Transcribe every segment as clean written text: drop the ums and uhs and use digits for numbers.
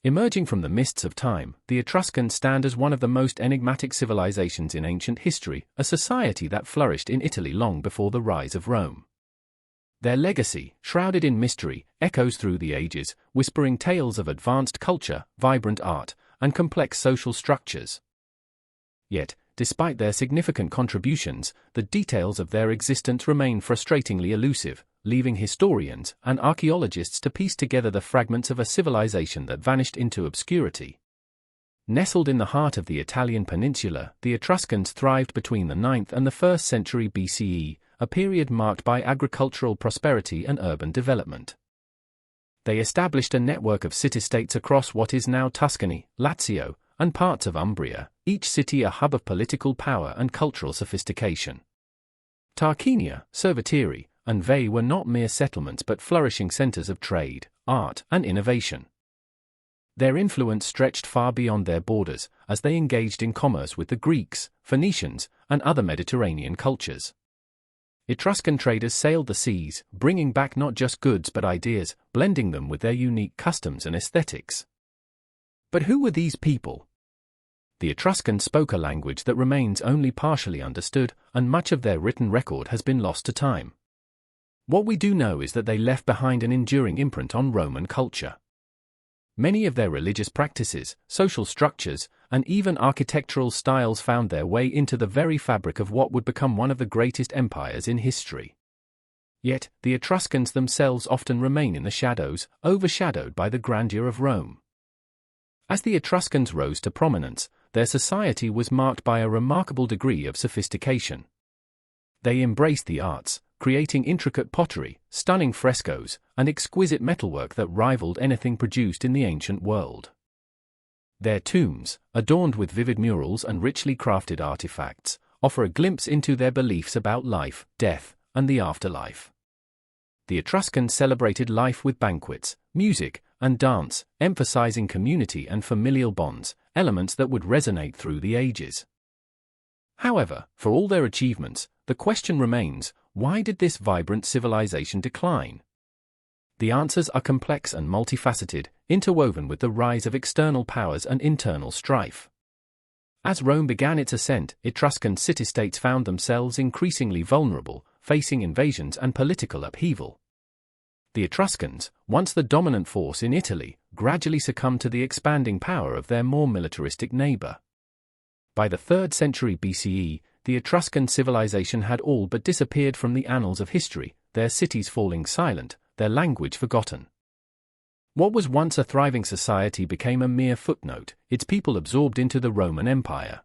Emerging from the mists of time, the Etruscans stand as one of the most enigmatic civilizations in ancient history, a society that flourished in Italy long before the rise of Rome. Their legacy, shrouded in mystery, echoes through the ages, whispering tales of advanced culture, vibrant art, and complex social structures. Yet, despite their significant contributions, the details of their existence remain frustratingly elusive, leaving historians and archaeologists to piece together the fragments of a civilization that vanished into obscurity. Nestled in the heart of the Italian peninsula, the Etruscans thrived between the 9th and the 1st century BCE, a period marked by agricultural prosperity and urban development. They established a network of city-states across what is now Tuscany, Lazio, and parts of Umbria, each city a hub of political power and cultural sophistication. Tarquinia, Cerveteri, and Veii were not mere settlements but flourishing centers of trade, art, and innovation. Their influence stretched far beyond their borders, as they engaged in commerce with the Greeks, Phoenicians, and other Mediterranean cultures. Etruscan traders sailed the seas, bringing back not just goods but ideas, blending them with their unique customs and aesthetics. But who were these people? The Etruscans spoke a language that remains only partially understood, and much of their written record has been lost to time. What we do know is that they left behind an enduring imprint on Roman culture. Many of their religious practices, social structures, and even architectural styles found their way into the very fabric of what would become one of the greatest empires in history. Yet, the Etruscans themselves often remain in the shadows, overshadowed by the grandeur of Rome. As the Etruscans rose to prominence, their society was marked by a remarkable degree of sophistication. They embraced the arts, creating intricate pottery, stunning frescoes, and exquisite metalwork that rivaled anything produced in the ancient world. Their tombs, adorned with vivid murals and richly crafted artifacts, offer a glimpse into their beliefs about life, death, and the afterlife. The Etruscans celebrated life with banquets, music, and dance, emphasizing community and familial bonds, elements that would resonate through the ages. However, for all their achievements, the question remains, why did this vibrant civilization decline? The answers are complex and multifaceted, interwoven with the rise of external powers and internal strife. As Rome began its ascent, Etruscan city-states found themselves increasingly vulnerable, facing invasions and political upheaval. The Etruscans, once the dominant force in Italy, gradually succumbed to the expanding power of their more militaristic neighbor. By the 3rd century BCE, the Etruscan civilization had all but disappeared from the annals of history, their cities falling silent, their language forgotten. What was once a thriving society became a mere footnote, its people absorbed into the Roman Empire.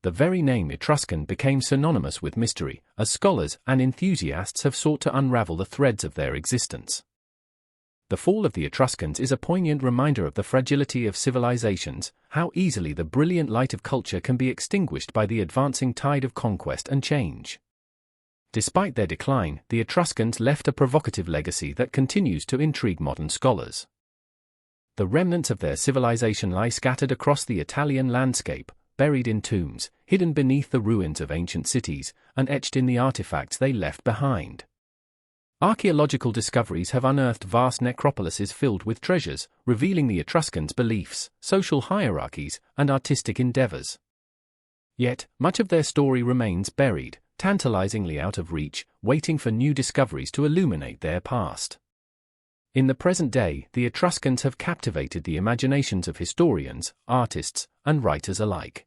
The very name Etruscan became synonymous with mystery, as scholars and enthusiasts have sought to unravel the threads of their existence. The fall of the Etruscans is a poignant reminder of the fragility of civilizations, how easily the brilliant light of culture can be extinguished by the advancing tide of conquest and change. Despite their decline, the Etruscans left a provocative legacy that continues to intrigue modern scholars. The remnants of their civilization lie scattered across the Italian landscape, buried in tombs, hidden beneath the ruins of ancient cities, and etched in the artifacts they left behind. Archaeological discoveries have unearthed vast necropolises filled with treasures, revealing the Etruscans' beliefs, social hierarchies, and artistic endeavors. Yet, much of their story remains buried, tantalizingly out of reach, waiting for new discoveries to illuminate their past. In the present day, the Etruscans have captivated the imaginations of historians, artists, and writers alike.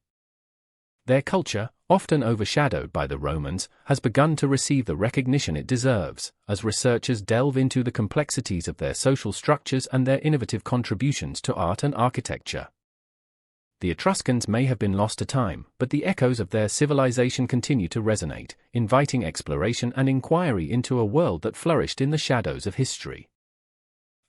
Their culture, often overshadowed by the Romans, has begun to receive the recognition it deserves, as researchers delve into the complexities of their social structures and their innovative contributions to art and architecture. The Etruscans may have been lost to time, but the echoes of their civilization continue to resonate, inviting exploration and inquiry into a world that flourished in the shadows of history.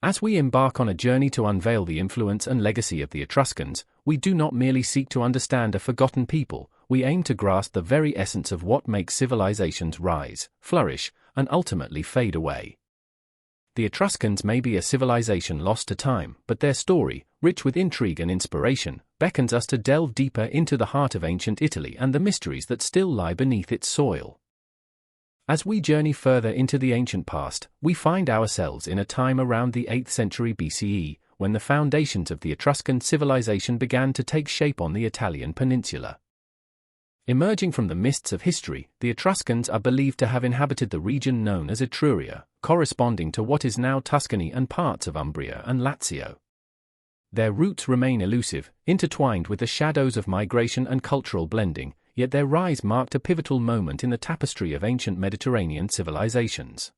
As we embark on a journey to unveil the influence and legacy of the Etruscans, we do not merely seek to understand a forgotten people, we aim to grasp the very essence of what makes civilizations rise, flourish, and ultimately fade away. The Etruscans may be a civilization lost to time, but their story, rich with intrigue and inspiration, beckons us to delve deeper into the heart of ancient Italy and the mysteries that still lie beneath its soil. As we journey further into the ancient past, we find ourselves in a time around the 8th century BCE, when the foundations of the Etruscan civilization began to take shape on the Italian peninsula. Emerging from the mists of history, the Etruscans are believed to have inhabited the region known as Etruria, corresponding to what is now Tuscany and parts of Umbria and Lazio. Their roots remain elusive, intertwined with the shadows of migration and cultural blending, yet their rise marked a pivotal moment in the tapestry of ancient Mediterranean civilizations.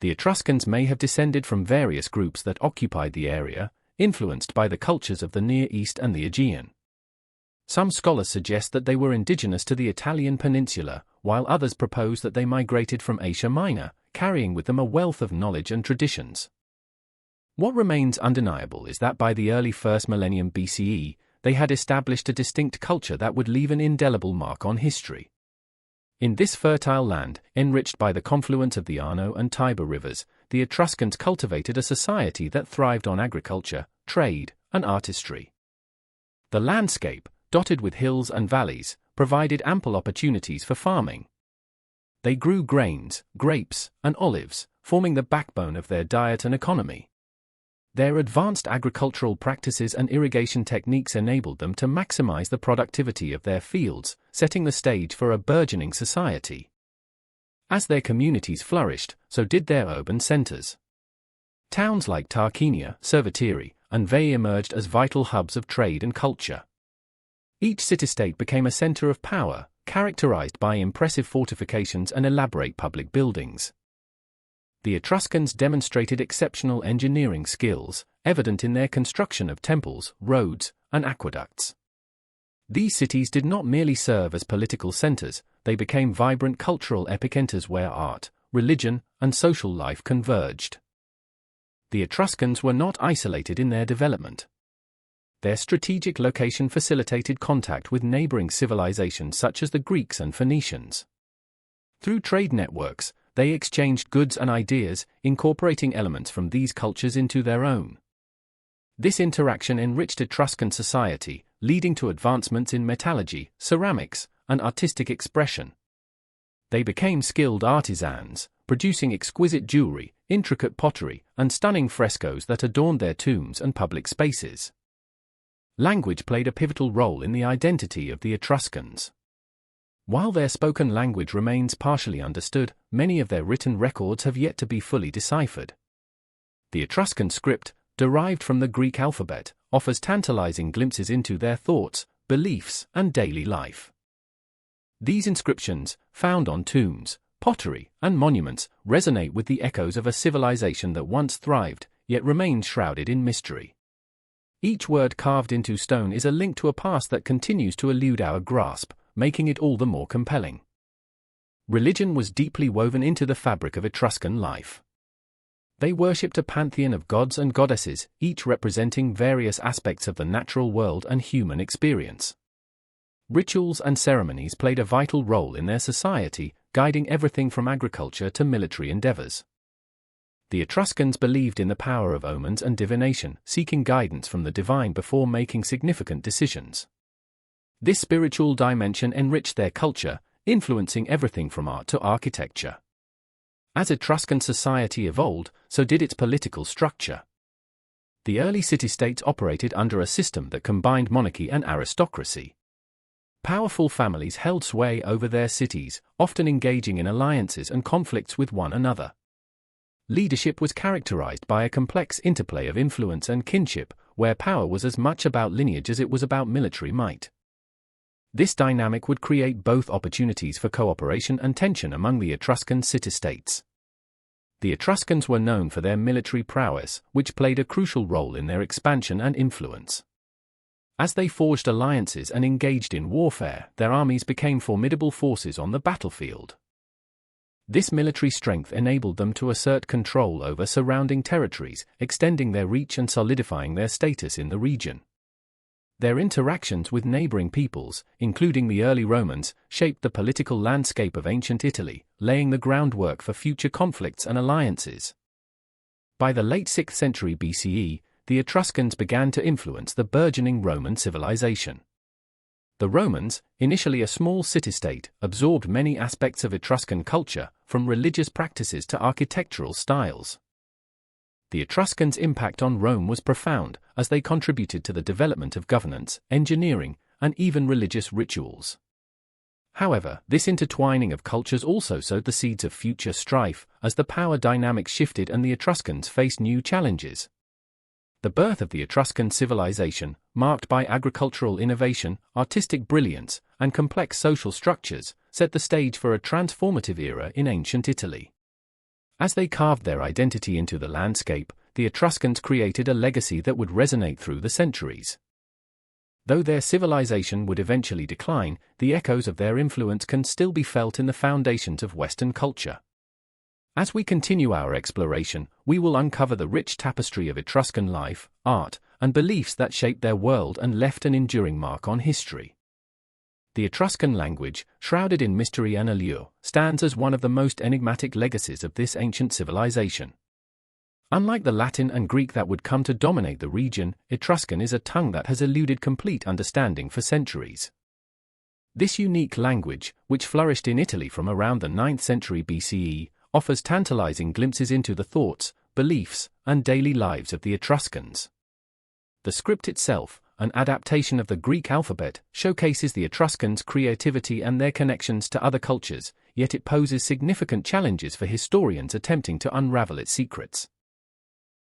The Etruscans may have descended from various groups that occupied the area, influenced by the cultures of the Near East and the Aegean. Some scholars suggest that they were indigenous to the Italian peninsula, while others propose that they migrated from Asia Minor, carrying with them a wealth of knowledge and traditions. What remains undeniable is that by the early 1st millennium BCE, they had established a distinct culture that would leave an indelible mark on history. In this fertile land, enriched by the confluence of the Arno and Tiber rivers, the Etruscans cultivated a society that thrived on agriculture, trade, and artistry. The landscape, dotted with hills and valleys, provided ample opportunities for farming. They grew grains, grapes, and olives, forming the backbone of their diet and economy. Their advanced agricultural practices and irrigation techniques enabled them to maximize the productivity of their fields, setting the stage for a burgeoning society. As their communities flourished, so did their urban centers. Towns like Tarquinia, Cerveteri, and Veii emerged as vital hubs of trade and culture. Each city-state became a center of power, characterized by impressive fortifications and elaborate public buildings. The Etruscans demonstrated exceptional engineering skills, evident in their construction of temples, roads, and aqueducts. These cities did not merely serve as political centers, they became vibrant cultural epicenters where art, religion, and social life converged. The Etruscans were not isolated in their development. Their strategic location facilitated contact with neighboring civilizations such as the Greeks and Phoenicians. Through trade networks, they exchanged goods and ideas, incorporating elements from these cultures into their own. This interaction enriched Etruscan society, leading to advancements in metallurgy, ceramics, and artistic expression. They became skilled artisans, producing exquisite jewelry, intricate pottery, and stunning frescoes that adorned their tombs and public spaces. Language played a pivotal role in the identity of the Etruscans. While their spoken language remains partially understood, many of their written records have yet to be fully deciphered. The Etruscan script, derived from the Greek alphabet, offers tantalizing glimpses into their thoughts, beliefs, and daily life. These inscriptions, found on tombs, pottery, and monuments, resonate with the echoes of a civilization that once thrived, yet remains shrouded in mystery. Each word carved into stone is a link to a past that continues to elude our grasp, making it all the more compelling. Religion was deeply woven into the fabric of Etruscan life. They worshipped a pantheon of gods and goddesses, each representing various aspects of the natural world and human experience. Rituals and ceremonies played a vital role in their society, guiding everything from agriculture to military endeavors. The Etruscans believed in the power of omens and divination, seeking guidance from the divine before making significant decisions. This spiritual dimension enriched their culture, influencing everything from art to architecture. As Etruscan society evolved, so did its political structure. The early city-states operated under a system that combined monarchy and aristocracy. Powerful families held sway over their cities, often engaging in alliances and conflicts with one another. Leadership was characterized by a complex interplay of influence and kinship, where power was as much about lineage as it was about military might. This dynamic would create both opportunities for cooperation and tension among the Etruscan city-states. The Etruscans were known for their military prowess, which played a crucial role in their expansion and influence. As they forged alliances and engaged in warfare, their armies became formidable forces on the battlefield. This military strength enabled them to assert control over surrounding territories, extending their reach and solidifying their status in the region. Their interactions with neighboring peoples, including the early Romans, shaped the political landscape of ancient Italy, laying the groundwork for future conflicts and alliances. By the late 6th century BCE, the Etruscans began to influence the burgeoning Roman civilization. The Romans, initially a small city-state, absorbed many aspects of Etruscan culture, from religious practices to architectural styles. The Etruscans' impact on Rome was profound, as they contributed to the development of governance, engineering, and even religious rituals. However, this intertwining of cultures also sowed the seeds of future strife, as the power dynamics shifted and the Etruscans faced new challenges. The birth of the Etruscan civilization, marked by agricultural innovation, artistic brilliance, and complex social structures, set the stage for a transformative era in ancient Italy. As they carved their identity into the landscape, the Etruscans created a legacy that would resonate through the centuries. Though their civilization would eventually decline, the echoes of their influence can still be felt in the foundations of Western culture. As we continue our exploration, we will uncover the rich tapestry of Etruscan life, art, and beliefs that shaped their world and left an enduring mark on history. The Etruscan language, shrouded in mystery and allure, stands as one of the most enigmatic legacies of this ancient civilization. Unlike the Latin and Greek that would come to dominate the region, Etruscan is a tongue that has eluded complete understanding for centuries. This unique language, which flourished in Italy from around the 9th century BCE, offers tantalizing glimpses into the thoughts, beliefs, and daily lives of the Etruscans. The script itself, an adaptation of the Greek alphabet, showcases the Etruscans' creativity and their connections to other cultures, yet it poses significant challenges for historians attempting to unravel its secrets.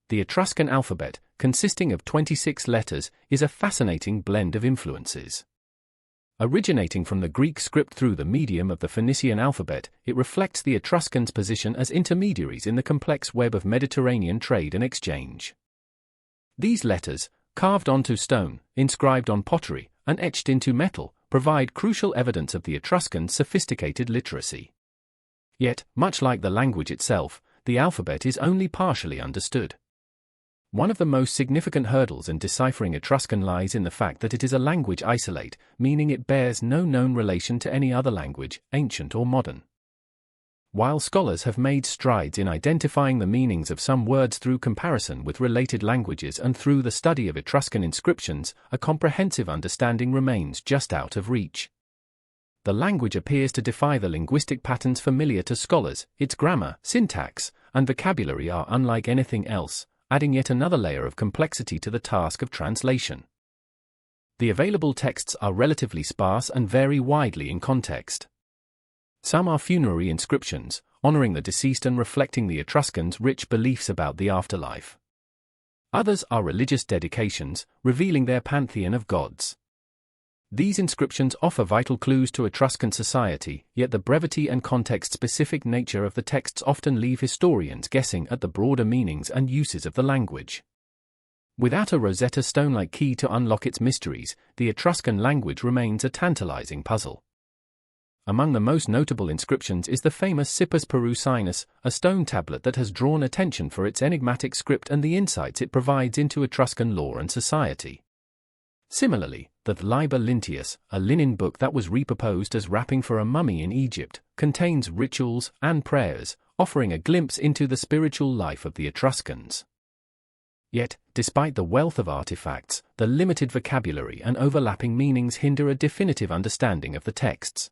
The Etruscan alphabet, consisting of 26 letters, is a fascinating blend of influences. Originating from the Greek script through the medium of the Phoenician alphabet, it reflects the Etruscans' position as intermediaries in the complex web of Mediterranean trade and exchange. These letters, carved onto stone, inscribed on pottery, and etched into metal, provide crucial evidence of the Etruscans' sophisticated literacy. Yet, much like the language itself, the alphabet is only partially understood. One of the most significant hurdles in deciphering Etruscan lies in the fact that it is a language isolate, meaning it bears no known relation to any other language, ancient or modern. While scholars have made strides in identifying the meanings of some words through comparison with related languages and through the study of Etruscan inscriptions, a comprehensive understanding remains just out of reach. The language appears to defy the linguistic patterns familiar to scholars. Its grammar, syntax, and vocabulary are unlike anything else, adding yet another layer of complexity to the task of translation. The available texts are relatively sparse and vary widely in context. Some are funerary inscriptions, honoring the deceased and reflecting the Etruscans' rich beliefs about the afterlife. Others are religious dedications, revealing their pantheon of gods. These inscriptions offer vital clues to Etruscan society, yet the brevity and context-specific nature of the texts often leave historians guessing at the broader meanings and uses of the language. Without a Rosetta Stone-like key to unlock its mysteries, the Etruscan language remains a tantalizing puzzle. Among the most notable inscriptions is the famous Sippus Peru Sinus, a stone tablet that has drawn attention for its enigmatic script and the insights it provides into Etruscan law and society. Similarly, the Liber Linteus, a linen book that was repurposed as wrapping for a mummy in Egypt, contains rituals and prayers, offering a glimpse into the spiritual life of the Etruscans. Yet, despite the wealth of artifacts, the limited vocabulary and overlapping meanings hinder a definitive understanding of the texts.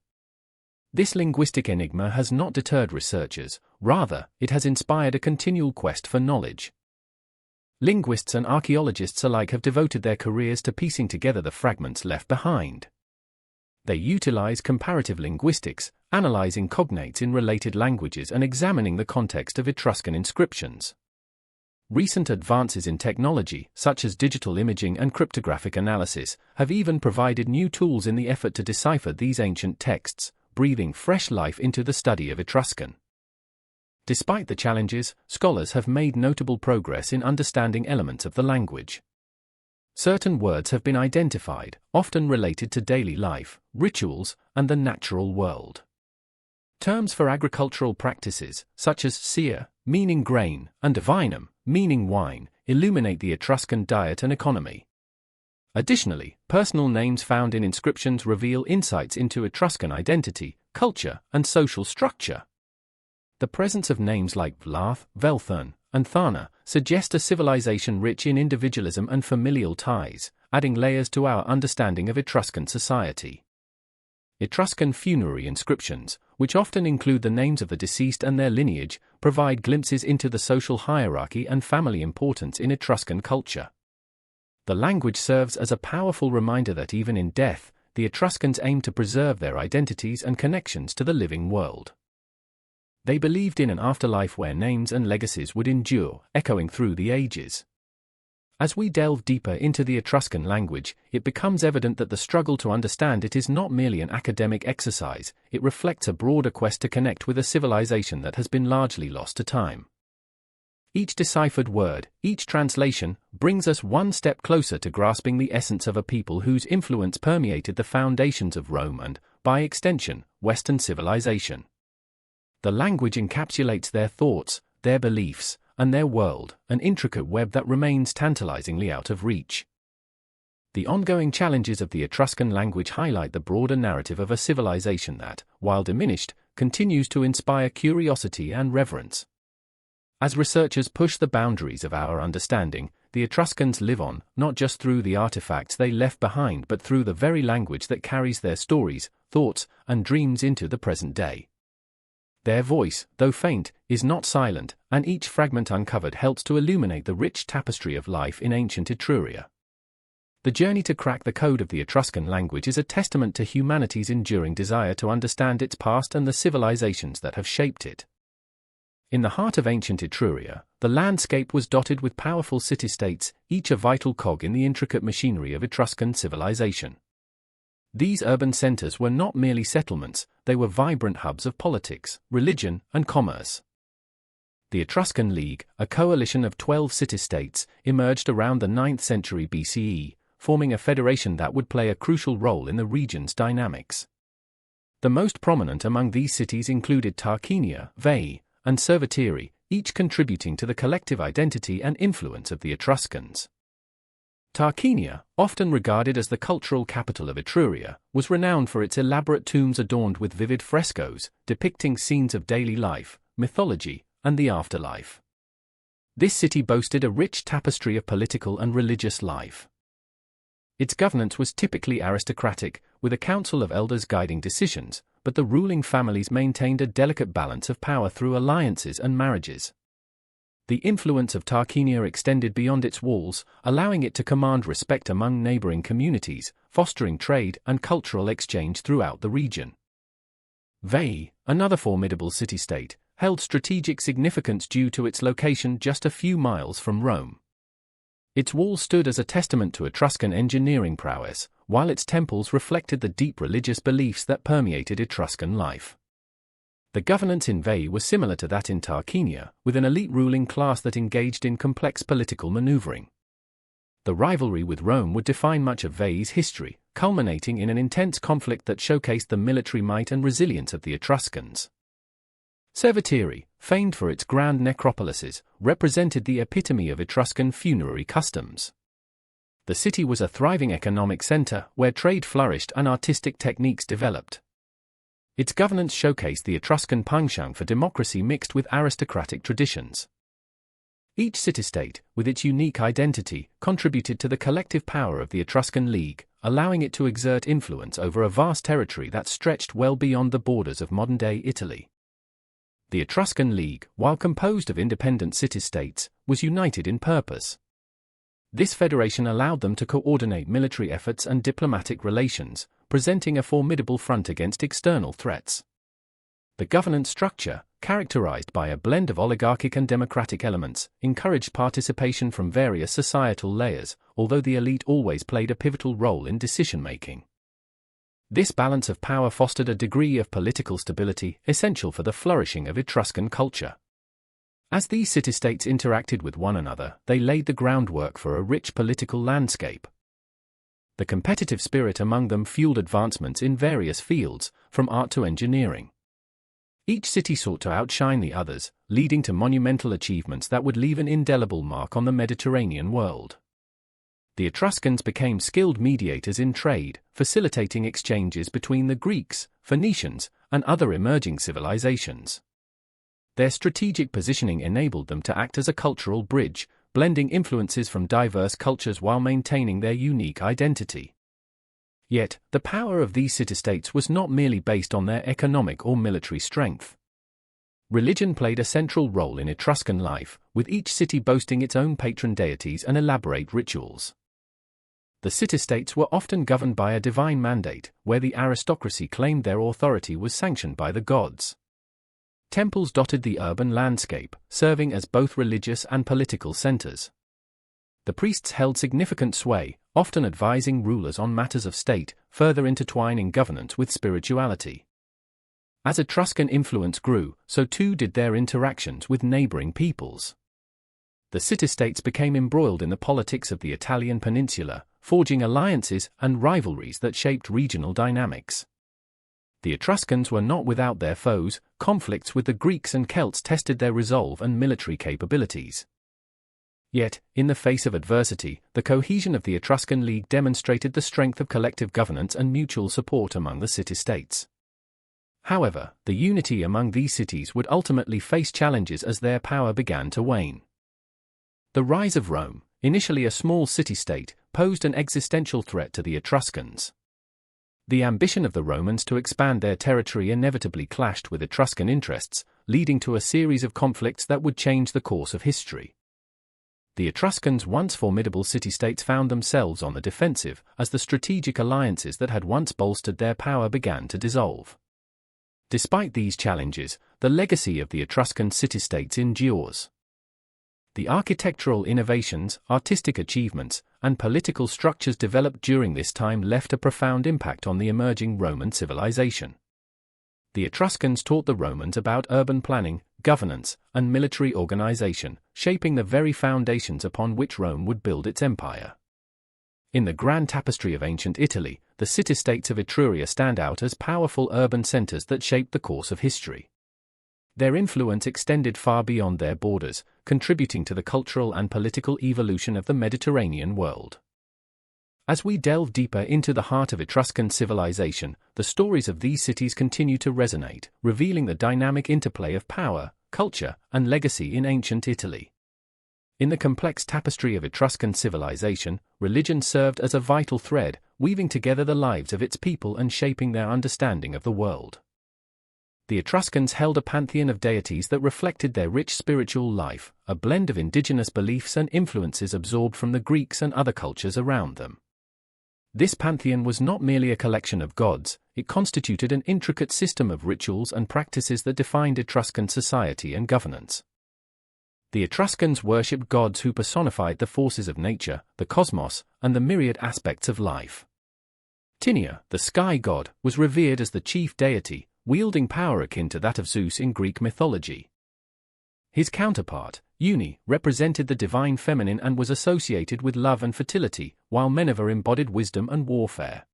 This linguistic enigma has not deterred researchers, rather, it has inspired a continual quest for knowledge. Linguists and archaeologists alike have devoted their careers to piecing together the fragments left behind. They utilize comparative linguistics, analyzing cognates in related languages and examining the context of Etruscan inscriptions. Recent advances in technology, such as digital imaging and cryptographic analysis, have even provided new tools in the effort to decipher these ancient texts, breathing fresh life into the study of Etruscan. Despite the challenges, scholars have made notable progress in understanding elements of the language. Certain words have been identified, often related to daily life, rituals, and the natural world. Terms for agricultural practices, such as seer, meaning grain, and divinum, meaning wine, illuminate the Etruscan diet and economy. Additionally, personal names found in inscriptions reveal insights into Etruscan identity, culture, and social structure. The presence of names like Vlath, Velthern, and Thana suggest a civilization rich in individualism and familial ties, adding layers to our understanding of Etruscan society. Etruscan funerary inscriptions, which often include the names of the deceased and their lineage, provide glimpses into the social hierarchy and family importance in Etruscan culture. The language serves as a powerful reminder that even in death, the Etruscans aimed to preserve their identities and connections to the living world. They believed in an afterlife where names and legacies would endure, echoing through the ages. As we delve deeper into the Etruscan language, it becomes evident that the struggle to understand it is not merely an academic exercise, it reflects a broader quest to connect with a civilization that has been largely lost to time. Each deciphered word, each translation, brings us one step closer to grasping the essence of a people whose influence permeated the foundations of Rome and, by extension, Western civilization. The language encapsulates their thoughts, their beliefs, and their world, an intricate web that remains tantalizingly out of reach. The ongoing challenges of the Etruscan language highlight the broader narrative of a civilization that, while diminished, continues to inspire curiosity and reverence. As researchers push the boundaries of our understanding, the Etruscans live on, not just through the artifacts they left behind but through the very language that carries their stories, thoughts, and dreams into the present day. Their voice, though faint, is not silent, and each fragment uncovered helps to illuminate the rich tapestry of life in ancient Etruria. The journey to crack the code of the Etruscan language is a testament to humanity's enduring desire to understand its past and the civilizations that have shaped it. In the heart of ancient Etruria, the landscape was dotted with powerful city-states, each a vital cog in the intricate machinery of Etruscan civilization. These urban centers were not merely settlements, they were vibrant hubs of politics, religion, and commerce. The Etruscan League, a coalition of 12 city-states, emerged around the 9th century BCE, forming a federation that would play a crucial role in the region's dynamics. The most prominent among these cities included Tarquinia, Veii, and Cerveteri, each contributing to the collective identity and influence of the Etruscans. Tarquinia, often regarded as the cultural capital of Etruria, was renowned for its elaborate tombs adorned with vivid frescoes, depicting scenes of daily life, mythology, and the afterlife. This city boasted a rich tapestry of political and religious life. Its governance was typically aristocratic, with a council of elders guiding decisions, but the ruling families maintained a delicate balance of power through alliances and marriages. The influence of Tarquinia extended beyond its walls, allowing it to command respect among neighboring communities, fostering trade and cultural exchange throughout the region. Veii, another formidable city-state, held strategic significance due to its location just a few miles from Rome. Its walls stood as a testament to Etruscan engineering prowess, while its temples reflected the deep religious beliefs that permeated Etruscan life. The governance in Veii was similar to that in Tarquinia, with an elite ruling class that engaged in complex political maneuvering. The rivalry with Rome would define much of Veii's history, culminating in an intense conflict that showcased the military might and resilience of the Etruscans. Cerveteri, famed for its grand necropolises, represented the epitome of Etruscan funerary customs. The city was a thriving economic center where trade flourished and artistic techniques developed. Its governance showcased the Etruscan penchant for democracy mixed with aristocratic traditions. Each city-state, with its unique identity, contributed to the collective power of the Etruscan League, allowing it to exert influence over a vast territory that stretched well beyond the borders of modern-day Italy. The Etruscan League, while composed of independent city-states, was united in purpose. This federation allowed them to coordinate military efforts and diplomatic relations, presenting a formidable front against external threats. The governance structure, characterized by a blend of oligarchic and democratic elements, encouraged participation from various societal layers, although the elite always played a pivotal role in decision-making. This balance of power fostered a degree of political stability essential for the flourishing of Etruscan culture. As these city-states interacted with one another, they laid the groundwork for a rich political landscape. The competitive spirit among them fueled advancements in various fields, from art to engineering. Each city sought to outshine the others, leading to monumental achievements that would leave an indelible mark on the Mediterranean world. The Etruscans became skilled mediators in trade, facilitating exchanges between the Greeks, Phoenicians, and other emerging civilizations. Their strategic positioning enabled them to act as a cultural bridge, blending influences from diverse cultures while maintaining their unique identity. Yet, the power of these city-states was not merely based on their economic or military strength. Religion played a central role in Etruscan life, with each city boasting its own patron deities and elaborate rituals. The city-states were often governed by a divine mandate, where the aristocracy claimed their authority was sanctioned by the gods. Temples dotted the urban landscape, serving as both religious and political centers. The priests held significant sway, often advising rulers on matters of state, further intertwining governance with spirituality. As Etruscan influence grew, so too did their interactions with neighboring peoples. The city-states became embroiled in the politics of the Italian peninsula, forging alliances and rivalries that shaped regional dynamics. The Etruscans were not without their foes. Conflicts with the Greeks and Celts tested their resolve and military capabilities. Yet, in the face of adversity, the cohesion of the Etruscan League demonstrated the strength of collective governance and mutual support among the city-states. However, the unity among these cities would ultimately face challenges as their power began to wane. The rise of Rome, initially a small city-state, posed an existential threat to the Etruscans. The ambition of the Romans to expand their territory inevitably clashed with Etruscan interests, leading to a series of conflicts that would change the course of history. The Etruscans' once formidable city-states found themselves on the defensive, as the strategic alliances that had once bolstered their power began to dissolve. Despite these challenges, the legacy of the Etruscan city-states endures. The architectural innovations, artistic achievements, and political structures developed during this time left a profound impact on the emerging Roman civilization. The Etruscans taught the Romans about urban planning, governance, and military organization, shaping the very foundations upon which Rome would build its empire. In the grand tapestry of ancient Italy, the city-states of Etruria stand out as powerful urban centers that shaped the course of history. Their influence extended far beyond their borders, contributing to the cultural and political evolution of the Mediterranean world. As we delve deeper into the heart of Etruscan civilization, the stories of these cities continue to resonate, revealing the dynamic interplay of power, culture, and legacy in ancient Italy. In the complex tapestry of Etruscan civilization, religion served as a vital thread, weaving together the lives of its people and shaping their understanding of the world. The Etruscans held a pantheon of deities that reflected their rich spiritual life, a blend of indigenous beliefs and influences absorbed from the Greeks and other cultures around them. This pantheon was not merely a collection of gods, it constituted an intricate system of rituals and practices that defined Etruscan society and governance. The Etruscans worshipped gods who personified the forces of nature, the cosmos, and the myriad aspects of life. Tinia, the sky god, was revered as the chief deity, wielding power akin to that of Zeus in Greek mythology. His counterpart, Uni, represented the divine feminine and was associated with love and fertility, while Minerva embodied wisdom and warfare.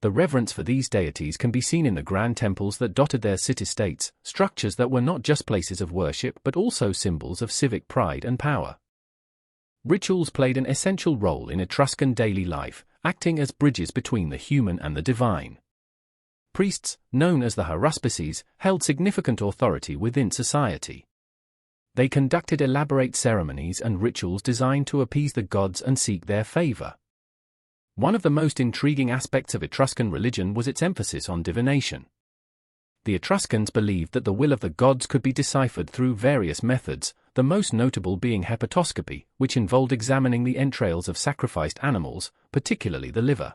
The reverence for these deities can be seen in the grand temples that dotted their city-states, structures that were not just places of worship but also symbols of civic pride and power. Rituals played an essential role in Etruscan daily life, acting as bridges between the human and the divine. Priests, known as the haruspices, held significant authority within society. They conducted elaborate ceremonies and rituals designed to appease the gods and seek their favor. One of the most intriguing aspects of Etruscan religion was its emphasis on divination. The Etruscans believed that the will of the gods could be deciphered through various methods, the most notable being hepatoscopy, which involved examining the entrails of sacrificed animals, particularly the liver.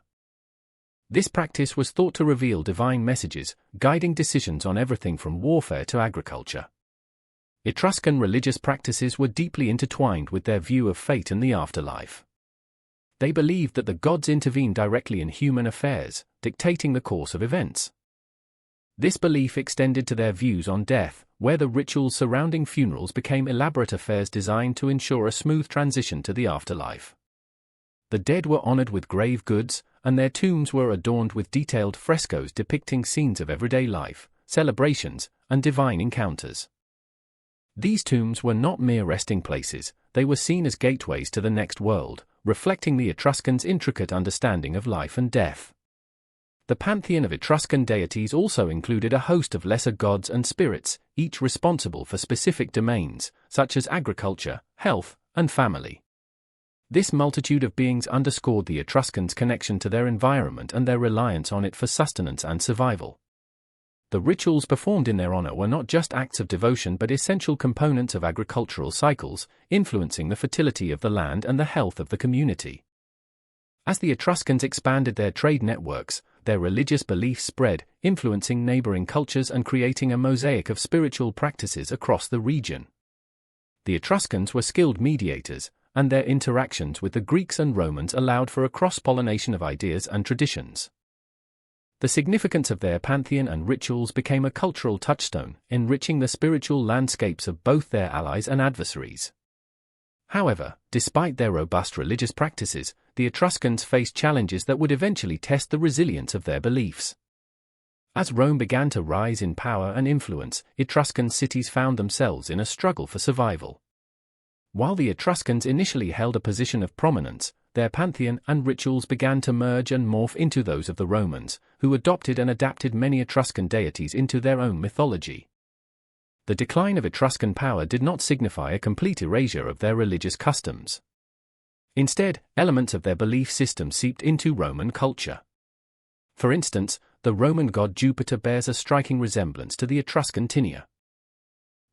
This practice was thought to reveal divine messages, guiding decisions on everything from warfare to agriculture. Etruscan religious practices were deeply intertwined with their view of fate and the afterlife. They believed that the gods intervened directly in human affairs, dictating the course of events. This belief extended to their views on death, where the rituals surrounding funerals became elaborate affairs designed to ensure a smooth transition to the afterlife. The dead were honored with grave goods, and their tombs were adorned with detailed frescoes depicting scenes of everyday life, celebrations, and divine encounters. These tombs were not mere resting places, they were seen as gateways to the next world, reflecting the Etruscans' intricate understanding of life and death. The pantheon of Etruscan deities also included a host of lesser gods and spirits, each responsible for specific domains, such as agriculture, health, and family. This multitude of beings underscored the Etruscans' connection to their environment and their reliance on it for sustenance and survival. The rituals performed in their honor were not just acts of devotion but essential components of agricultural cycles, influencing the fertility of the land and the health of the community. As the Etruscans expanded their trade networks, their religious beliefs spread, influencing neighboring cultures and creating a mosaic of spiritual practices across the region. The Etruscans were skilled mediators, and their interactions with the Greeks and Romans allowed for a cross-pollination of ideas and traditions. The significance of their pantheon and rituals became a cultural touchstone, enriching the spiritual landscapes of both their allies and adversaries. However, despite their robust religious practices, the Etruscans faced challenges that would eventually test the resilience of their beliefs. As Rome began to rise in power and influence, Etruscan cities found themselves in a struggle for survival. While the Etruscans initially held a position of prominence, their pantheon and rituals began to merge and morph into those of the Romans, who adopted and adapted many Etruscan deities into their own mythology. The decline of Etruscan power did not signify a complete erasure of their religious customs. Instead, elements of their belief system seeped into Roman culture. For instance, the Roman god Jupiter bears a striking resemblance to the Etruscan Tinia.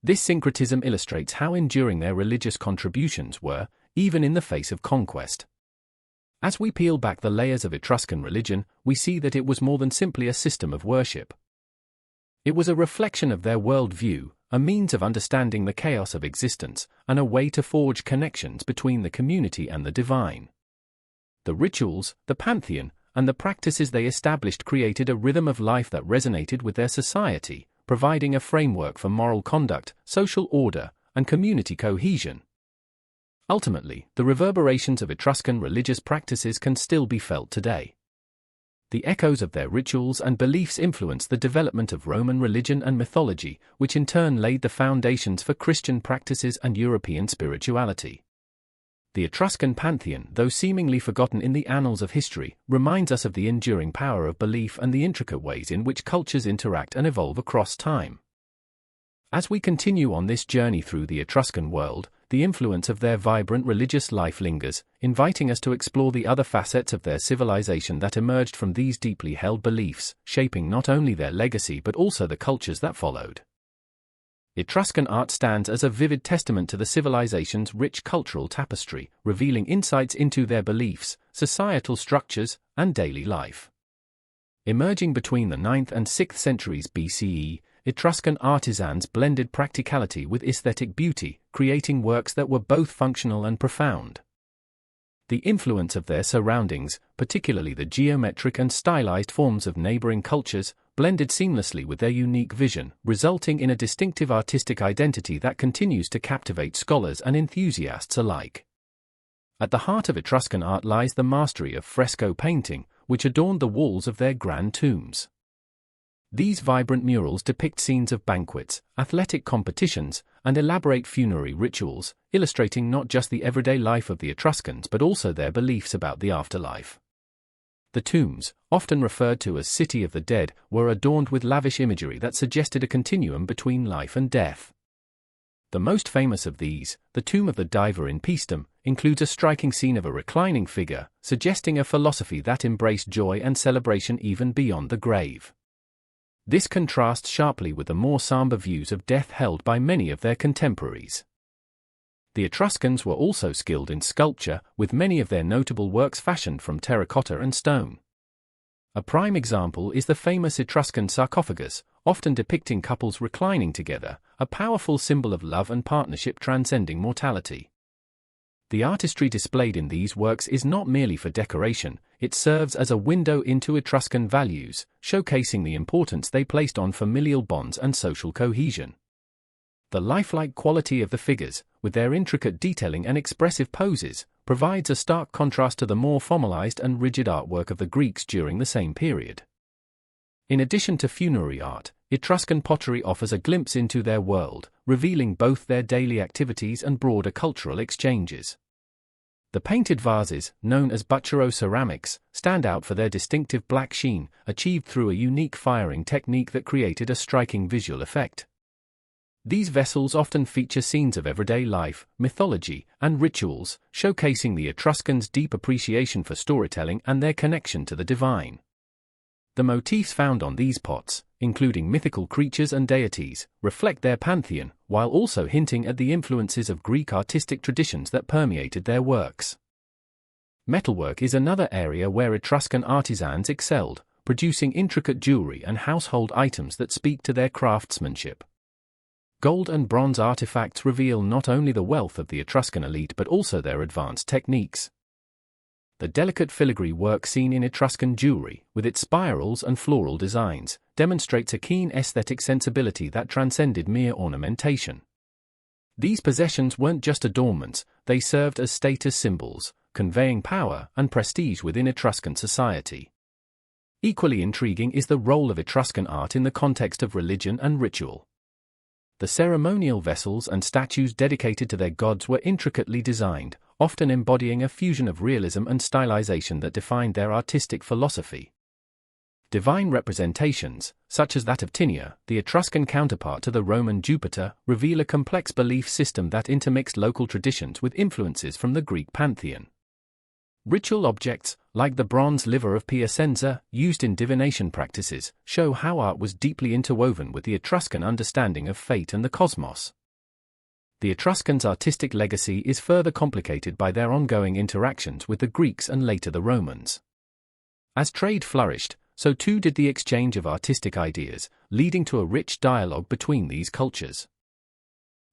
This syncretism illustrates how enduring their religious contributions were, even in the face of conquest. As we peel back the layers of Etruscan religion, we see that it was more than simply a system of worship. It was a reflection of their worldview, a means of understanding the chaos of existence, and a way to forge connections between the community and the divine. The rituals, the pantheon, and the practices they established created a rhythm of life that resonated with their society, providing a framework for moral conduct, social order, and community cohesion. Ultimately, the reverberations of Etruscan religious practices can still be felt today. The echoes of their rituals and beliefs influenced the development of Roman religion and mythology, which in turn laid the foundations for Christian practices and European spirituality. The Etruscan pantheon, though seemingly forgotten in the annals of history, reminds us of the enduring power of belief and the intricate ways in which cultures interact and evolve across time. As we continue on this journey through the Etruscan world, the influence of their vibrant religious life lingers, inviting us to explore the other facets of their civilization that emerged from these deeply held beliefs, shaping not only their legacy but also the cultures that followed. Etruscan art stands as a vivid testament to the civilization's rich cultural tapestry, revealing insights into their beliefs, societal structures, and daily life. Emerging between the 9th and 6th centuries BCE, Etruscan artisans blended practicality with aesthetic beauty, creating works that were both functional and profound. The influence of their surroundings, particularly the geometric and stylized forms of neighboring cultures, blended seamlessly with their unique vision, resulting in a distinctive artistic identity that continues to captivate scholars and enthusiasts alike. At the heart of Etruscan art lies the mastery of fresco painting, which adorned the walls of their grand tombs. These vibrant murals depict scenes of banquets, athletic competitions, and elaborate funerary rituals, illustrating not just the everyday life of the Etruscans but also their beliefs about the afterlife. The tombs, often referred to as City of the Dead, were adorned with lavish imagery that suggested a continuum between life and death. The most famous of these, the Tomb of the Diver in Paestum, includes a striking scene of a reclining figure, suggesting a philosophy that embraced joy and celebration even beyond the grave. This contrasts sharply with the more somber views of death held by many of their contemporaries. The Etruscans were also skilled in sculpture, with many of their notable works fashioned from terracotta and stone. A prime example is the famous Etruscan sarcophagus, often depicting couples reclining together, a powerful symbol of love and partnership transcending mortality. The artistry displayed in these works is not merely for decoration, it serves as a window into Etruscan values, showcasing the importance they placed on familial bonds and social cohesion. The lifelike quality of the figures, with their intricate detailing and expressive poses, provides a stark contrast to the more formalized and rigid artwork of the Greeks during the same period. In addition to funerary art, Etruscan pottery offers a glimpse into their world, revealing both their daily activities and broader cultural exchanges. The painted vases, known as bucchero ceramics, stand out for their distinctive black sheen, achieved through a unique firing technique that created a striking visual effect. These vessels often feature scenes of everyday life, mythology, and rituals, showcasing the Etruscans' deep appreciation for storytelling and their connection to the divine. The motifs found on these pots, including mythical creatures and deities, reflect their pantheon, while also hinting at the influences of Greek artistic traditions that permeated their works. Metalwork is another area where Etruscan artisans excelled, producing intricate jewelry and household items that speak to their craftsmanship. Gold and bronze artifacts reveal not only the wealth of the Etruscan elite but also their advanced techniques. The delicate filigree work seen in Etruscan jewelry, with its spirals and floral designs, demonstrates a keen aesthetic sensibility that transcended mere ornamentation. These possessions weren't just adornments, they served as status symbols, conveying power and prestige within Etruscan society. Equally intriguing is the role of Etruscan art in the context of religion and ritual. The ceremonial vessels and statues dedicated to their gods were intricately designed, often embodying a fusion of realism and stylization that defined their artistic philosophy. Divine representations, such as that of Tinia, the Etruscan counterpart to the Roman Jupiter, reveal a complex belief system that intermixed local traditions with influences from the Greek pantheon. Ritual objects, like the bronze liver of Piacenza, used in divination practices, show how art was deeply interwoven with the Etruscan understanding of fate and the cosmos. The Etruscans' artistic legacy is further complicated by their ongoing interactions with the Greeks and later the Romans. As trade flourished, so too did the exchange of artistic ideas, leading to a rich dialogue between these cultures.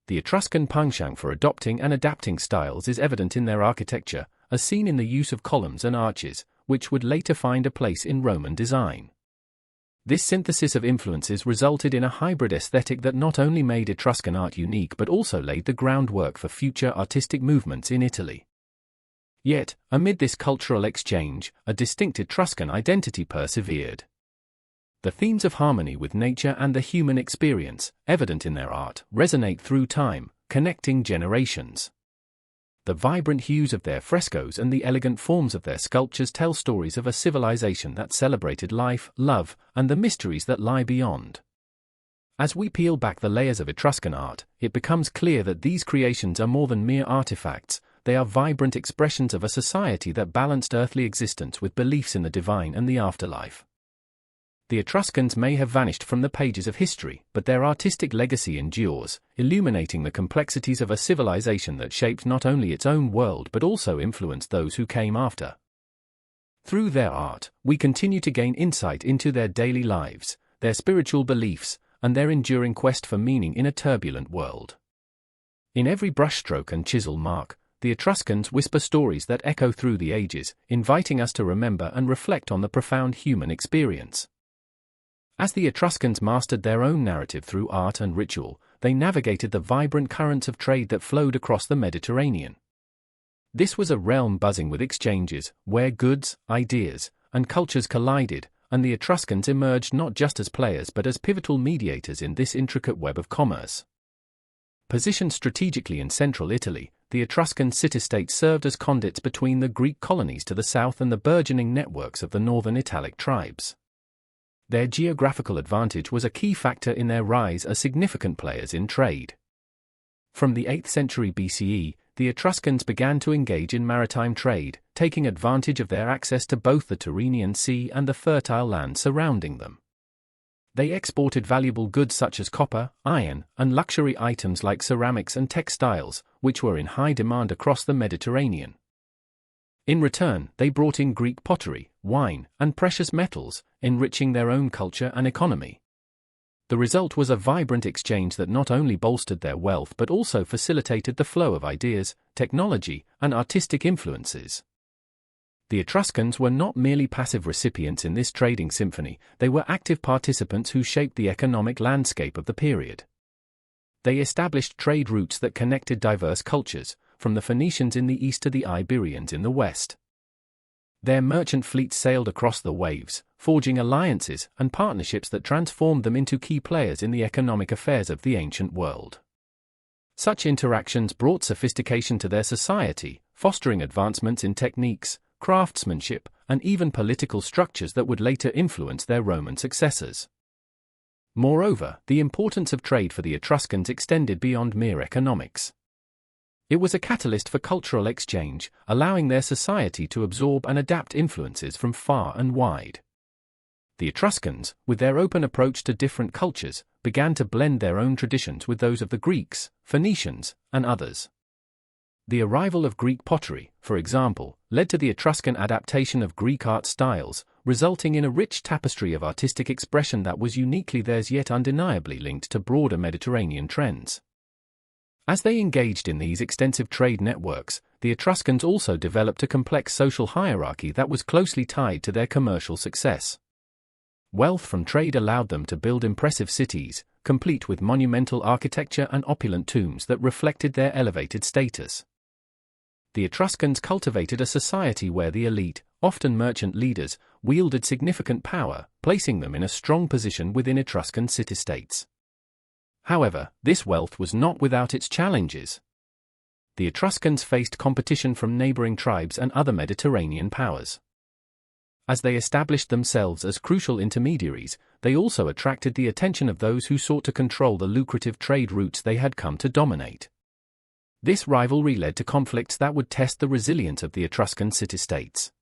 The Etruscan penchant for adopting and adapting styles is evident in their architecture, as seen in the use of columns and arches, which would later find a place in Roman design. This synthesis of influences resulted in a hybrid aesthetic that not only made Etruscan art unique but also laid the groundwork for future artistic movements in Italy. Yet, amid this cultural exchange, a distinct Etruscan identity persevered. The themes of harmony with nature and the human experience, evident in their art, resonate through time, connecting generations. The vibrant hues of their frescoes and the elegant forms of their sculptures tell stories of a civilization that celebrated life, love, and the mysteries that lie beyond. As we peel back the layers of Etruscan art, it becomes clear that these creations are more than mere artifacts, they are vibrant expressions of a society that balanced earthly existence with beliefs in the divine and the afterlife. The Etruscans may have vanished from the pages of history, but their artistic legacy endures, illuminating the complexities of a civilization that shaped not only its own world but also influenced those who came after. Through their art, we continue to gain insight into their daily lives, their spiritual beliefs, and their enduring quest for meaning in a turbulent world. In every brushstroke and chisel mark, the Etruscans whisper stories that echo through the ages, inviting us to remember and reflect on the profound human experience. As the Etruscans mastered their own narrative through art and ritual, they navigated the vibrant currents of trade that flowed across the Mediterranean. This was a realm buzzing with exchanges, where goods, ideas, and cultures collided, and the Etruscans emerged not just as players but as pivotal mediators in this intricate web of commerce. Positioned strategically in central Italy, the Etruscan city-states served as conduits between the Greek colonies to the south and the burgeoning networks of the northern Italic tribes. Their geographical advantage was a key factor in their rise as significant players in trade. From the 8th century BCE, the Etruscans began to engage in maritime trade, taking advantage of their access to both the Tyrrhenian Sea and the fertile land surrounding them. They exported valuable goods such as copper, iron, and luxury items like ceramics and textiles, which were in high demand across the Mediterranean. In return, they brought in Greek pottery, wine, and precious metals, enriching their own culture and economy. The result was a vibrant exchange that not only bolstered their wealth but also facilitated the flow of ideas, technology, and artistic influences. The Etruscans were not merely passive recipients in this trading symphony, they were active participants who shaped the economic landscape of the period. They established trade routes that connected diverse cultures, from the Phoenicians in the east to the Iberians in the west. Their merchant fleets sailed across the waves, forging alliances and partnerships that transformed them into key players in the economic affairs of the ancient world. Such interactions brought sophistication to their society, fostering advancements in techniques, craftsmanship, and even political structures that would later influence their Roman successors. Moreover, the importance of trade for the Etruscans extended beyond mere economics. It was a catalyst for cultural exchange, allowing their society to absorb and adapt influences from far and wide. The Etruscans, with their open approach to different cultures, began to blend their own traditions with those of the Greeks, Phoenicians, and others. The arrival of Greek pottery, for example, led to the Etruscan adaptation of Greek art styles, resulting in a rich tapestry of artistic expression that was uniquely theirs yet undeniably linked to broader Mediterranean trends. As they engaged in these extensive trade networks, the Etruscans also developed a complex social hierarchy that was closely tied to their commercial success. Wealth from trade allowed them to build impressive cities, complete with monumental architecture and opulent tombs that reflected their elevated status. The Etruscans cultivated a society where the elite, often merchant leaders, wielded significant power, placing them in a strong position within Etruscan city-states. However, this wealth was not without its challenges. The Etruscans faced competition from neighboring tribes and other Mediterranean powers. As they established themselves as crucial intermediaries, they also attracted the attention of those who sought to control the lucrative trade routes they had come to dominate. This rivalry led to conflicts that would test the resilience of the Etruscan city-states.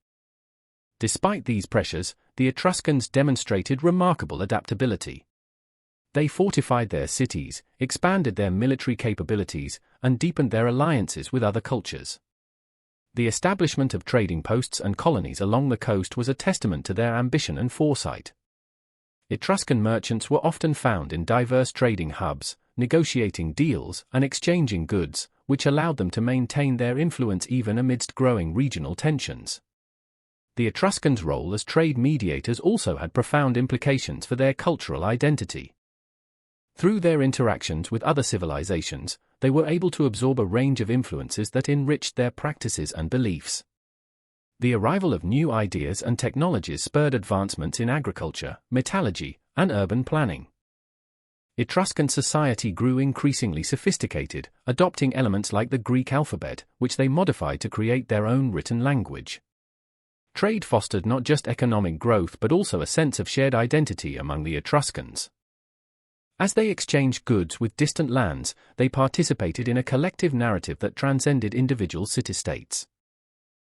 Despite these pressures, the Etruscans demonstrated remarkable adaptability. They fortified their cities, expanded their military capabilities, and deepened their alliances with other cultures. The establishment of trading posts and colonies along the coast was a testament to their ambition and foresight. Etruscan merchants were often found in diverse trading hubs, negotiating deals and exchanging goods, which allowed them to maintain their influence even amidst growing regional tensions. The Etruscans' role as trade mediators also had profound implications for their cultural identity. Through their interactions with other civilizations, they were able to absorb a range of influences that enriched their practices and beliefs. The arrival of new ideas and technologies spurred advancements in agriculture, metallurgy, and urban planning. Etruscan society grew increasingly sophisticated, adopting elements like the Greek alphabet, which they modified to create their own written language. Trade fostered not just economic growth but also a sense of shared identity among the Etruscans. As they exchanged goods with distant lands, they participated in a collective narrative that transcended individual city-states.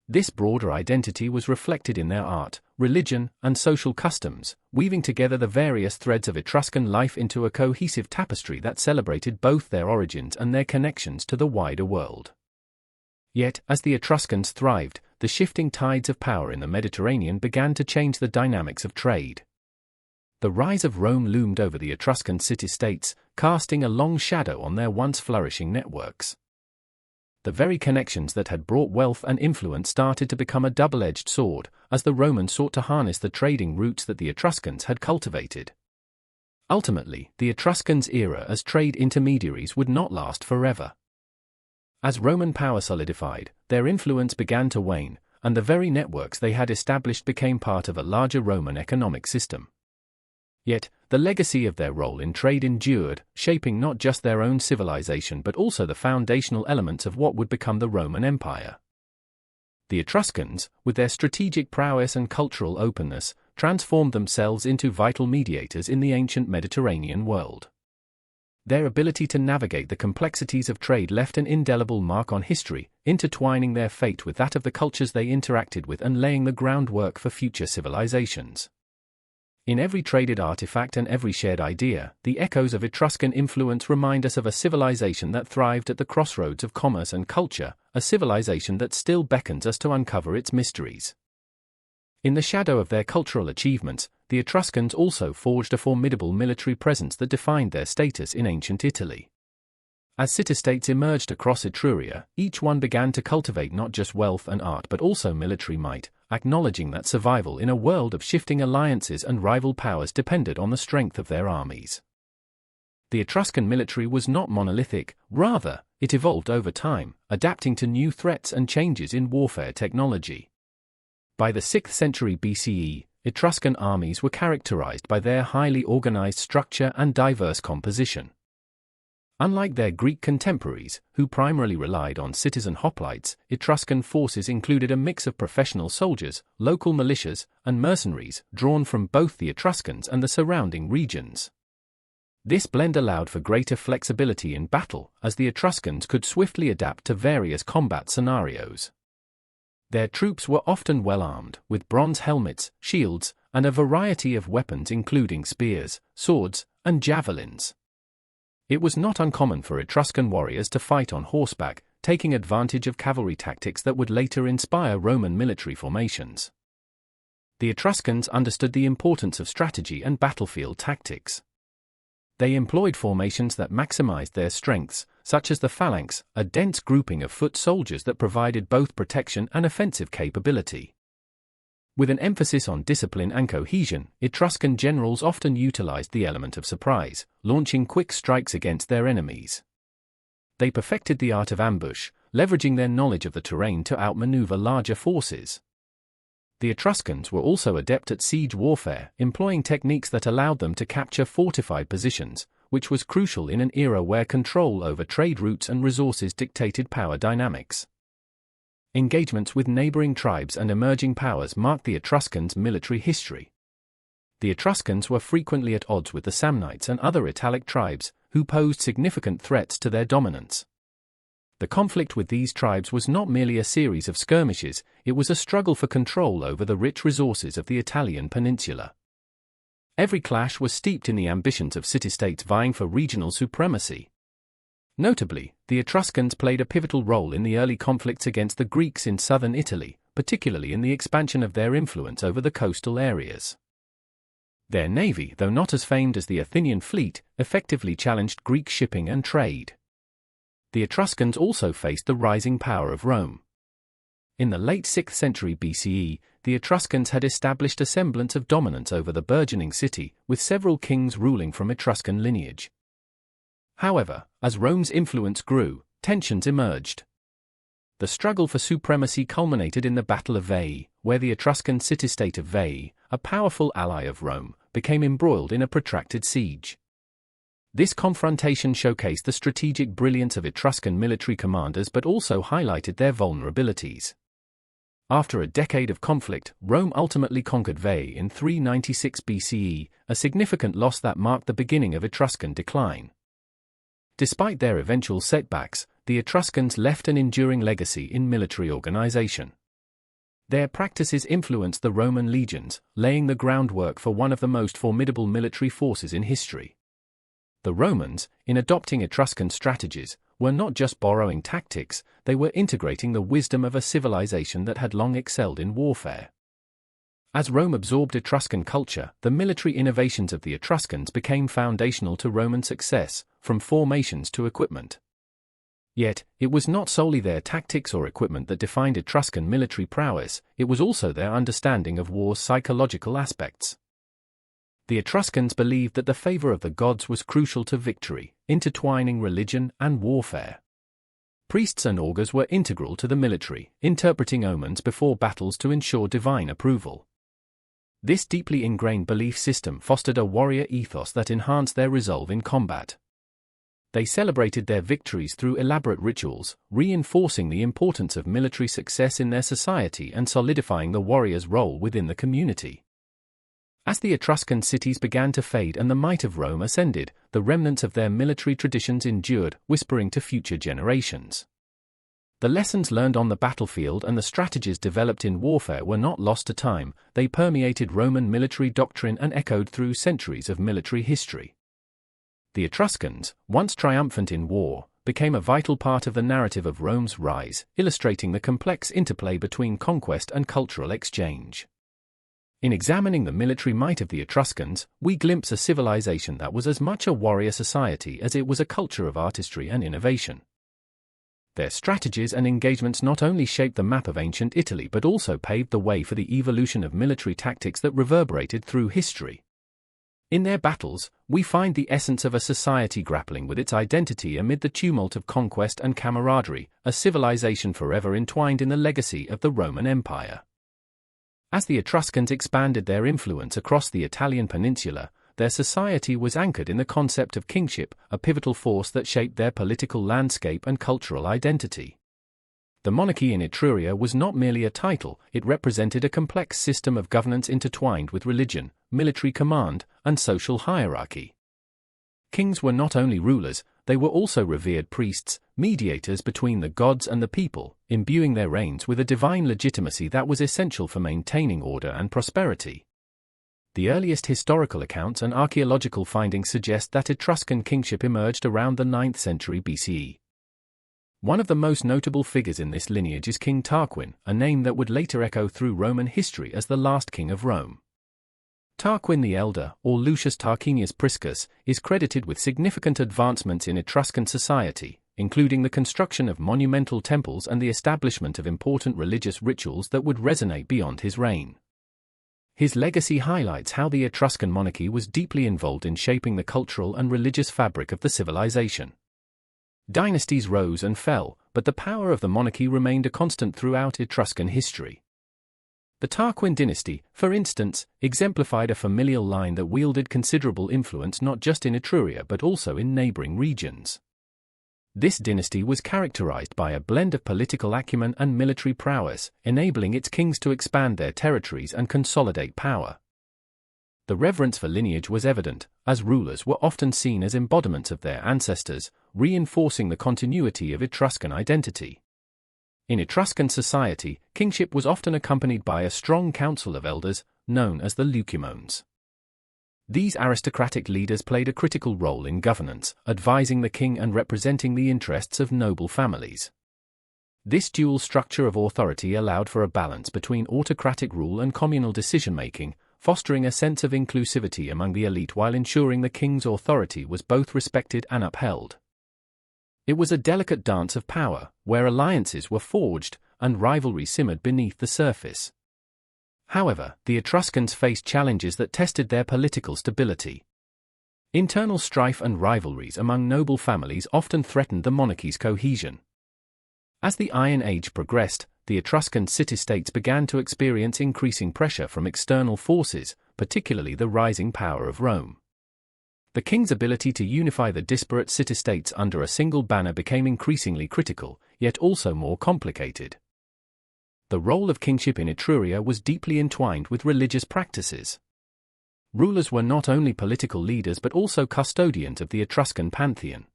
This broader identity was reflected in their art, religion, and social customs, weaving together the various threads of Etruscan life into a cohesive tapestry that celebrated both their origins and their connections to the wider world. Yet, as the Etruscans thrived, the shifting tides of power in the Mediterranean began to change the dynamics of trade. The rise of Rome loomed over the Etruscan city-states, casting a long shadow on their once flourishing networks. The very connections that had brought wealth and influence started to become a double-edged sword, as the Romans sought to harness the trading routes that the Etruscans had cultivated. Ultimately, the Etruscans' era as trade intermediaries would not last forever. As Roman power solidified, their influence began to wane, and the very networks they had established became part of a larger Roman economic system. Yet, the legacy of their role in trade endured, shaping not just their own civilization but also the foundational elements of what would become the Roman Empire. The Etruscans, with their strategic prowess and cultural openness, transformed themselves into vital mediators in the ancient Mediterranean world. Their ability to navigate the complexities of trade left an indelible mark on history, intertwining their fate with that of the cultures they interacted with and laying the groundwork for future civilizations. In every traded artifact and every shared idea, the echoes of Etruscan influence remind us of a civilization that thrived at the crossroads of commerce and culture, a civilization that still beckons us to uncover its mysteries. In the shadow of their cultural achievements, the Etruscans also forged a formidable military presence that defined their status in ancient Italy. As city-states emerged across Etruria, each one began to cultivate not just wealth and art but also military might, acknowledging that survival in a world of shifting alliances and rival powers depended on the strength of their armies. The Etruscan military was not monolithic, rather, it evolved over time, adapting to new threats and changes in warfare technology. By the 6th century BCE, Etruscan armies were characterized by their highly organized structure and diverse composition. Unlike their Greek contemporaries, who primarily relied on citizen hoplites, Etruscan forces included a mix of professional soldiers, local militias, and mercenaries, drawn from both the Etruscans and the surrounding regions. This blend allowed for greater flexibility in battle, as the Etruscans could swiftly adapt to various combat scenarios. Their troops were often well armed, with bronze helmets, shields, and a variety of weapons including spears, swords, and javelins. It was not uncommon for Etruscan warriors to fight on horseback, taking advantage of cavalry tactics that would later inspire Roman military formations. The Etruscans understood the importance of strategy and battlefield tactics. They employed formations that maximized their strengths, such as the phalanx, a dense grouping of foot soldiers that provided both protection and offensive capability. With an emphasis on discipline and cohesion, Etruscan generals often utilized the element of surprise, launching quick strikes against their enemies. They perfected the art of ambush, leveraging their knowledge of the terrain to outmaneuver larger forces. The Etruscans were also adept at siege warfare, employing techniques that allowed them to capture fortified positions, which was crucial in an era where control over trade routes and resources dictated power dynamics. Engagements with neighboring tribes and emerging powers marked the Etruscans' military history. The Etruscans were frequently at odds with the Samnites and other Italic tribes, who posed significant threats to their dominance. The conflict with these tribes was not merely a series of skirmishes, it was a struggle for control over the rich resources of the Italian peninsula. Every clash was steeped in the ambitions of city-states vying for regional supremacy. Notably, the Etruscans played a pivotal role in the early conflicts against the Greeks in southern Italy, particularly in the expansion of their influence over the coastal areas. Their navy, though not as famed as the Athenian fleet, effectively challenged Greek shipping and trade. The Etruscans also faced the rising power of Rome. In the late 6th century BCE, the Etruscans had established a semblance of dominance over the burgeoning city, with several kings ruling from Etruscan lineage. However, as Rome's influence grew, tensions emerged. The struggle for supremacy culminated in the Battle of Veii, where the Etruscan city-state of Veii, a powerful ally of Rome, became embroiled in a protracted siege. This confrontation showcased the strategic brilliance of Etruscan military commanders but also highlighted their vulnerabilities. After a decade of conflict, Rome ultimately conquered Veii in 396 BCE, a significant loss that marked the beginning of Etruscan decline. Despite their eventual setbacks, the Etruscans left an enduring legacy in military organization. Their practices influenced the Roman legions, laying the groundwork for one of the most formidable military forces in history. The Romans, in adopting Etruscan strategies, were not just borrowing tactics, they were integrating the wisdom of a civilization that had long excelled in warfare. As Rome absorbed Etruscan culture, the military innovations of the Etruscans became foundational to Roman success, from formations to equipment. Yet, it was not solely their tactics or equipment that defined Etruscan military prowess, it was also their understanding of war's psychological aspects. The Etruscans believed that the favor of the gods was crucial to victory, intertwining religion and warfare. Priests and augurs were integral to the military, interpreting omens before battles to ensure divine approval. This deeply ingrained belief system fostered a warrior ethos that enhanced their resolve in combat. They celebrated their victories through elaborate rituals, reinforcing the importance of military success in their society and solidifying the warrior's role within the community. As the Etruscan cities began to fade and the might of Rome ascended, the remnants of their military traditions endured, whispering to future generations. The lessons learned on the battlefield and the strategies developed in warfare were not lost to time, they permeated Roman military doctrine and echoed through centuries of military history. The Etruscans, once triumphant in war, became a vital part of the narrative of Rome's rise, illustrating the complex interplay between conquest and cultural exchange. In examining the military might of the Etruscans, we glimpse a civilization that was as much a warrior society as it was a culture of artistry and innovation. Their strategies and engagements not only shaped the map of ancient Italy but also paved the way for the evolution of military tactics that reverberated through history. In their battles, we find the essence of a society grappling with its identity amid the tumult of conquest and camaraderie, a civilization forever entwined in the legacy of the Roman Empire. As the Etruscans expanded their influence across the Italian peninsula, their society was anchored in the concept of kingship, a pivotal force that shaped their political landscape and cultural identity. The monarchy in Etruria was not merely a title, it represented a complex system of governance intertwined with religion, military command, and social hierarchy. Kings were not only rulers, they were also revered priests, mediators between the gods and the people, imbuing their reigns with a divine legitimacy that was essential for maintaining order and prosperity. The earliest historical accounts and archaeological findings suggest that Etruscan kingship emerged around the 9th century BCE. One of the most notable figures in this lineage is King Tarquin, a name that would later echo through Roman history as the last king of Rome. Tarquin the Elder, or Lucius Tarquinius Priscus, is credited with significant advancements in Etruscan society, including the construction of monumental temples and the establishment of important religious rituals that would resonate beyond his reign. His legacy highlights how the Etruscan monarchy was deeply involved in shaping the cultural and religious fabric of the civilization. Dynasties rose and fell, but the power of the monarchy remained a constant throughout Etruscan history. The Tarquin dynasty, for instance, exemplified a familial line that wielded considerable influence not just in Etruria but also in neighboring regions. This dynasty was characterized by a blend of political acumen and military prowess, enabling its kings to expand their territories and consolidate power. The reverence for lineage was evident, as rulers were often seen as embodiments of their ancestors, reinforcing the continuity of Etruscan identity. In Etruscan society, kingship was often accompanied by a strong council of elders, known as the Leucomones. These aristocratic leaders played a critical role in governance, advising the king and representing the interests of noble families. This dual structure of authority allowed for a balance between autocratic rule and communal decision-making, fostering a sense of inclusivity among the elite while ensuring the king's authority was both respected and upheld. It was a delicate dance of power, where alliances were forged and rivalry simmered beneath the surface. However, the Etruscans faced challenges that tested their political stability. Internal strife and rivalries among noble families often threatened the monarchy's cohesion. As the Iron Age progressed, the Etruscan city-states began to experience increasing pressure from external forces, particularly the rising power of Rome. The king's ability to unify the disparate city-states under a single banner became increasingly critical, yet also more complicated. The role of kingship in Etruria was deeply entwined with religious practices. Rulers were not only political leaders but also custodians of the Etruscan pantheon.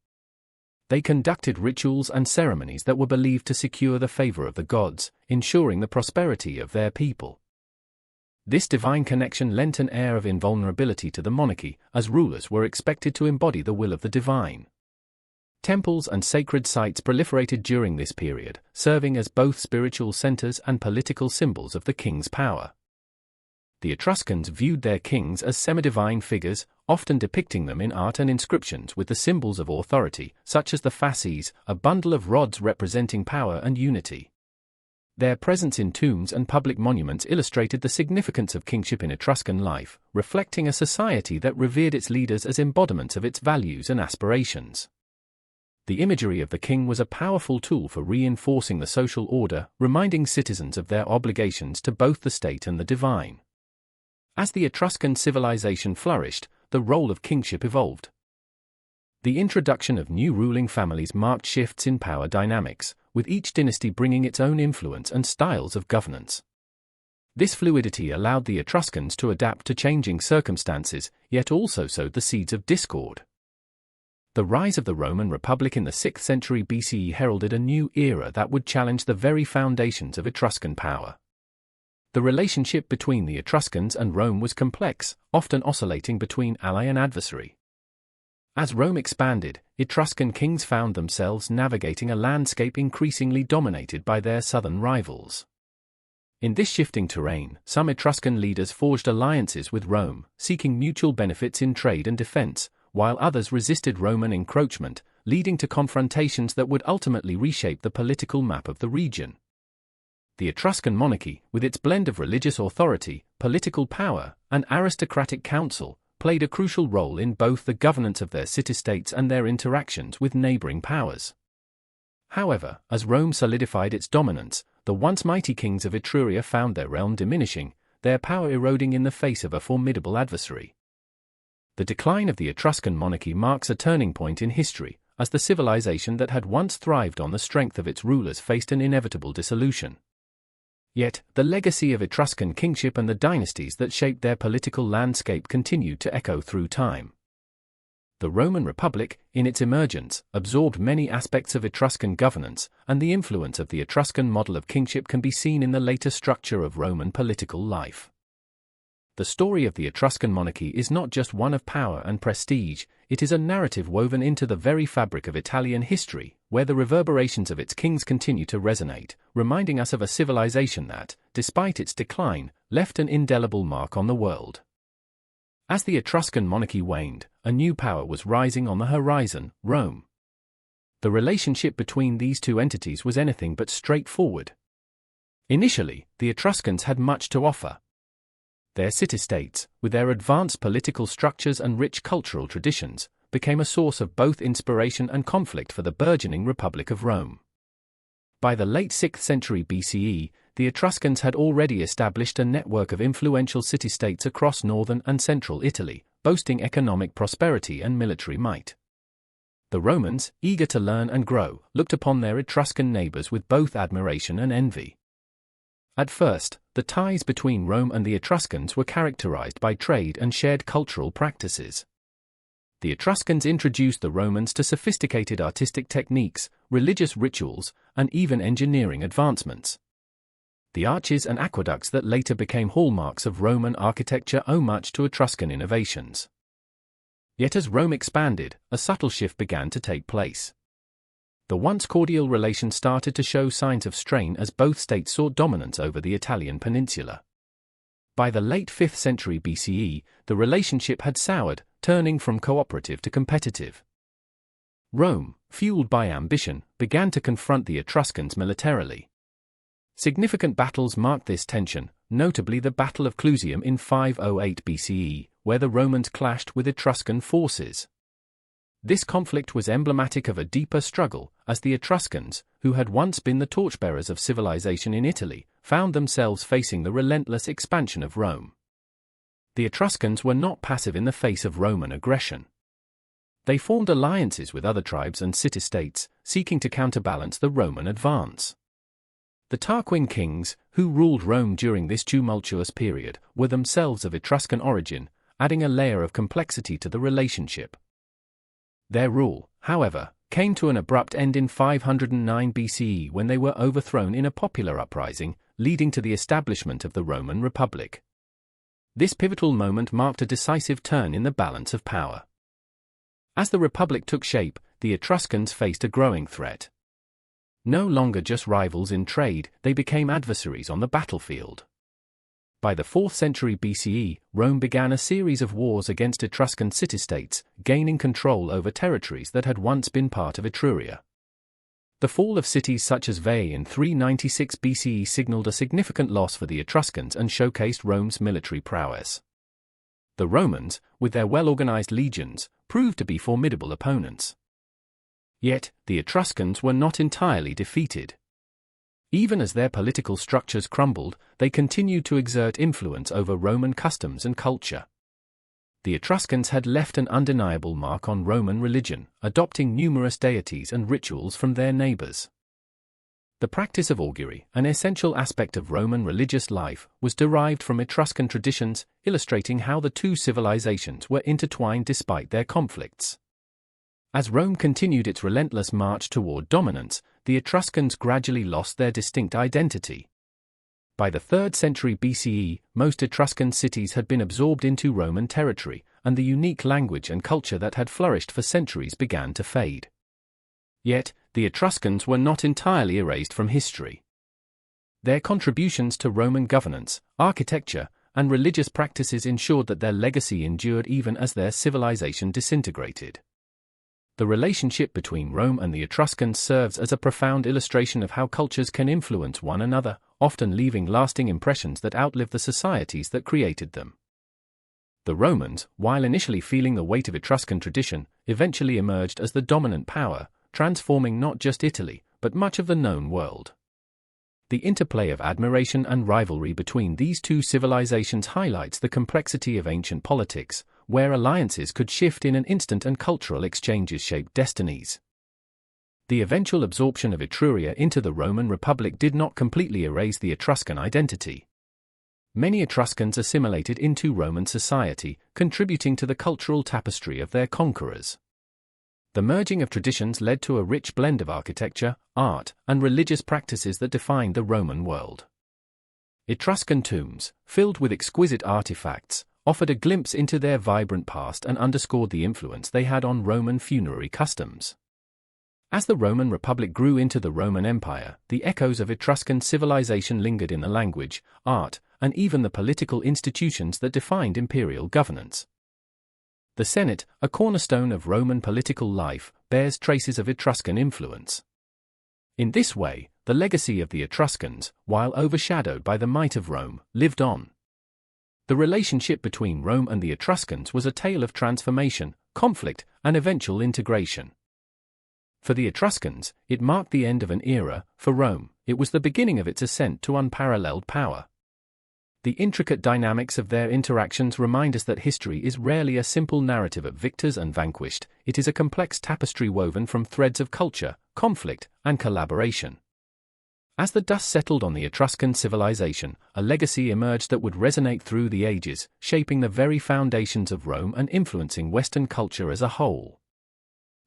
They conducted rituals and ceremonies that were believed to secure the favor of the gods, ensuring the prosperity of their people. This divine connection lent an air of invulnerability to the monarchy, as rulers were expected to embody the will of the divine. Temples and sacred sites proliferated during this period, serving as both spiritual centers and political symbols of the king's power. The Etruscans viewed their kings as semi-divine figures, often depicting them in art and inscriptions with the symbols of authority, such as the fasces, a bundle of rods representing power and unity. Their presence in tombs and public monuments illustrated the significance of kingship in Etruscan life, reflecting a society that revered its leaders as embodiments of its values and aspirations. The imagery of the king was a powerful tool for reinforcing the social order, reminding citizens of their obligations to both the state and the divine. As the Etruscan civilization flourished, the role of kingship evolved. The introduction of new ruling families marked shifts in power dynamics, with each dynasty bringing its own influence and styles of governance. This fluidity allowed the Etruscans to adapt to changing circumstances, yet also sowed the seeds of discord. The rise of the Roman Republic in the 6th century BCE heralded a new era that would challenge the very foundations of Etruscan power. The relationship between the Etruscans and Rome was complex, often oscillating between ally and adversary. As Rome expanded, Etruscan kings found themselves navigating a landscape increasingly dominated by their southern rivals. In this shifting terrain, some Etruscan leaders forged alliances with Rome, seeking mutual benefits in trade and defense, while others resisted Roman encroachment, leading to confrontations that would ultimately reshape the political map of the region. The Etruscan monarchy, with its blend of religious authority, political power, and aristocratic council, played a crucial role in both the governance of their city-states and their interactions with neighboring powers. However, as Rome solidified its dominance, the once mighty kings of Etruria found their realm diminishing, their power eroding in the face of a formidable adversary. The decline of the Etruscan monarchy marks a turning point in history, as the civilization that had once thrived on the strength of its rulers faced an inevitable dissolution. Yet, the legacy of Etruscan kingship and the dynasties that shaped their political landscape continued to echo through time. The Roman Republic, in its emergence, absorbed many aspects of Etruscan governance, and the influence of the Etruscan model of kingship can be seen in the later structure of Roman political life. The story of the Etruscan monarchy is not just one of power and prestige, it is a narrative woven into the very fabric of Italian history, where the reverberations of its kings continue to resonate, reminding us of a civilization that, despite its decline, left an indelible mark on the world. As the Etruscan monarchy waned, a new power was rising on the horizon, Rome. The relationship between these two entities was anything but straightforward. Initially, the Etruscans had much to offer. Their city-states, with their advanced political structures and rich cultural traditions, became a source of both inspiration and conflict for the burgeoning Republic of Rome. By the late 6th century BCE, the Etruscans had already established a network of influential city-states across northern and central Italy, boasting economic prosperity and military might. The Romans, eager to learn and grow, looked upon their Etruscan neighbors with both admiration and envy. At first, the ties between Rome and the Etruscans were characterized by trade and shared cultural practices. The Etruscans introduced the Romans to sophisticated artistic techniques, religious rituals, and even engineering advancements. The arches and aqueducts that later became hallmarks of Roman architecture owe much to Etruscan innovations. Yet as Rome expanded, a subtle shift began to take place. The once cordial relations started to show signs of strain as both states sought dominance over the Italian peninsula. By the late 5th century BCE, the relationship had soured, turning from cooperative to competitive. Rome, fueled by ambition, began to confront the Etruscans militarily. Significant battles marked this tension, notably the Battle of Clusium in 508 BCE, where the Romans clashed with Etruscan forces. This conflict was emblematic of a deeper struggle, as the Etruscans, who had once been the torchbearers of civilization in Italy, found themselves facing the relentless expansion of Rome. The Etruscans were not passive in the face of Roman aggression. They formed alliances with other tribes and city-states, seeking to counterbalance the Roman advance. The Tarquin kings, who ruled Rome during this tumultuous period, were themselves of Etruscan origin, adding a layer of complexity to the relationship. Their rule, however, came to an abrupt end in 509 BCE when they were overthrown in a popular uprising, leading to the establishment of the Roman Republic. This pivotal moment marked a decisive turn in the balance of power. As the Republic took shape, the Etruscans faced a growing threat. No longer just rivals in trade, they became adversaries on the battlefield. By the 4th century BCE, Rome began a series of wars against Etruscan city-states, gaining control over territories that had once been part of Etruria. The fall of cities such as Veii in 396 BCE signaled a significant loss for the Etruscans and showcased Rome's military prowess. The Romans, with their well-organized legions, proved to be formidable opponents. Yet, the Etruscans were not entirely defeated. Even as their political structures crumbled, they continued to exert influence over Roman customs and culture. The Etruscans had left an undeniable mark on Roman religion, adopting numerous deities and rituals from their neighbors. The practice of augury, an essential aspect of Roman religious life, was derived from Etruscan traditions, illustrating how the two civilizations were intertwined despite their conflicts. As Rome continued its relentless march toward dominance, the Etruscans gradually lost their distinct identity. By the 3rd century BCE, most Etruscan cities had been absorbed into Roman territory, and the unique language and culture that had flourished for centuries began to fade. Yet, the Etruscans were not entirely erased from history. Their contributions to Roman governance, architecture, and religious practices ensured that their legacy endured even as their civilization disintegrated. The relationship between Rome and the Etruscans serves as a profound illustration of how cultures can influence one another, often leaving lasting impressions that outlive the societies that created them. The Romans, while initially feeling the weight of Etruscan tradition, eventually emerged as the dominant power, transforming not just Italy, but much of the known world. The interplay of admiration and rivalry between these two civilizations highlights the complexity of ancient politics, where alliances could shift in an instant and cultural exchanges shaped destinies. The eventual absorption of Etruria into the Roman Republic did not completely erase the Etruscan identity. Many Etruscans assimilated into Roman society, contributing to the cultural tapestry of their conquerors. The merging of traditions led to a rich blend of architecture, art, and religious practices that defined the Roman world. Etruscan tombs, filled with exquisite artifacts, offered a glimpse into their vibrant past and underscored the influence they had on Roman funerary customs. As the Roman Republic grew into the Roman Empire, the echoes of Etruscan civilization lingered in the language, art, and even the political institutions that defined imperial governance. The Senate, a cornerstone of Roman political life, bears traces of Etruscan influence. In this way, the legacy of the Etruscans, while overshadowed by the might of Rome, lived on. The relationship between Rome and the Etruscans was a tale of transformation, conflict, and eventual integration. For the Etruscans, it marked the end of an era; for Rome, it was the beginning of its ascent to unparalleled power. The intricate dynamics of their interactions remind us that history is rarely a simple narrative of victors and vanquished; it is a complex tapestry woven from threads of culture, conflict, and collaboration. As the dust settled on the Etruscan civilization, a legacy emerged that would resonate through the ages, shaping the very foundations of Rome and influencing Western culture as a whole.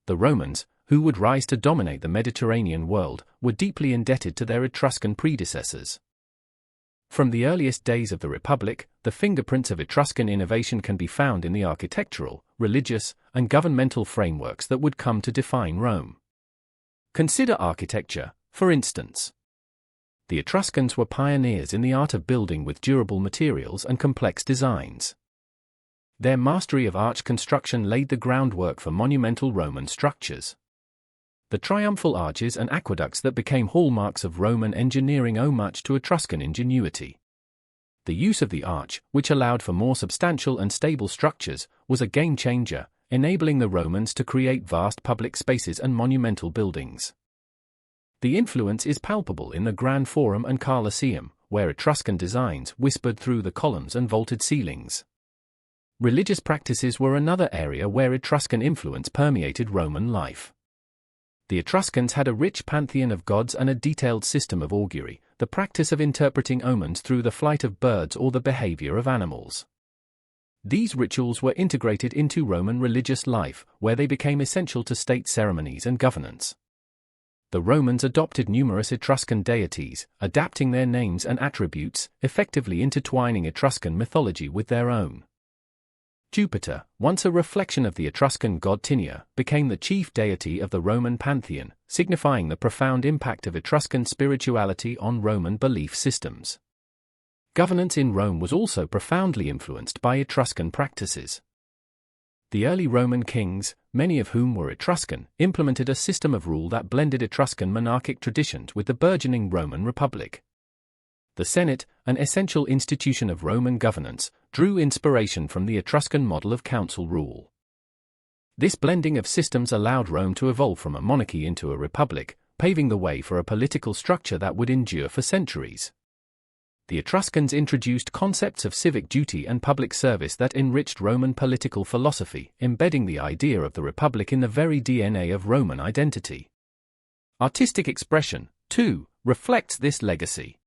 The Romans, who would rise to dominate the Mediterranean world, were deeply indebted to their Etruscan predecessors. From the earliest days of the Republic, the fingerprints of Etruscan innovation can be found in the architectural, religious, and governmental frameworks that would come to define Rome. Consider architecture, for instance. The Etruscans were pioneers in the art of building with durable materials and complex designs. Their mastery of arch construction laid the groundwork for monumental Roman structures. The triumphal arches and aqueducts that became hallmarks of Roman engineering owe much to Etruscan ingenuity. The use of the arch, which allowed for more substantial and stable structures, was a game-changer, enabling the Romans to create vast public spaces and monumental buildings. The influence is palpable in the Grand Forum and Colosseum, where Etruscan designs whispered through the columns and vaulted ceilings. Religious practices were another area where Etruscan influence permeated Roman life. The Etruscans had a rich pantheon of gods and a detailed system of augury, the practice of interpreting omens through the flight of birds or the behavior of animals. These rituals were integrated into Roman religious life, where they became essential to state ceremonies and governance. The Romans adopted numerous Etruscan deities, adapting their names and attributes, effectively intertwining Etruscan mythology with their own. Jupiter, once a reflection of the Etruscan god Tinia, became the chief deity of the Roman pantheon, signifying the profound impact of Etruscan spirituality on Roman belief systems. Governance in Rome was also profoundly influenced by Etruscan practices. The early Roman kings, many of whom were Etruscan, implemented a system of rule that blended Etruscan monarchic traditions with the burgeoning Roman Republic. The Senate, an essential institution of Roman governance, drew inspiration from the Etruscan model of council rule. This blending of systems allowed Rome to evolve from a monarchy into a republic, paving the way for a political structure that would endure for centuries. The Etruscans introduced concepts of civic duty and public service that enriched Roman political philosophy, embedding the idea of the republic in the very DNA of Roman identity. Artistic expression, too, reflects this legacy.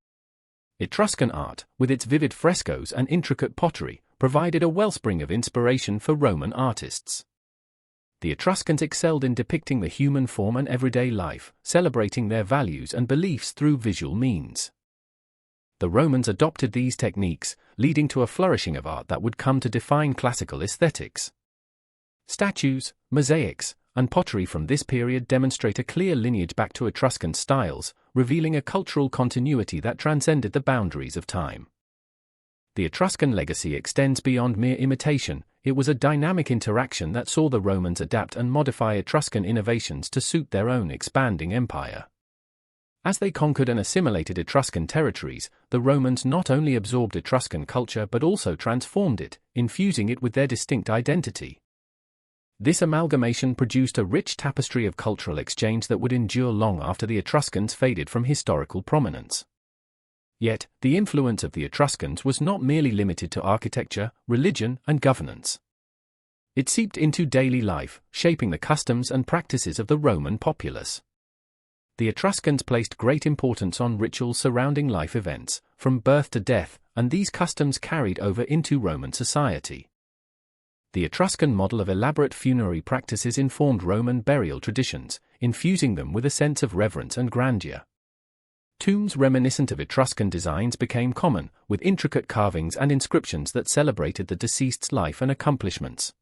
Etruscan art, with its vivid frescoes and intricate pottery, provided a wellspring of inspiration for Roman artists. The Etruscans excelled in depicting the human form and everyday life, celebrating their values and beliefs through visual means. The Romans adopted these techniques, leading to a flourishing of art that would come to define classical aesthetics. Statues, mosaics, and pottery from this period demonstrate a clear lineage back to Etruscan styles, revealing a cultural continuity that transcended the boundaries of time. The Etruscan legacy extends beyond mere imitation; it was a dynamic interaction that saw the Romans adapt and modify Etruscan innovations to suit their own expanding empire. As they conquered and assimilated Etruscan territories, the Romans not only absorbed Etruscan culture but also transformed it, infusing it with their distinct identity. This amalgamation produced a rich tapestry of cultural exchange that would endure long after the Etruscans faded from historical prominence. Yet, the influence of the Etruscans was not merely limited to architecture, religion, and governance. It seeped into daily life, shaping the customs and practices of the Roman populace. The Etruscans placed great importance on rituals surrounding life events, from birth to death, and these customs carried over into Roman society. The Etruscan model of elaborate funerary practices informed Roman burial traditions, infusing them with a sense of reverence and grandeur. Tombs reminiscent of Etruscan designs became common, with intricate carvings and inscriptions that celebrated the deceased's life and accomplishments.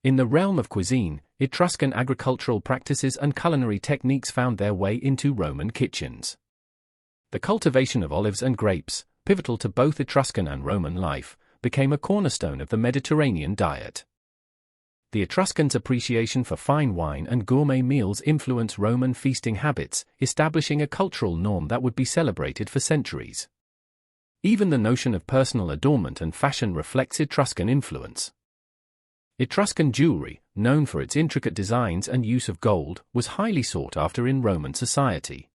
In the realm of cuisine, Etruscan agricultural practices and culinary techniques found their way into Roman kitchens. The cultivation of olives and grapes, pivotal to both Etruscan and Roman life, became a cornerstone of the Mediterranean diet. The Etruscans' appreciation for fine wine and gourmet meals influenced Roman feasting habits, establishing a cultural norm that would be celebrated for centuries. Even the notion of personal adornment and fashion reflects Etruscan influence. Etruscan jewelry, known for its intricate designs and use of gold, was highly sought after in Roman society.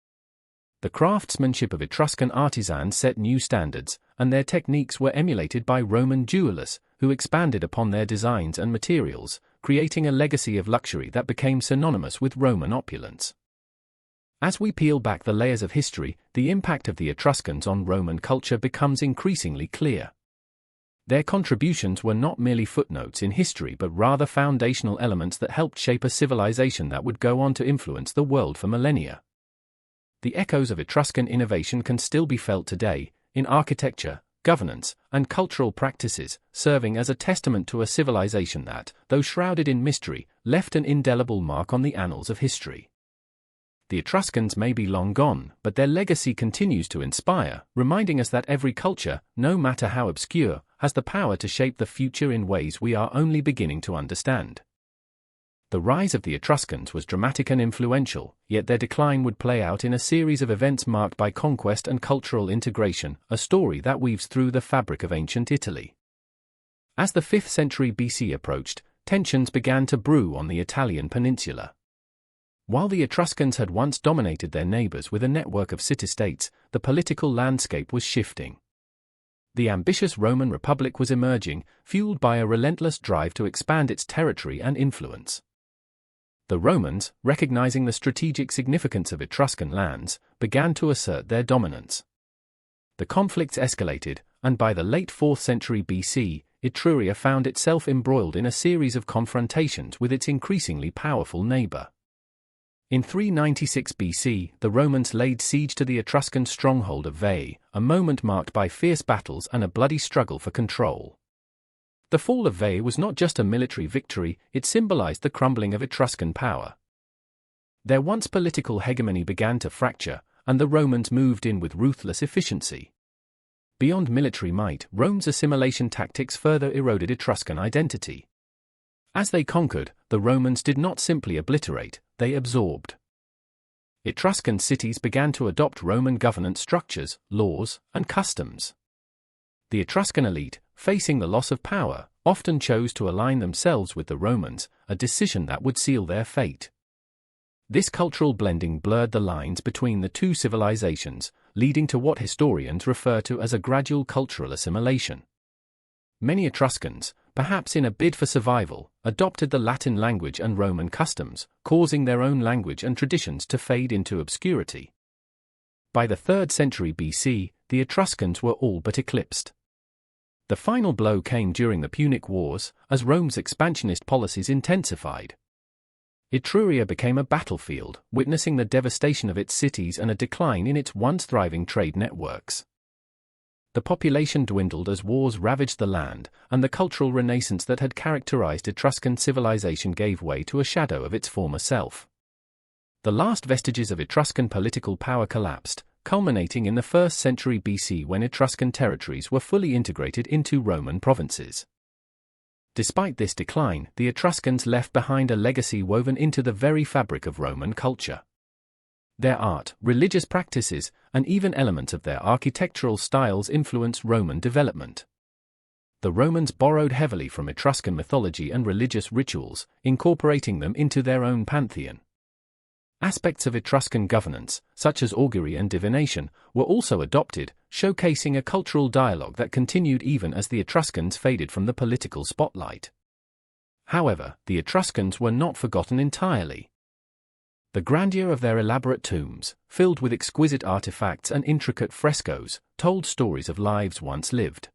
The craftsmanship of Etruscan artisans set new standards, and their techniques were emulated by Roman jewelers, who expanded upon their designs and materials, creating a legacy of luxury that became synonymous with Roman opulence. As we peel back the layers of history, the impact of the Etruscans on Roman culture becomes increasingly clear. Their contributions were not merely footnotes in history but rather foundational elements that helped shape a civilization that would go on to influence the world for millennia. The echoes of Etruscan innovation can still be felt today, in architecture, governance, and cultural practices, serving as a testament to a civilization that, though shrouded in mystery, left an indelible mark on the annals of history. The Etruscans may be long gone, but their legacy continues to inspire, reminding us that every culture, no matter how obscure, has the power to shape the future in ways we are only beginning to understand. The rise of the Etruscans was dramatic and influential, yet their decline would play out in a series of events marked by conquest and cultural integration, a story that weaves through the fabric of ancient Italy. As the 5th century BC approached, tensions began to brew on the Italian peninsula. While the Etruscans had once dominated their neighbors with a network of city-states, the political landscape was shifting. The ambitious Roman Republic was emerging, fueled by a relentless drive to expand its territory and influence. The Romans, recognizing the strategic significance of Etruscan lands, began to assert their dominance. The conflicts escalated, and by the late 4th century BC, Etruria found itself embroiled in a series of confrontations with its increasingly powerful neighbor. In 396 BC, the Romans laid siege to the Etruscan stronghold of Veii, a moment marked by fierce battles and a bloody struggle for control. The fall of Veii was not just a military victory, it symbolized the crumbling of Etruscan power. Their once political hegemony began to fracture, and the Romans moved in with ruthless efficiency. Beyond military might, Rome's assimilation tactics further eroded Etruscan identity. As they conquered, the Romans did not simply obliterate, they absorbed. Etruscan cities began to adopt Roman governance structures, laws, and customs. The Etruscan elite, facing the loss of power, often chose to align themselves with the Romans, a decision that would seal their fate. This cultural blending blurred the lines between the two civilizations, leading to what historians refer to as a gradual cultural assimilation. Many Etruscans, perhaps in a bid for survival, adopted the Latin language and Roman customs, causing their own language and traditions to fade into obscurity. By the 3rd century BC, the Etruscans were all but eclipsed. The final blow came during the Punic Wars, as Rome's expansionist policies intensified. Etruria became a battlefield, witnessing the devastation of its cities and a decline in its once thriving trade networks. The population dwindled as wars ravaged the land, and the cultural renaissance that had characterized Etruscan civilization gave way to a shadow of its former self. The last vestiges of Etruscan political power collapsed, culminating in the 1st century BC when Etruscan territories were fully integrated into Roman provinces. Despite this decline, the Etruscans left behind a legacy woven into the very fabric of Roman culture. Their art, religious practices, and even elements of their architectural styles influenced Roman development. The Romans borrowed heavily from Etruscan mythology and religious rituals, incorporating them into their own pantheon. Aspects of Etruscan governance, such as augury and divination, were also adopted, showcasing a cultural dialogue that continued even as the Etruscans faded from the political spotlight. However, the Etruscans were not forgotten entirely. The grandeur of their elaborate tombs, filled with exquisite artifacts and intricate frescoes, told stories of lives once lived.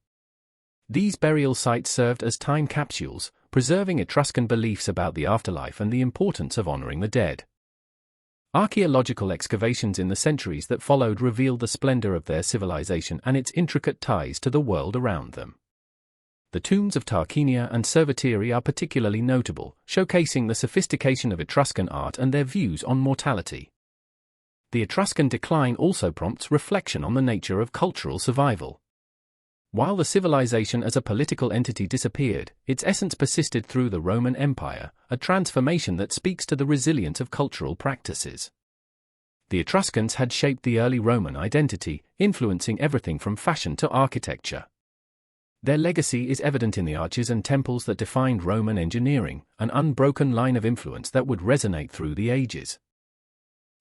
These burial sites served as time capsules, preserving Etruscan beliefs about the afterlife and the importance of honoring the dead. Archaeological excavations in the centuries that followed revealed the splendor of their civilization and its intricate ties to the world around them. The tombs of Tarquinia and Cerveteri are particularly notable, showcasing the sophistication of Etruscan art and their views on mortality. The Etruscan decline also prompts reflection on the nature of cultural survival. While the civilization as a political entity disappeared, its essence persisted through the Roman Empire, a transformation that speaks to the resilience of cultural practices. The Etruscans had shaped the early Roman identity, influencing everything from fashion to architecture. Their legacy is evident in the arches and temples that defined Roman engineering, an unbroken line of influence that would resonate through the ages.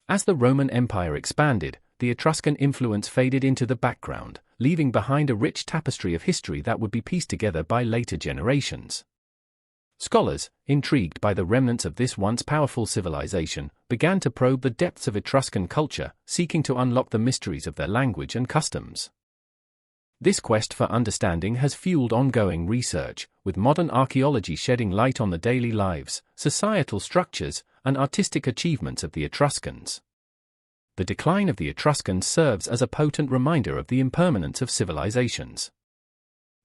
As the Roman Empire expanded, the Etruscan influence faded into the background, leaving behind a rich tapestry of history that would be pieced together by later generations. Scholars, intrigued by the remnants of this once powerful civilization, began to probe the depths of Etruscan culture, seeking to unlock the mysteries of their language and customs. This quest for understanding has fueled ongoing research, with modern archaeology shedding light on the daily lives, societal structures, and artistic achievements of the Etruscans. The decline of the Etruscans serves as a potent reminder of the impermanence of civilizations.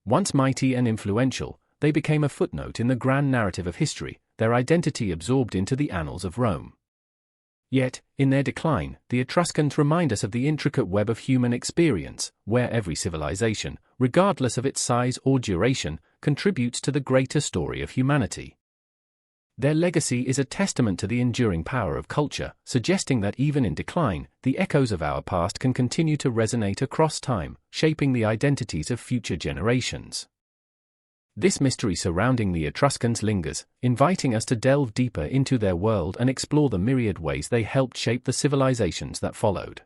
Once mighty and influential, they became a footnote in the grand narrative of history, their identity absorbed into the annals of Rome. Yet, in their decline, the Etruscans remind us of the intricate web of human experience, where every civilization, regardless of its size or duration, contributes to the greater story of humanity. Their legacy is a testament to the enduring power of culture, suggesting that even in decline, the echoes of our past can continue to resonate across time, shaping the identities of future generations. This mystery surrounding the Etruscans lingers, inviting us to delve deeper into their world and explore the myriad ways they helped shape the civilizations that followed.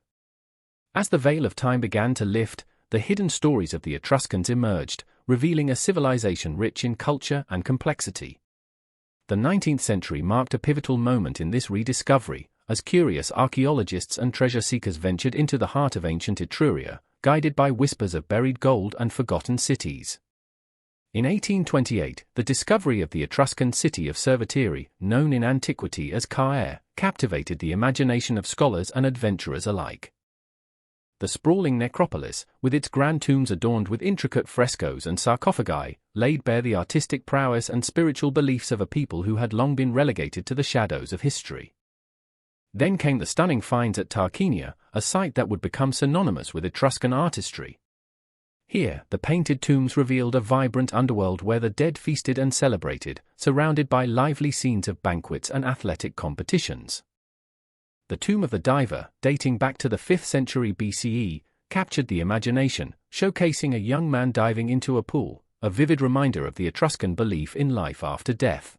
As the veil of time began to lift, the hidden stories of the Etruscans emerged, revealing a civilization rich in culture and complexity. The 19th century marked a pivotal moment in this rediscovery, as curious archaeologists and treasure seekers ventured into the heart of ancient Etruria, guided by whispers of buried gold and forgotten cities. In 1828, the discovery of the Etruscan city of Cerveteri, known in antiquity as Caere, captivated the imagination of scholars and adventurers alike. The sprawling necropolis, with its grand tombs adorned with intricate frescoes and sarcophagi, laid bare the artistic prowess and spiritual beliefs of a people who had long been relegated to the shadows of history. Then came the stunning finds at Tarquinia, a site that would become synonymous with Etruscan artistry. Here, the painted tombs revealed a vibrant underworld where the dead feasted and celebrated, surrounded by lively scenes of banquets and athletic competitions. The Tomb of the Diver, dating back to the 5th century BCE, captured the imagination, showcasing a young man diving into a pool, a vivid reminder of the Etruscan belief in life after death.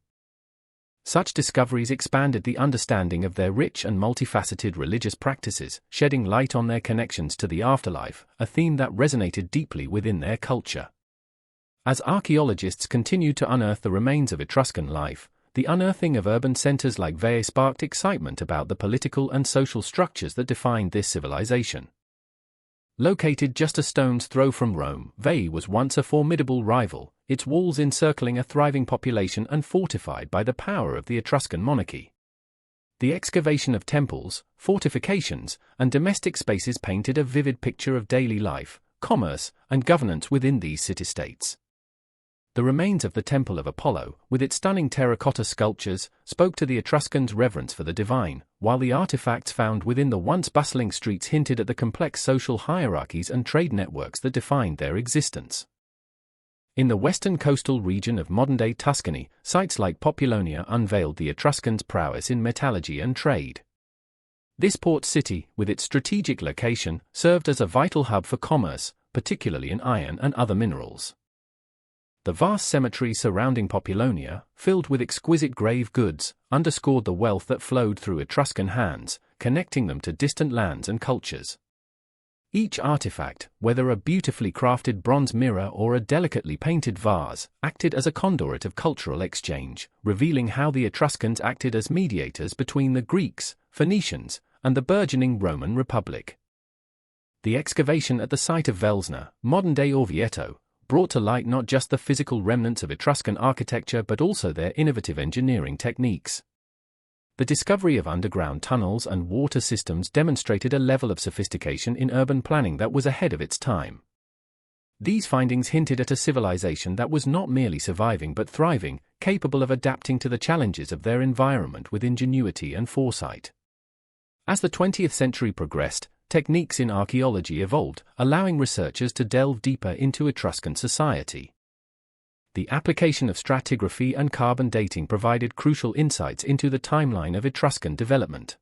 Such discoveries expanded the understanding of their rich and multifaceted religious practices, shedding light on their connections to the afterlife, a theme that resonated deeply within their culture. As archaeologists continued to unearth the remains of Etruscan life, the unearthing of urban centers like Veii sparked excitement about the political and social structures that defined this civilization. Located just a stone's throw from Rome, Veii was once a formidable rival, its walls encircling a thriving population and fortified by the power of the Etruscan monarchy. The excavation of temples, fortifications, and domestic spaces painted a vivid picture of daily life, commerce, and governance within these city-states. The remains of the Temple of Apollo, with its stunning terracotta sculptures, spoke to the Etruscans' reverence for the divine, while the artifacts found within the once bustling streets hinted at the complex social hierarchies and trade networks that defined their existence. In the western coastal region of modern-day Tuscany, sites like Populonia unveiled the Etruscans' prowess in metallurgy and trade. This port city, with its strategic location, served as a vital hub for commerce, particularly in iron and other minerals. The vast cemetery surrounding Populonia, filled with exquisite grave goods, underscored the wealth that flowed through Etruscan hands, connecting them to distant lands and cultures. Each artifact, whether a beautifully crafted bronze mirror or a delicately painted vase, acted as a conduit of cultural exchange, revealing how the Etruscans acted as mediators between the Greeks, Phoenicians, and the burgeoning Roman Republic. The excavation at the site of Velsna, modern-day Orvieto, brought to light not just the physical remnants of Etruscan architecture but also their innovative engineering techniques. The discovery of underground tunnels and water systems demonstrated a level of sophistication in urban planning that was ahead of its time. These findings hinted at a civilization that was not merely surviving but thriving, capable of adapting to the challenges of their environment with ingenuity and foresight. As the 20th century progressed, techniques in archaeology evolved, allowing researchers to delve deeper into Etruscan society. The application of stratigraphy and carbon dating provided crucial insights into the timeline of Etruscan development.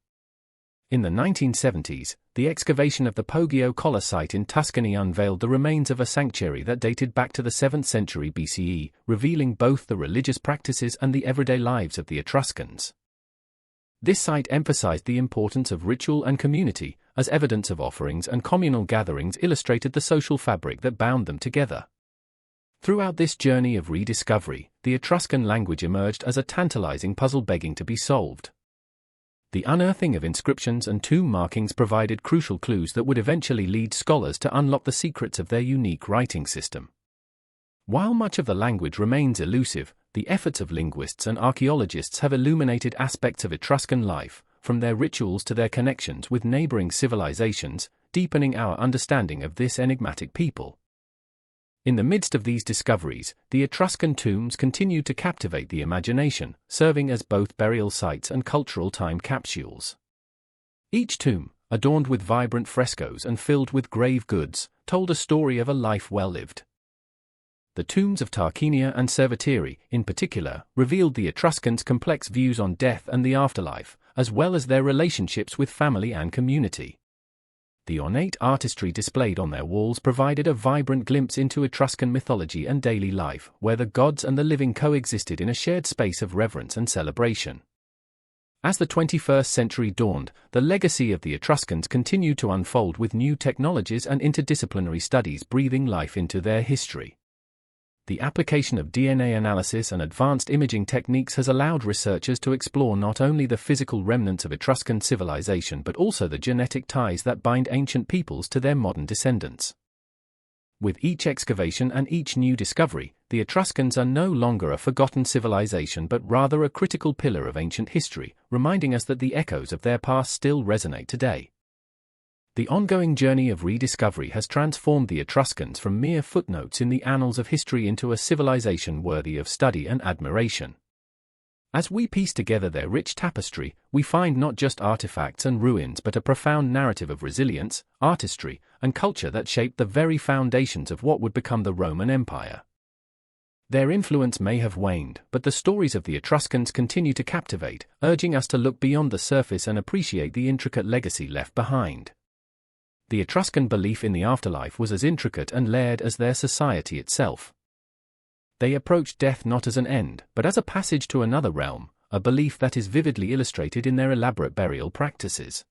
In the 1970s, the excavation of the Poggio Colla site in Tuscany unveiled the remains of a sanctuary that dated back to the 7th century BCE, revealing both the religious practices and the everyday lives of the Etruscans. This site emphasized the importance of ritual and community, as evidence of offerings and communal gatherings illustrated the social fabric that bound them together. Throughout this journey of rediscovery, the Etruscan language emerged as a tantalizing puzzle begging to be solved. The unearthing of inscriptions and tomb markings provided crucial clues that would eventually lead scholars to unlock the secrets of their unique writing system. While much of the language remains elusive, the efforts of linguists and archaeologists have illuminated aspects of Etruscan life, from their rituals to their connections with neighboring civilizations, deepening our understanding of this enigmatic people. In the midst of these discoveries, the Etruscan tombs continued to captivate the imagination, serving as both burial sites and cultural time capsules. Each tomb, adorned with vibrant frescoes and filled with grave goods, told a story of a life well lived. The tombs of Tarquinia and Cerveteri, in particular, revealed the Etruscans' complex views on death and the afterlife, as well as their relationships with family and community. The ornate artistry displayed on their walls provided a vibrant glimpse into Etruscan mythology and daily life, where the gods and the living coexisted in a shared space of reverence and celebration. As the 21st century dawned, the legacy of the Etruscans continued to unfold with new technologies and interdisciplinary studies breathing life into their history. The application of DNA analysis and advanced imaging techniques has allowed researchers to explore not only the physical remnants of Etruscan civilization but also the genetic ties that bind ancient peoples to their modern descendants. With each excavation and each new discovery, the Etruscans are no longer a forgotten civilization but rather a critical pillar of ancient history, reminding us that the echoes of their past still resonate today. The ongoing journey of rediscovery has transformed the Etruscans from mere footnotes in the annals of history into a civilization worthy of study and admiration. As we piece together their rich tapestry, we find not just artifacts and ruins but a profound narrative of resilience, artistry, and culture that shaped the very foundations of what would become the Roman Empire. Their influence may have waned, but the stories of the Etruscans continue to captivate, urging us to look beyond the surface and appreciate the intricate legacy left behind. The Etruscan belief in the afterlife was as intricate and layered as their society itself. They approached death not as an end, but as a passage to another realm, a belief that is vividly illustrated in their elaborate burial practices.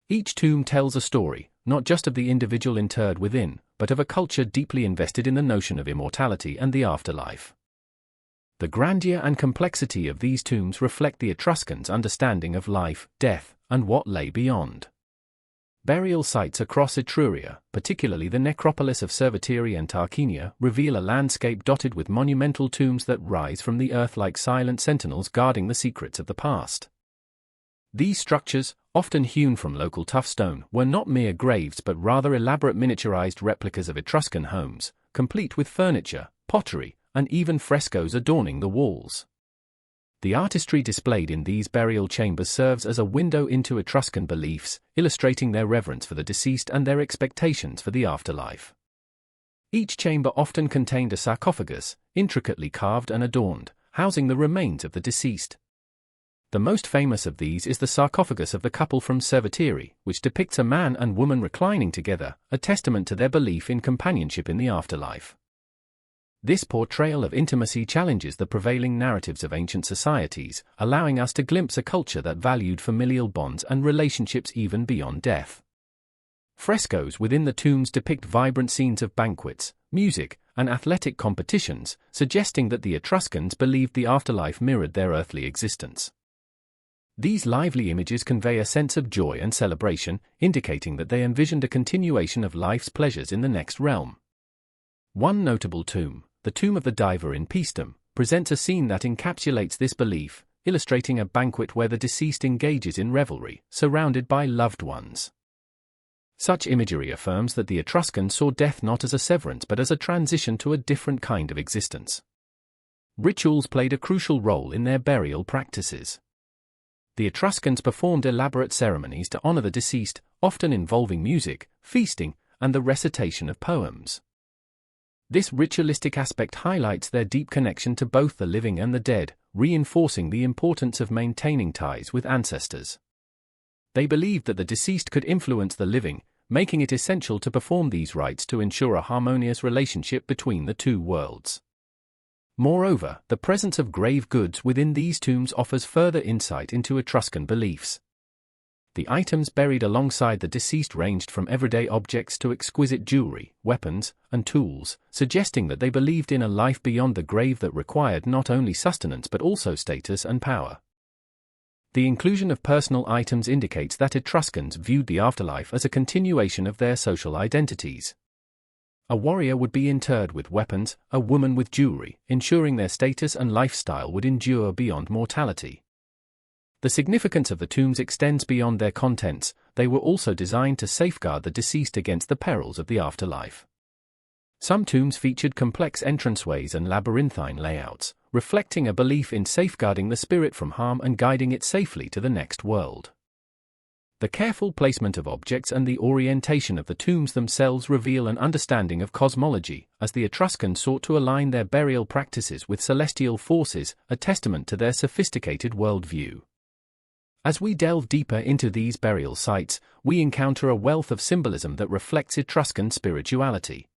Each tomb tells a story, not just of the individual interred within, but of a culture deeply invested in the notion of immortality and the afterlife. The grandeur and complexity of these tombs reflect the Etruscans' understanding of life, death, and what lay beyond. Burial sites across Etruria, particularly the necropolis of Cerveteri and Tarquinia, reveal a landscape dotted with monumental tombs that rise from the earth like silent sentinels guarding the secrets of the past. These structures, often hewn from local tough stone, were not mere graves but rather elaborate miniaturized replicas of Etruscan homes, complete with furniture, pottery, and even frescoes adorning the walls. The artistry displayed in these burial chambers serves as a window into Etruscan beliefs, illustrating their reverence for the deceased and their expectations for the afterlife. Each chamber often contained a sarcophagus, intricately carved and adorned, housing the remains of the deceased. The most famous of these is the sarcophagus of the couple from Cerveteri, which depicts a man and woman reclining together, a testament to their belief in companionship in the afterlife. This portrayal of intimacy challenges the prevailing narratives of ancient societies, allowing us to glimpse a culture that valued familial bonds and relationships even beyond death. Frescoes within the tombs depict vibrant scenes of banquets, music, and athletic competitions, suggesting that the Etruscans believed the afterlife mirrored their earthly existence. These lively images convey a sense of joy and celebration, indicating that they envisioned a continuation of life's pleasures in the next realm. One notable tomb, the Tomb of the Diver in Paestum, presents a scene that encapsulates this belief, illustrating a banquet where the deceased engages in revelry, surrounded by loved ones. Such imagery affirms that the Etruscans saw death not as a severance but as a transition to a different kind of existence. Rituals played a crucial role in their burial practices. The Etruscans performed elaborate ceremonies to honor the deceased, often involving music, feasting, and the recitation of poems. This ritualistic aspect highlights their deep connection to both the living and the dead, reinforcing the importance of maintaining ties with ancestors. They believed that the deceased could influence the living, making it essential to perform these rites to ensure a harmonious relationship between the two worlds. Moreover, the presence of grave goods within these tombs offers further insight into Etruscan beliefs. The items buried alongside the deceased ranged from everyday objects to exquisite jewelry, weapons, and tools, suggesting that they believed in a life beyond the grave that required not only sustenance but also status and power. The inclusion of personal items indicates that Etruscans viewed the afterlife as a continuation of their social identities. A warrior would be interred with weapons, a woman with jewelry, ensuring their status and lifestyle would endure beyond mortality. The significance of the tombs extends beyond their contents. They were also designed to safeguard the deceased against the perils of the afterlife. Some tombs featured complex entranceways and labyrinthine layouts, reflecting a belief in safeguarding the spirit from harm and guiding it safely to the next world. The careful placement of objects and the orientation of the tombs themselves reveal an understanding of cosmology, as the Etruscans sought to align their burial practices with celestial forces, a testament to their sophisticated worldview. As we delve deeper into these burial sites, we encounter a wealth of symbolism that reflects Etruscan spirituality.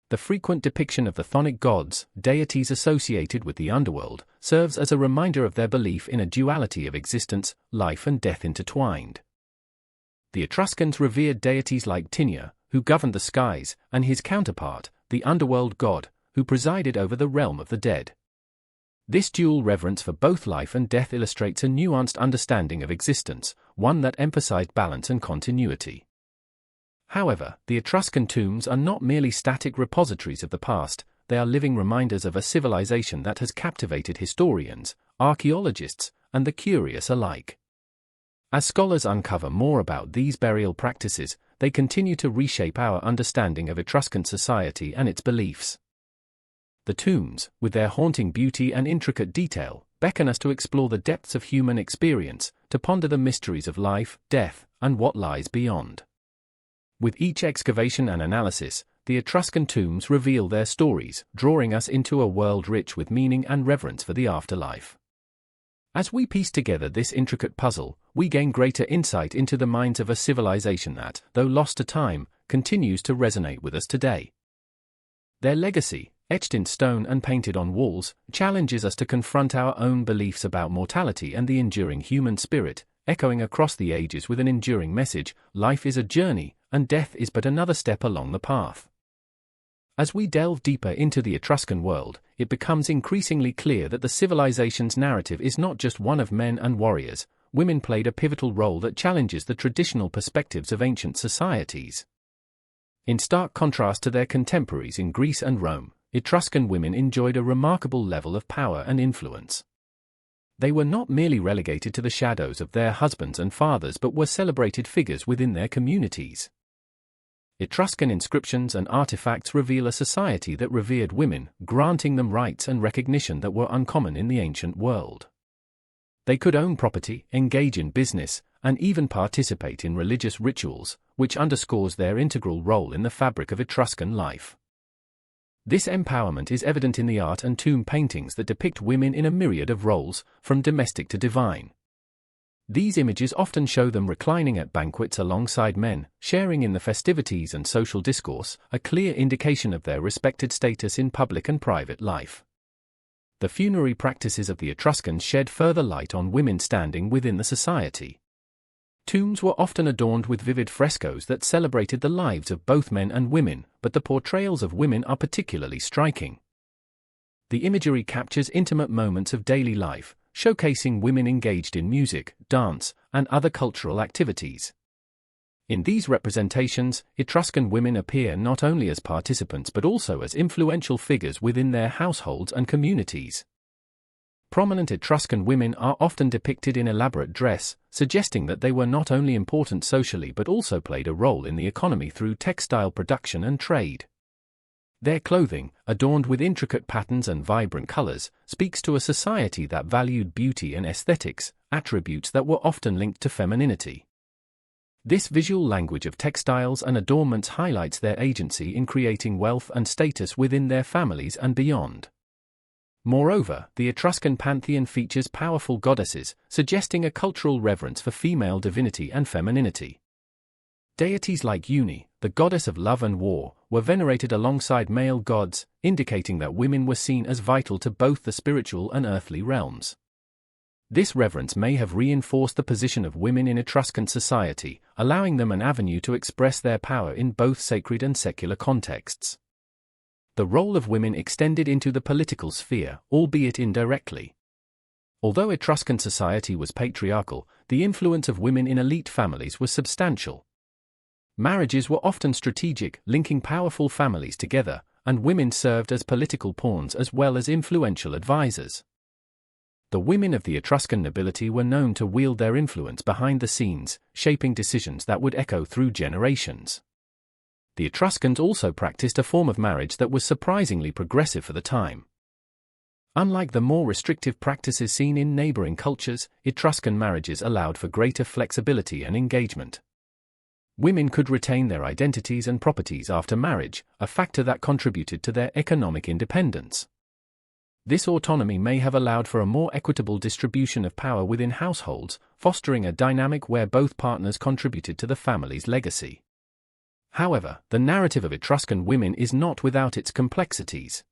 The frequent depiction of the chthonic gods, deities associated with the underworld, serves as a reminder of their belief in a duality of existence, life and death intertwined. The Etruscans revered deities like Tinia, who governed the skies, and his counterpart, the underworld god, who presided over the realm of the dead. This dual reverence for both life and death illustrates a nuanced understanding of existence, one that emphasized balance and continuity. However, the Etruscan tombs are not merely static repositories of the past, they are living reminders of a civilization that has captivated historians, archaeologists, and the curious alike. As scholars uncover more about these burial practices, they continue to reshape our understanding of Etruscan society and its beliefs. The tombs, with their haunting beauty and intricate detail, beckon us to explore the depths of human experience, to ponder the mysteries of life, death, and what lies beyond. With each excavation and analysis, the Etruscan tombs reveal their stories, drawing us into a world rich with meaning and reverence for the afterlife. As we piece together this intricate puzzle, we gain greater insight into the minds of a civilization that, though lost to time, continues to resonate with us today. Their legacy, etched in stone and painted on walls, challenges us to confront our own beliefs about mortality and the enduring human spirit, echoing across the ages with an enduring message: life is a journey, and death is but another step along the path. As we delve deeper into the Etruscan world, it becomes increasingly clear that the civilization's narrative is not just one of men and warriors. Women played a pivotal role that challenges the traditional perspectives of ancient societies. In stark contrast to their contemporaries in Greece and Rome, Etruscan women enjoyed a remarkable level of power and influence. They were not merely relegated to the shadows of their husbands and fathers but were celebrated figures within their communities. Etruscan inscriptions and artifacts reveal a society that revered women, granting them rights and recognition that were uncommon in the ancient world. They could own property, engage in business, and even participate in religious rituals, which underscores their integral role in the fabric of Etruscan life. This empowerment is evident in the art and tomb paintings that depict women in a myriad of roles, from domestic to divine. These images often show them reclining at banquets alongside men, sharing in the festivities and social discourse, a clear indication of their respected status in public and private life. The funerary practices of the Etruscans shed further light on women standing within the society. Tombs were often adorned with vivid frescoes that celebrated the lives of both men and women, but the portrayals of women are particularly striking. The imagery captures intimate moments of daily life, showcasing women engaged in music, dance, and other cultural activities. In these representations, Etruscan women appear not only as participants but also as influential figures within their households and communities. Prominent Etruscan women are often depicted in elaborate dress, suggesting that they were not only important socially but also played a role in the economy through textile production and trade. Their clothing, adorned with intricate patterns and vibrant colors, speaks to a society that valued beauty and aesthetics, attributes that were often linked to femininity. This visual language of textiles and adornments highlights their agency in creating wealth and status within their families and beyond. Moreover, the Etruscan pantheon features powerful goddesses, suggesting a cultural reverence for female divinity and femininity. Deities like Uni, the goddess of love and war, were venerated alongside male gods, indicating that women were seen as vital to both the spiritual and earthly realms. This reverence may have reinforced the position of women in Etruscan society, allowing them an avenue to express their power in both sacred and secular contexts. The role of women extended into the political sphere, albeit indirectly. Although Etruscan society was patriarchal, the influence of women in elite families was substantial. Marriages were often strategic, linking powerful families together, and women served as political pawns as well as influential advisors. The women of the Etruscan nobility were known to wield their influence behind the scenes, shaping decisions that would echo through generations. The Etruscans also practiced a form of marriage that was surprisingly progressive for the time. Unlike the more restrictive practices seen in neighboring cultures, Etruscan marriages allowed for greater flexibility and engagement. Women could retain their identities and properties after marriage, a factor that contributed to their economic independence. This autonomy may have allowed for a more equitable distribution of power within households, fostering a dynamic where both partners contributed to the family's legacy. However, the narrative of Etruscan women is not without its complexities.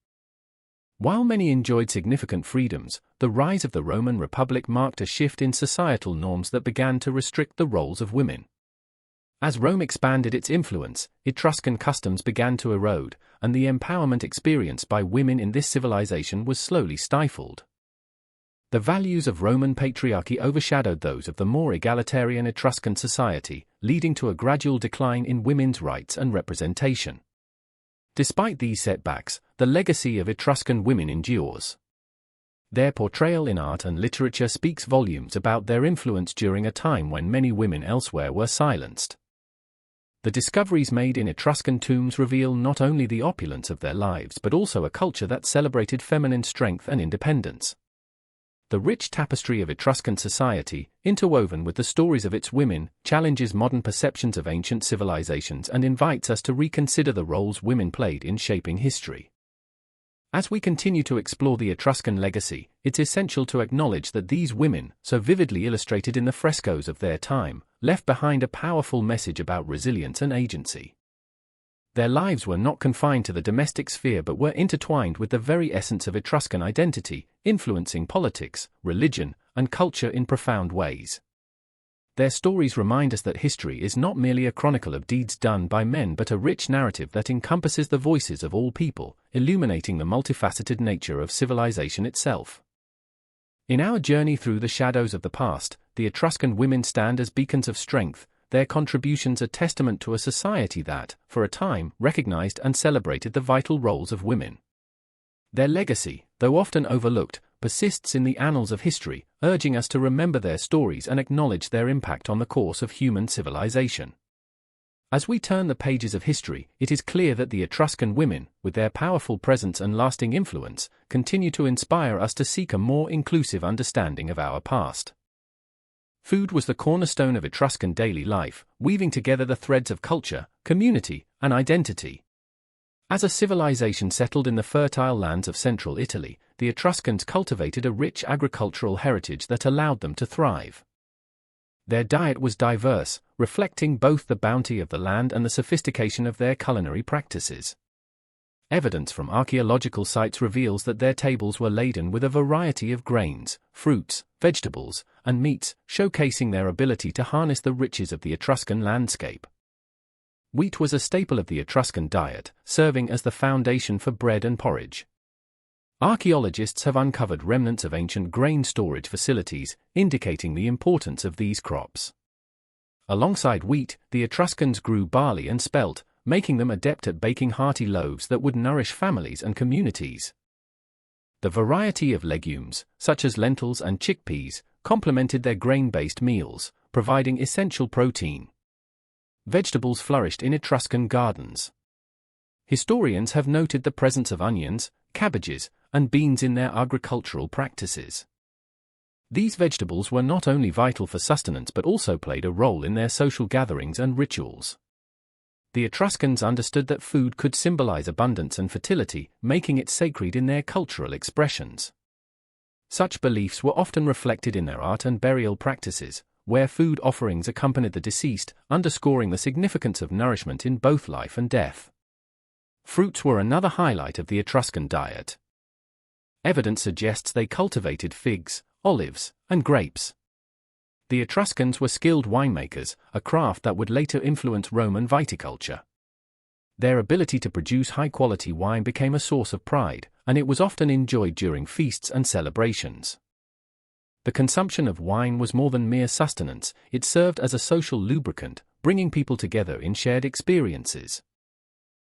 While many enjoyed significant freedoms, the rise of the Roman Republic marked a shift in societal norms that began to restrict the roles of women. As Rome expanded its influence, Etruscan customs began to erode, and the empowerment experienced by women in this civilization was slowly stifled. The values of Roman patriarchy overshadowed those of the more egalitarian Etruscan society, leading to a gradual decline in women's rights and representation. Despite these setbacks, the legacy of Etruscan women endures. Their portrayal in art and literature speaks volumes about their influence during a time when many women elsewhere were silenced. The discoveries made in Etruscan tombs reveal not only the opulence of their lives but also a culture that celebrated feminine strength and independence. The rich tapestry of Etruscan society, interwoven with the stories of its women, challenges modern perceptions of ancient civilizations and invites us to reconsider the roles women played in shaping history. As we continue to explore the Etruscan legacy, it's essential to acknowledge that these women, so vividly illustrated in the frescoes of their time, left behind a powerful message about resilience and agency. Their lives were not confined to the domestic sphere but were intertwined with the very essence of Etruscan identity, influencing politics, religion, and culture in profound ways. Their stories remind us that history is not merely a chronicle of deeds done by men but a rich narrative that encompasses the voices of all people, illuminating the multifaceted nature of civilization itself. In our journey through the shadows of the past, the Etruscan women stand as beacons of strength, their contributions a testament to a society that, for a time, recognized and celebrated the vital roles of women. Their legacy, though often overlooked, persists in the annals of history, urging us to remember their stories and acknowledge their impact on the course of human civilization. As we turn the pages of history, it is clear that the Etruscan women, with their powerful presence and lasting influence, continue to inspire us to seek a more inclusive understanding of our past. Food was the cornerstone of Etruscan daily life, weaving together the threads of culture, community, and identity. As a civilization settled in the fertile lands of central Italy, the Etruscans cultivated a rich agricultural heritage that allowed them to thrive. Their diet was diverse, reflecting both the bounty of the land and the sophistication of their culinary practices. Evidence from archaeological sites reveals that their tables were laden with a variety of grains, fruits, vegetables, and meats, showcasing their ability to harness the riches of the Etruscan landscape. Wheat was a staple of the Etruscan diet, serving as the foundation for bread and porridge. Archaeologists have uncovered remnants of ancient grain storage facilities, indicating the importance of these crops. Alongside wheat, the Etruscans grew barley and spelt, making them adept at baking hearty loaves that would nourish families and communities. The variety of legumes, such as lentils and chickpeas, complemented their grain-based meals, providing essential protein. Vegetables flourished in Etruscan gardens. Historians have noted the presence of onions, cabbages, and beans in their agricultural practices. These vegetables were not only vital for sustenance but also played a role in their social gatherings and rituals. The Etruscans understood that food could symbolize abundance and fertility, making it sacred in their cultural expressions. Such beliefs were often reflected in their art and burial practices, where food offerings accompanied the deceased, underscoring the significance of nourishment in both life and death. Fruits were another highlight of the Etruscan diet. Evidence suggests they cultivated figs, olives, and grapes. The Etruscans were skilled winemakers, a craft that would later influence Roman viticulture. Their ability to produce high-quality wine became a source of pride, and it was often enjoyed during feasts and celebrations. The consumption of wine was more than mere sustenance, it served as a social lubricant, bringing people together in shared experiences.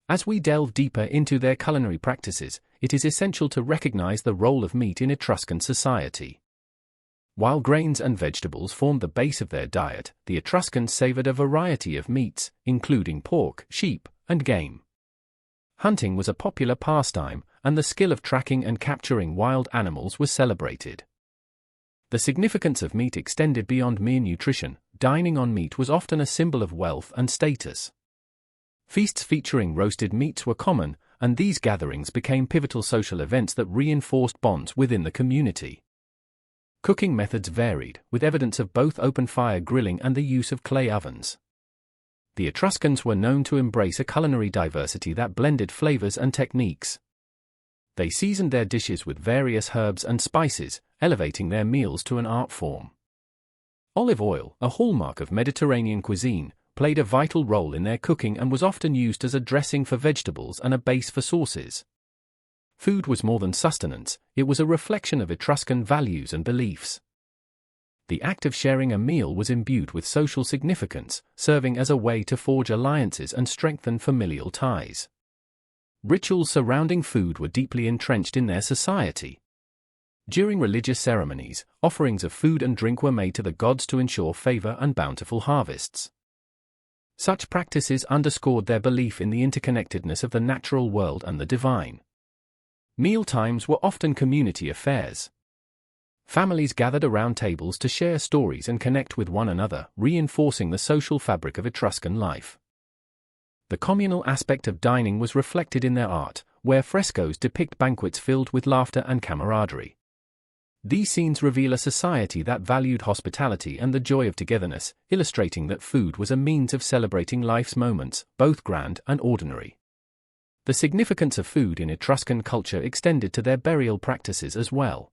As we delve deeper into their culinary practices, it is essential to recognize the role of meat in Etruscan society. While grains and vegetables formed the base of their diet, the Etruscans savored a variety of meats, including pork, sheep, and game. Hunting was a popular pastime, and the skill of tracking and capturing wild animals was celebrated. The significance of meat extended beyond mere nutrition. Dining on meat was often a symbol of wealth and status. Feasts featuring roasted meats were common, and these gatherings became pivotal social events that reinforced bonds within the community. Cooking methods varied, with evidence of both open-fire grilling and the use of clay ovens. The Etruscans were known to embrace a culinary diversity that blended flavors and techniques. They seasoned their dishes with various herbs and spices, elevating their meals to an art form. Olive oil, a hallmark of Mediterranean cuisine, played a vital role in their cooking and was often used as a dressing for vegetables and a base for sauces. Food was more than sustenance, it was a reflection of Etruscan values and beliefs. The act of sharing a meal was imbued with social significance, serving as a way to forge alliances and strengthen familial ties. Rituals surrounding food were deeply entrenched in their society. During religious ceremonies, offerings of food and drink were made to the gods to ensure favor and bountiful harvests. Such practices underscored their belief in the interconnectedness of the natural world and the divine. Meal times were often community affairs. Families gathered around tables to share stories and connect with one another, reinforcing the social fabric of Etruscan life. The communal aspect of dining was reflected in their art, where frescoes depict banquets filled with laughter and camaraderie. These scenes reveal a society that valued hospitality and the joy of togetherness, illustrating that food was a means of celebrating life's moments, both grand and ordinary. The significance of food in Etruscan culture extended to their burial practices as well.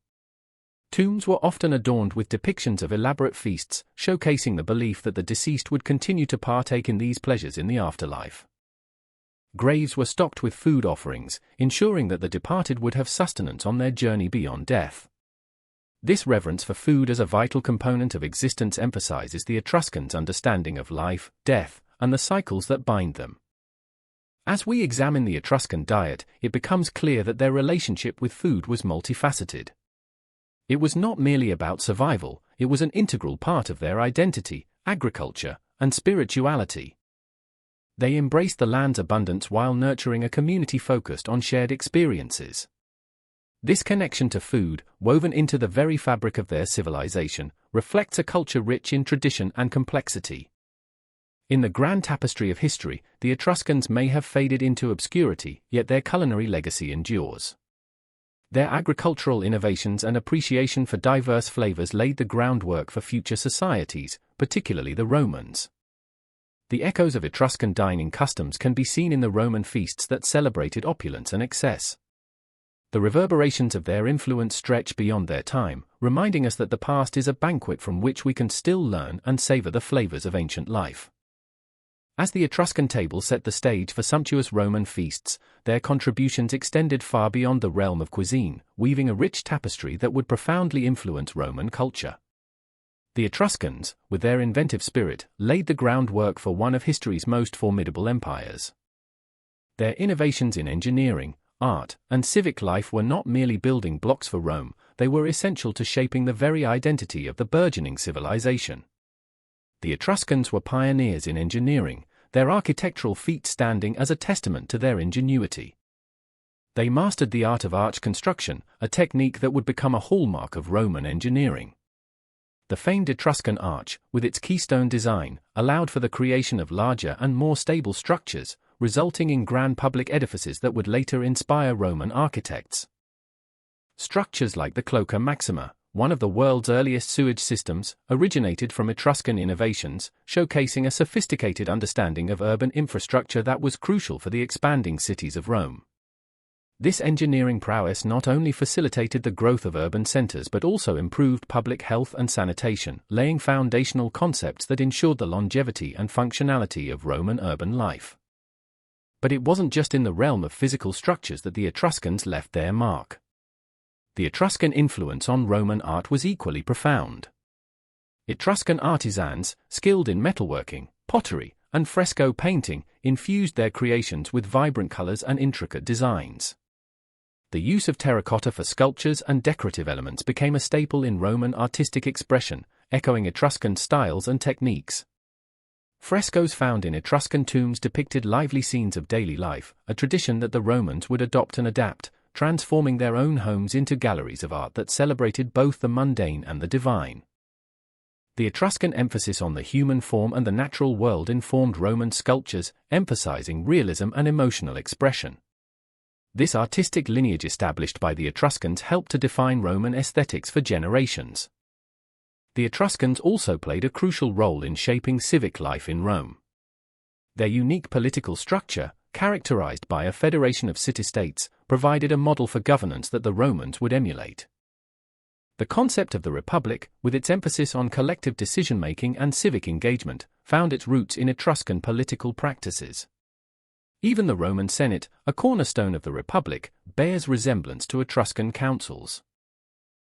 Tombs were often adorned with depictions of elaborate feasts, showcasing the belief that the deceased would continue to partake in these pleasures in the afterlife. Graves were stocked with food offerings, ensuring that the departed would have sustenance on their journey beyond death. This reverence for food as a vital component of existence emphasizes the Etruscans' understanding of life, death, and the cycles that bind them. As we examine the Etruscan diet, it becomes clear that their relationship with food was multifaceted. It was not merely about survival, it was an integral part of their identity, agriculture, and spirituality. They embraced the land's abundance while nurturing a community focused on shared experiences. This connection to food, woven into the very fabric of their civilization, reflects a culture rich in tradition and complexity. In the grand tapestry of history, the Etruscans may have faded into obscurity, yet their culinary legacy endures. Their agricultural innovations and appreciation for diverse flavors laid the groundwork for future societies, particularly the Romans. The echoes of Etruscan dining customs can be seen in the Roman feasts that celebrated opulence and excess. The reverberations of their influence stretch beyond their time, reminding us that the past is a banquet from which we can still learn and savor the flavors of ancient life. As the Etruscan table set the stage for sumptuous Roman feasts, their contributions extended far beyond the realm of cuisine, weaving a rich tapestry that would profoundly influence Roman culture. The Etruscans, with their inventive spirit, laid the groundwork for one of history's most formidable empires. Their innovations in engineering, art, and civic life were not merely building blocks for Rome, they were essential to shaping the very identity of the burgeoning civilization. The Etruscans were pioneers in engineering, their architectural feats standing as a testament to their ingenuity. They mastered the art of arch construction, a technique that would become a hallmark of Roman engineering. The famed Etruscan arch, with its keystone design, allowed for the creation of larger and more stable structures, resulting in grand public edifices that would later inspire Roman architects. Structures like the Cloaca Maxima, one of the world's earliest sewage systems, originated from Etruscan innovations, showcasing a sophisticated understanding of urban infrastructure that was crucial for the expanding cities of Rome. This engineering prowess not only facilitated the growth of urban centers but also improved public health and sanitation, laying foundational concepts that ensured the longevity and functionality of Roman urban life. But it wasn't just in the realm of physical structures that the Etruscans left their mark. The Etruscan influence on Roman art was equally profound. Etruscan artisans, skilled in metalworking, pottery, and fresco painting, infused their creations with vibrant colors and intricate designs. The use of terracotta for sculptures and decorative elements became a staple in Roman artistic expression, echoing Etruscan styles and techniques. Frescoes found in Etruscan tombs depicted lively scenes of daily life, a tradition that the Romans would adopt and adapt, transforming their own homes into galleries of art that celebrated both the mundane and the divine. The Etruscan emphasis on the human form and the natural world informed Roman sculptures, emphasizing realism and emotional expression. This artistic lineage established by the Etruscans helped to define Roman aesthetics for generations. The Etruscans also played a crucial role in shaping civic life in Rome. Their unique political structure, characterized by a federation of city-states, provided a model for governance that the Romans would emulate. The concept of the Republic, with its emphasis on collective decision-making and civic engagement, found its roots in Etruscan political practices. Even the Roman Senate, a cornerstone of the Republic, bears resemblance to Etruscan councils.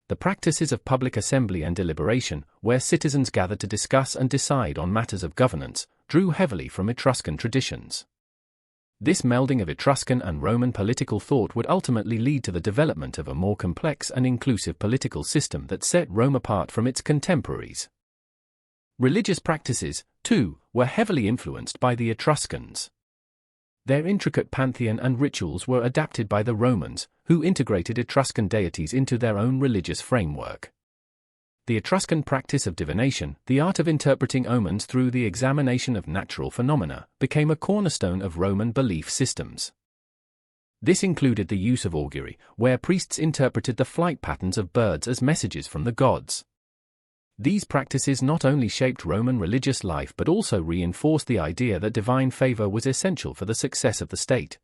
The practices of public assembly and deliberation, where citizens gathered to discuss and decide on matters of governance, drew heavily from Etruscan traditions. This melding of Etruscan and Roman political thought would ultimately lead to the development of a more complex and inclusive political system that set Rome apart from its contemporaries. Religious practices, too, were heavily influenced by the Etruscans. Their intricate pantheon and rituals were adapted by the Romans, who integrated Etruscan deities into their own religious framework. The Etruscan practice of divination, the art of interpreting omens through the examination of natural phenomena, became a cornerstone of Roman belief systems. This included the use of augury, where priests interpreted the flight patterns of birds as messages from the gods. These practices not only shaped Roman religious life but also reinforced the idea that divine favor was essential for the success of the state.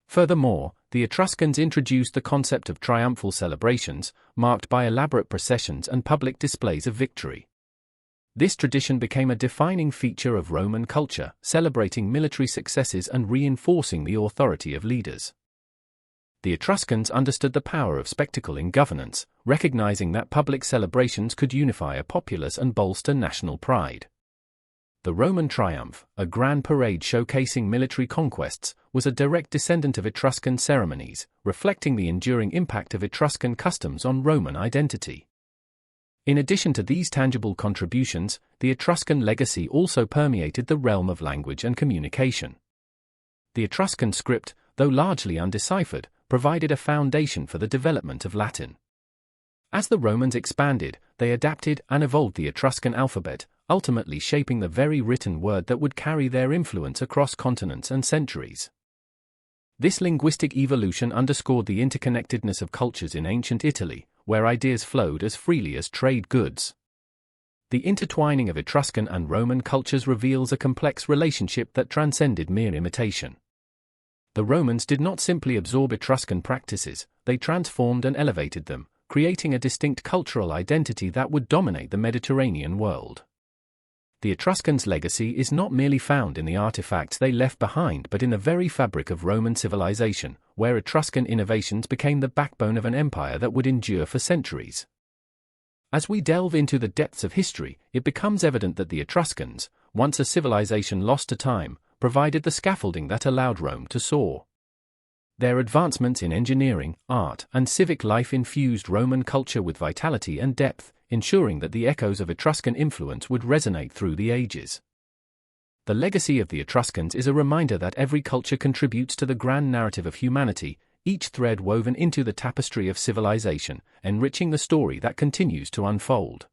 Furthermore, the Etruscans introduced the concept of triumphal celebrations, marked by elaborate processions and public displays of victory. This tradition became a defining feature of Roman culture, celebrating military successes and reinforcing the authority of leaders. The Etruscans understood the power of spectacle in governance, recognizing that public celebrations could unify a populace and bolster national pride. The Roman triumph, a grand parade showcasing military conquests, was a direct descendant of Etruscan ceremonies, reflecting the enduring impact of Etruscan customs on Roman identity. In addition to these tangible contributions, the Etruscan legacy also permeated the realm of language and communication. The Etruscan script, though largely undeciphered, provided a foundation for the development of Latin. As the Romans expanded, they adapted and evolved the Etruscan alphabet, ultimately shaping the very written word that would carry their influence across continents and centuries. This linguistic evolution underscored the interconnectedness of cultures in ancient Italy, where ideas flowed as freely as trade goods. The intertwining of Etruscan and Roman cultures reveals a complex relationship that transcended mere imitation. The Romans did not simply absorb Etruscan practices, they transformed and elevated them, creating a distinct cultural identity that would dominate the Mediterranean world. The Etruscans' legacy is not merely found in the artifacts they left behind but in the very fabric of Roman civilization, where Etruscan innovations became the backbone of an empire that would endure for centuries. As we delve into the depths of history, it becomes evident that the Etruscans, once a civilization lost to time, provided the scaffolding that allowed Rome to soar. Their advancements in engineering, art, and civic life infused Roman culture with vitality and depth, ensuring that the echoes of Etruscan influence would resonate through the ages. The legacy of the Etruscans is a reminder that every culture contributes to the grand narrative of humanity, each thread woven into the tapestry of civilization, enriching the story that continues to unfold.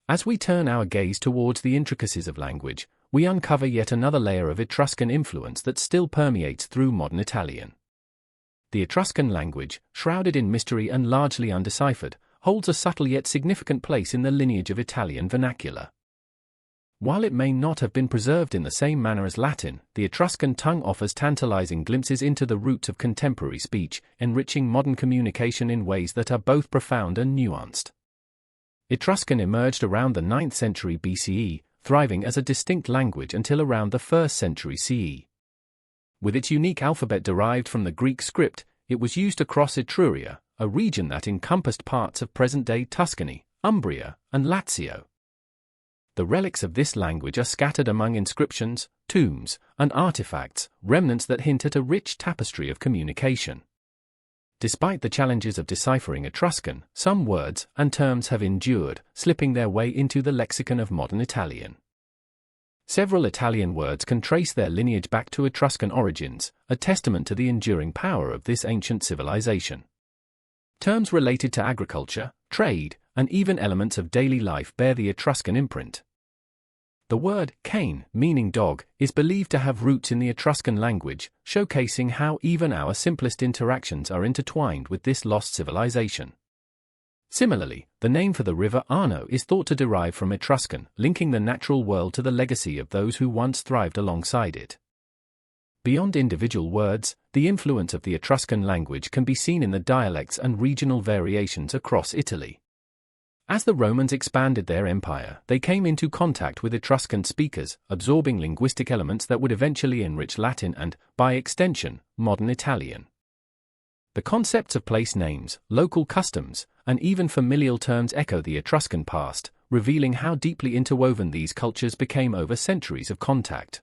As we turn our gaze towards the intricacies of language, we uncover yet another layer of Etruscan influence that still permeates through modern Italian. The Etruscan language, shrouded in mystery and largely undeciphered, holds a subtle yet significant place in the lineage of Italian vernacular. While it may not have been preserved in the same manner as Latin, the Etruscan tongue offers tantalizing glimpses into the roots of contemporary speech, enriching modern communication in ways that are both profound and nuanced. Etruscan emerged around the 9th century BCE, thriving as a distinct language until around the 1st century CE. With its unique alphabet derived from the Greek script, it was used across Etruria, a region that encompassed parts of present-day Tuscany, Umbria, and Lazio. The relics of this language are scattered among inscriptions, tombs, and artifacts, remnants that hint at a rich tapestry of communication. Despite the challenges of deciphering Etruscan, some words and terms have endured, slipping their way into the lexicon of modern Italian. Several Italian words can trace their lineage back to Etruscan origins, a testament to the enduring power of this ancient civilization. Terms related to agriculture, trade, and even elements of daily life bear the Etruscan imprint. The word cane, meaning dog, is believed to have roots in the Etruscan language, showcasing how even our simplest interactions are intertwined with this lost civilization. Similarly, the name for the river Arno is thought to derive from Etruscan, linking the natural world to the legacy of those who once thrived alongside it. Beyond individual words, the influence of the Etruscan language can be seen in the dialects and regional variations across Italy. As the Romans expanded their empire, they came into contact with Etruscan speakers, absorbing linguistic elements that would eventually enrich Latin and, by extension, modern Italian. The concepts of place names, local customs, and even familial terms echo the Etruscan past, revealing how deeply interwoven these cultures became over centuries of contact.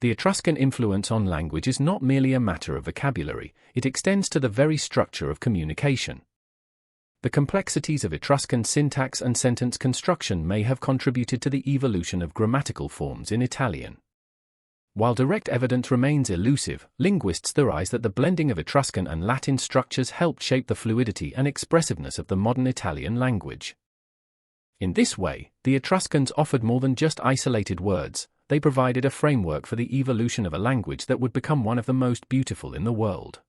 The Etruscan influence on language is not merely a matter of vocabulary, it extends to the very structure of communication. The complexities of Etruscan syntax and sentence construction may have contributed to the evolution of grammatical forms in Italian. While direct evidence remains elusive, linguists theorize that the blending of Etruscan and Latin structures helped shape the fluidity and expressiveness of the modern Italian language. In this way, the Etruscans offered more than just isolated words, they provided a framework for the evolution of a language that would become one of the most beautiful in the world.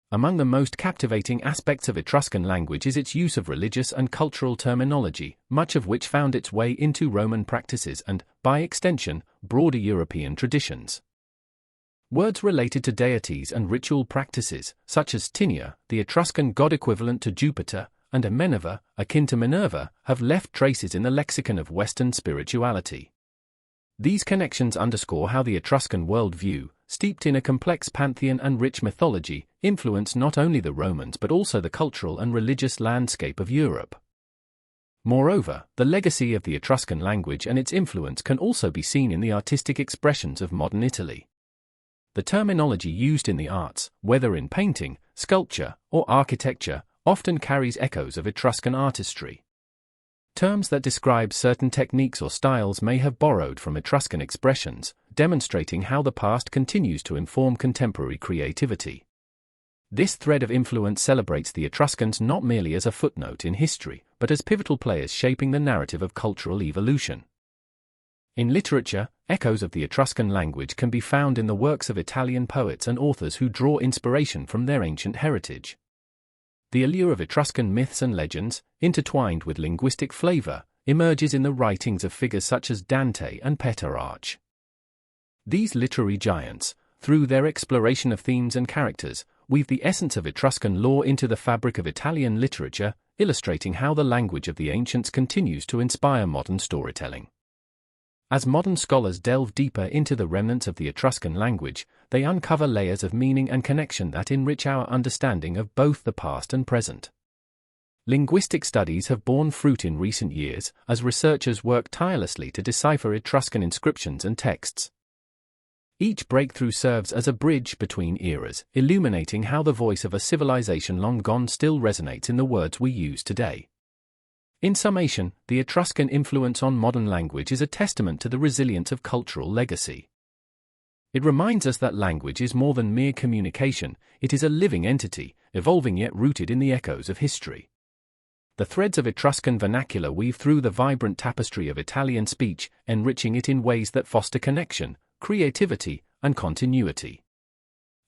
Among the most captivating aspects of Etruscan language is its use of religious and cultural terminology, much of which found its way into Roman practices and, by extension, broader European traditions. Words related to deities and ritual practices, such as Tinia, the Etruscan god equivalent to Jupiter, and Amenova, akin to Minerva, have left traces in the lexicon of Western spirituality. These connections underscore how the Etruscan worldview, steeped in a complex pantheon and rich mythology, influenced not only the Romans but also the cultural and religious landscape of Europe. Moreover, the legacy of the Etruscan language and its influence can also be seen in the artistic expressions of modern Italy. The terminology used in the arts, whether in painting, sculpture, or architecture, often carries echoes of Etruscan artistry. Terms that describe certain techniques or styles may have borrowed from Etruscan expressions, demonstrating how the past continues to inform contemporary creativity. This thread of influence celebrates the Etruscans not merely as a footnote in history, but as pivotal players shaping the narrative of cultural evolution. In literature, echoes of the Etruscan language can be found in the works of Italian poets and authors who draw inspiration from their ancient heritage. The allure of Etruscan myths and legends, intertwined with linguistic flavor, emerges in the writings of figures such as Dante and Petrarch. These literary giants, through their exploration of themes and characters, weave the essence of Etruscan lore into the fabric of Italian literature, illustrating how the language of the ancients continues to inspire modern storytelling. As modern scholars delve deeper into the remnants of the Etruscan language, they uncover layers of meaning and connection that enrich our understanding of both the past and present. Linguistic studies have borne fruit in recent years as researchers work tirelessly to decipher Etruscan inscriptions and texts. Each breakthrough serves as a bridge between eras, illuminating how the voice of a civilization long gone still resonates in the words we use today. In summation, the Etruscan influence on modern language is a testament to the resilience of cultural legacy. It reminds us that language is more than mere communication, it is a living entity, evolving yet rooted in the echoes of history. The threads of Etruscan vernacular weave through the vibrant tapestry of Italian speech, enriching it in ways that foster connection, creativity, and continuity.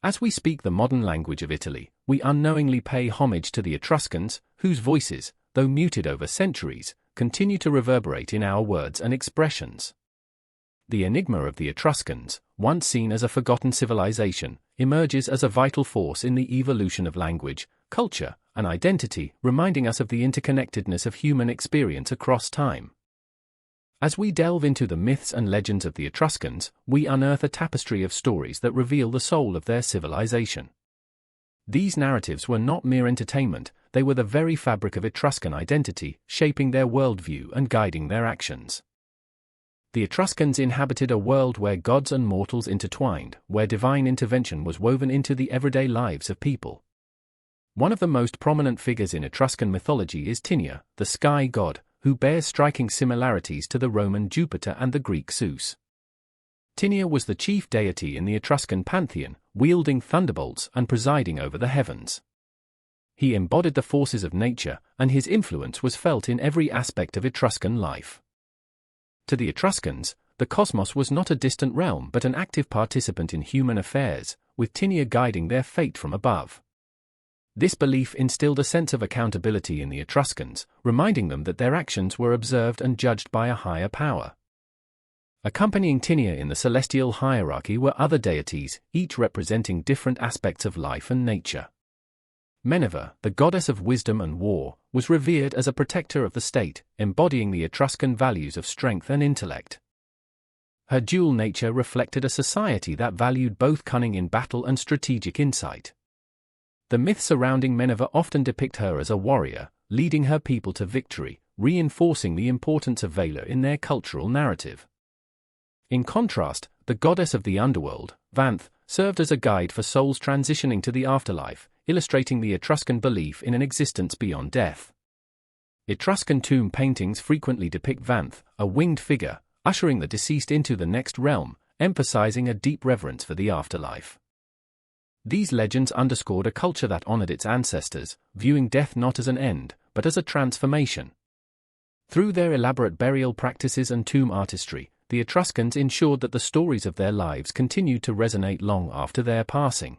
As we speak the modern language of Italy, we unknowingly pay homage to the Etruscans, whose voices, though muted over centuries, continue to reverberate in our words and expressions. The enigma of the Etruscans, once seen as a forgotten civilization, emerges as a vital force in the evolution of language, culture, and identity, reminding us of the interconnectedness of human experience across time. As we delve into the myths and legends of the Etruscans, we unearth a tapestry of stories that reveal the soul of their civilization. These narratives were not mere entertainment, they were the very fabric of Etruscan identity, shaping their worldview and guiding their actions. The Etruscans inhabited a world where gods and mortals intertwined, where divine intervention was woven into the everyday lives of people. One of the most prominent figures in Etruscan mythology is Tinia, the sky god, who bears striking similarities to the Roman Jupiter and the Greek Zeus. Tinia was the chief deity in the Etruscan pantheon, wielding thunderbolts and presiding over the heavens. He embodied the forces of nature, and his influence was felt in every aspect of Etruscan life. To the Etruscans, the cosmos was not a distant realm but an active participant in human affairs, with Tinia guiding their fate from above. This belief instilled a sense of accountability in the Etruscans, reminding them that their actions were observed and judged by a higher power. Accompanying Tinia in the celestial hierarchy were other deities, each representing different aspects of life and nature. Minerva, the goddess of wisdom and war, was revered as a protector of the state, embodying the Etruscan values of strength and intellect. Her dual nature reflected a society that valued both cunning in battle and strategic insight. The myths surrounding Minerva often depict her as a warrior, leading her people to victory, reinforcing the importance of valor in their cultural narrative. In contrast, the goddess of the underworld, Vanth, served as a guide for souls transitioning to the afterlife, illustrating the Etruscan belief in an existence beyond death. Etruscan tomb paintings frequently depict Vanth, a winged figure, ushering the deceased into the next realm, emphasizing a deep reverence for the afterlife. These legends underscored a culture that honored its ancestors, viewing death not as an end, but as a transformation. Through their elaborate burial practices and tomb artistry, the Etruscans ensured that the stories of their lives continued to resonate long after their passing.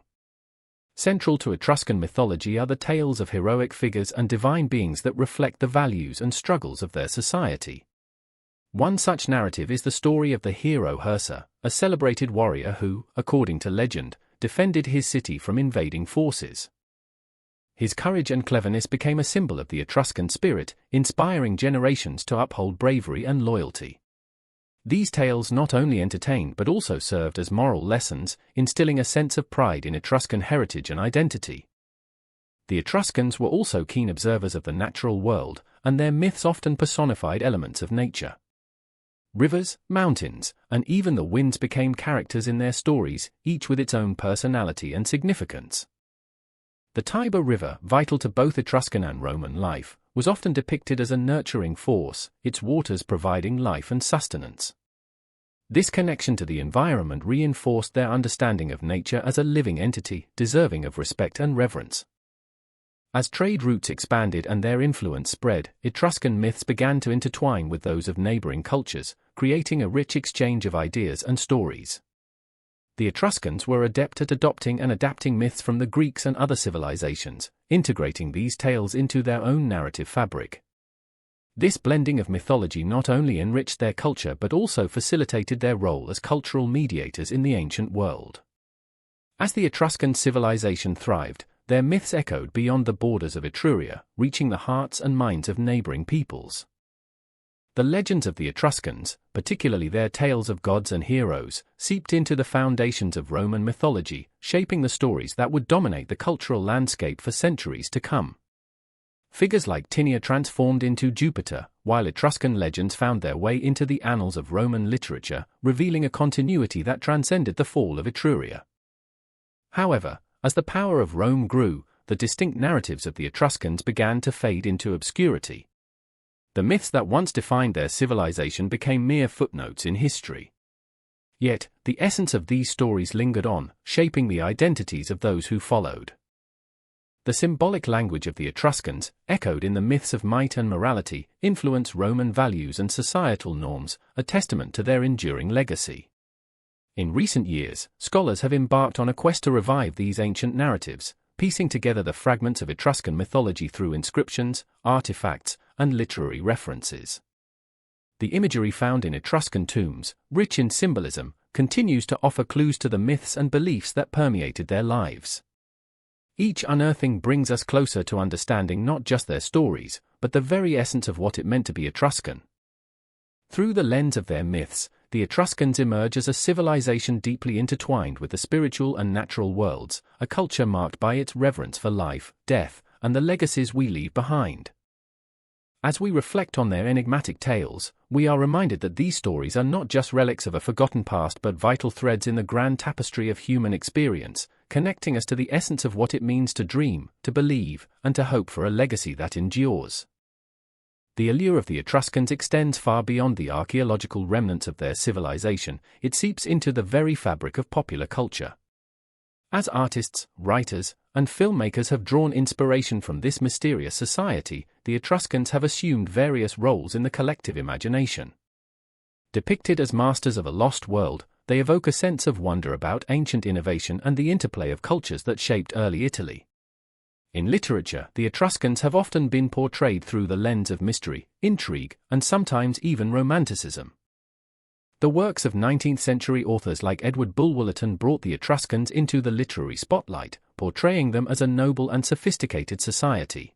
Central to Etruscan mythology are the tales of heroic figures and divine beings that reflect the values and struggles of their society. One such narrative is the story of the hero Hirsa, a celebrated warrior who, according to legend, defended his city from invading forces. His courage and cleverness became a symbol of the Etruscan spirit, inspiring generations to uphold bravery and loyalty. These tales not only entertained but also served as moral lessons, instilling a sense of pride in Etruscan heritage and identity. The Etruscans were also keen observers of the natural world, and their myths often personified elements of nature. Rivers, mountains, and even the winds became characters in their stories, each with its own personality and significance. The Tiber River, vital to both Etruscan and Roman life, was often depicted as a nurturing force, its waters providing life and sustenance. This connection to the environment reinforced their understanding of nature as a living entity, deserving of respect and reverence. As trade routes expanded and their influence spread, Etruscan myths began to intertwine with those of neighboring cultures, creating a rich exchange of ideas and stories. The Etruscans were adept at adopting and adapting myths from the Greeks and other civilizations, integrating these tales into their own narrative fabric. This blending of mythology not only enriched their culture but also facilitated their role as cultural mediators in the ancient world. As the Etruscan civilization thrived, their myths echoed beyond the borders of Etruria, reaching the hearts and minds of neighboring peoples. The legends of the Etruscans, particularly their tales of gods and heroes, seeped into the foundations of Roman mythology, shaping the stories that would dominate the cultural landscape for centuries to come. Figures like Tinia transformed into Jupiter, while Etruscan legends found their way into the annals of Roman literature, revealing a continuity that transcended the fall of Etruria. However, as the power of Rome grew, the distinct narratives of the Etruscans began to fade into obscurity. The myths that once defined their civilization became mere footnotes in history. Yet, the essence of these stories lingered on, shaping the identities of those who followed. The symbolic language of the Etruscans, echoed in the myths of might and morality, influenced Roman values and societal norms, a testament to their enduring legacy. In recent years, scholars have embarked on a quest to revive these ancient narratives, piecing together the fragments of Etruscan mythology through inscriptions, artifacts, and literary references. The imagery found in Etruscan tombs, rich in symbolism, continues to offer clues to the myths and beliefs that permeated their lives. Each unearthing brings us closer to understanding not just their stories, but the very essence of what it meant to be Etruscan. Through the lens of their myths, the Etruscans emerge as a civilization deeply intertwined with the spiritual and natural worlds, a culture marked by its reverence for life, death, and the legacies we leave behind. As we reflect on their enigmatic tales, we are reminded that these stories are not just relics of a forgotten past but vital threads in the grand tapestry of human experience, connecting us to the essence of what it means to dream, to believe, and to hope for a legacy that endures. The allure of the Etruscans extends far beyond the archaeological remnants of their civilization. It seeps into the very fabric of popular culture. As artists, writers, and filmmakers have drawn inspiration from this mysterious society, the Etruscans have assumed various roles in the collective imagination. Depicted as masters of a lost world, they evoke a sense of wonder about ancient innovation and the interplay of cultures that shaped early Italy. In literature, the Etruscans have often been portrayed through the lens of mystery, intrigue, and sometimes even romanticism. The works of 19th-century authors like Edward Bulwer-Lytton brought the Etruscans into the literary spotlight, portraying them as a noble and sophisticated society.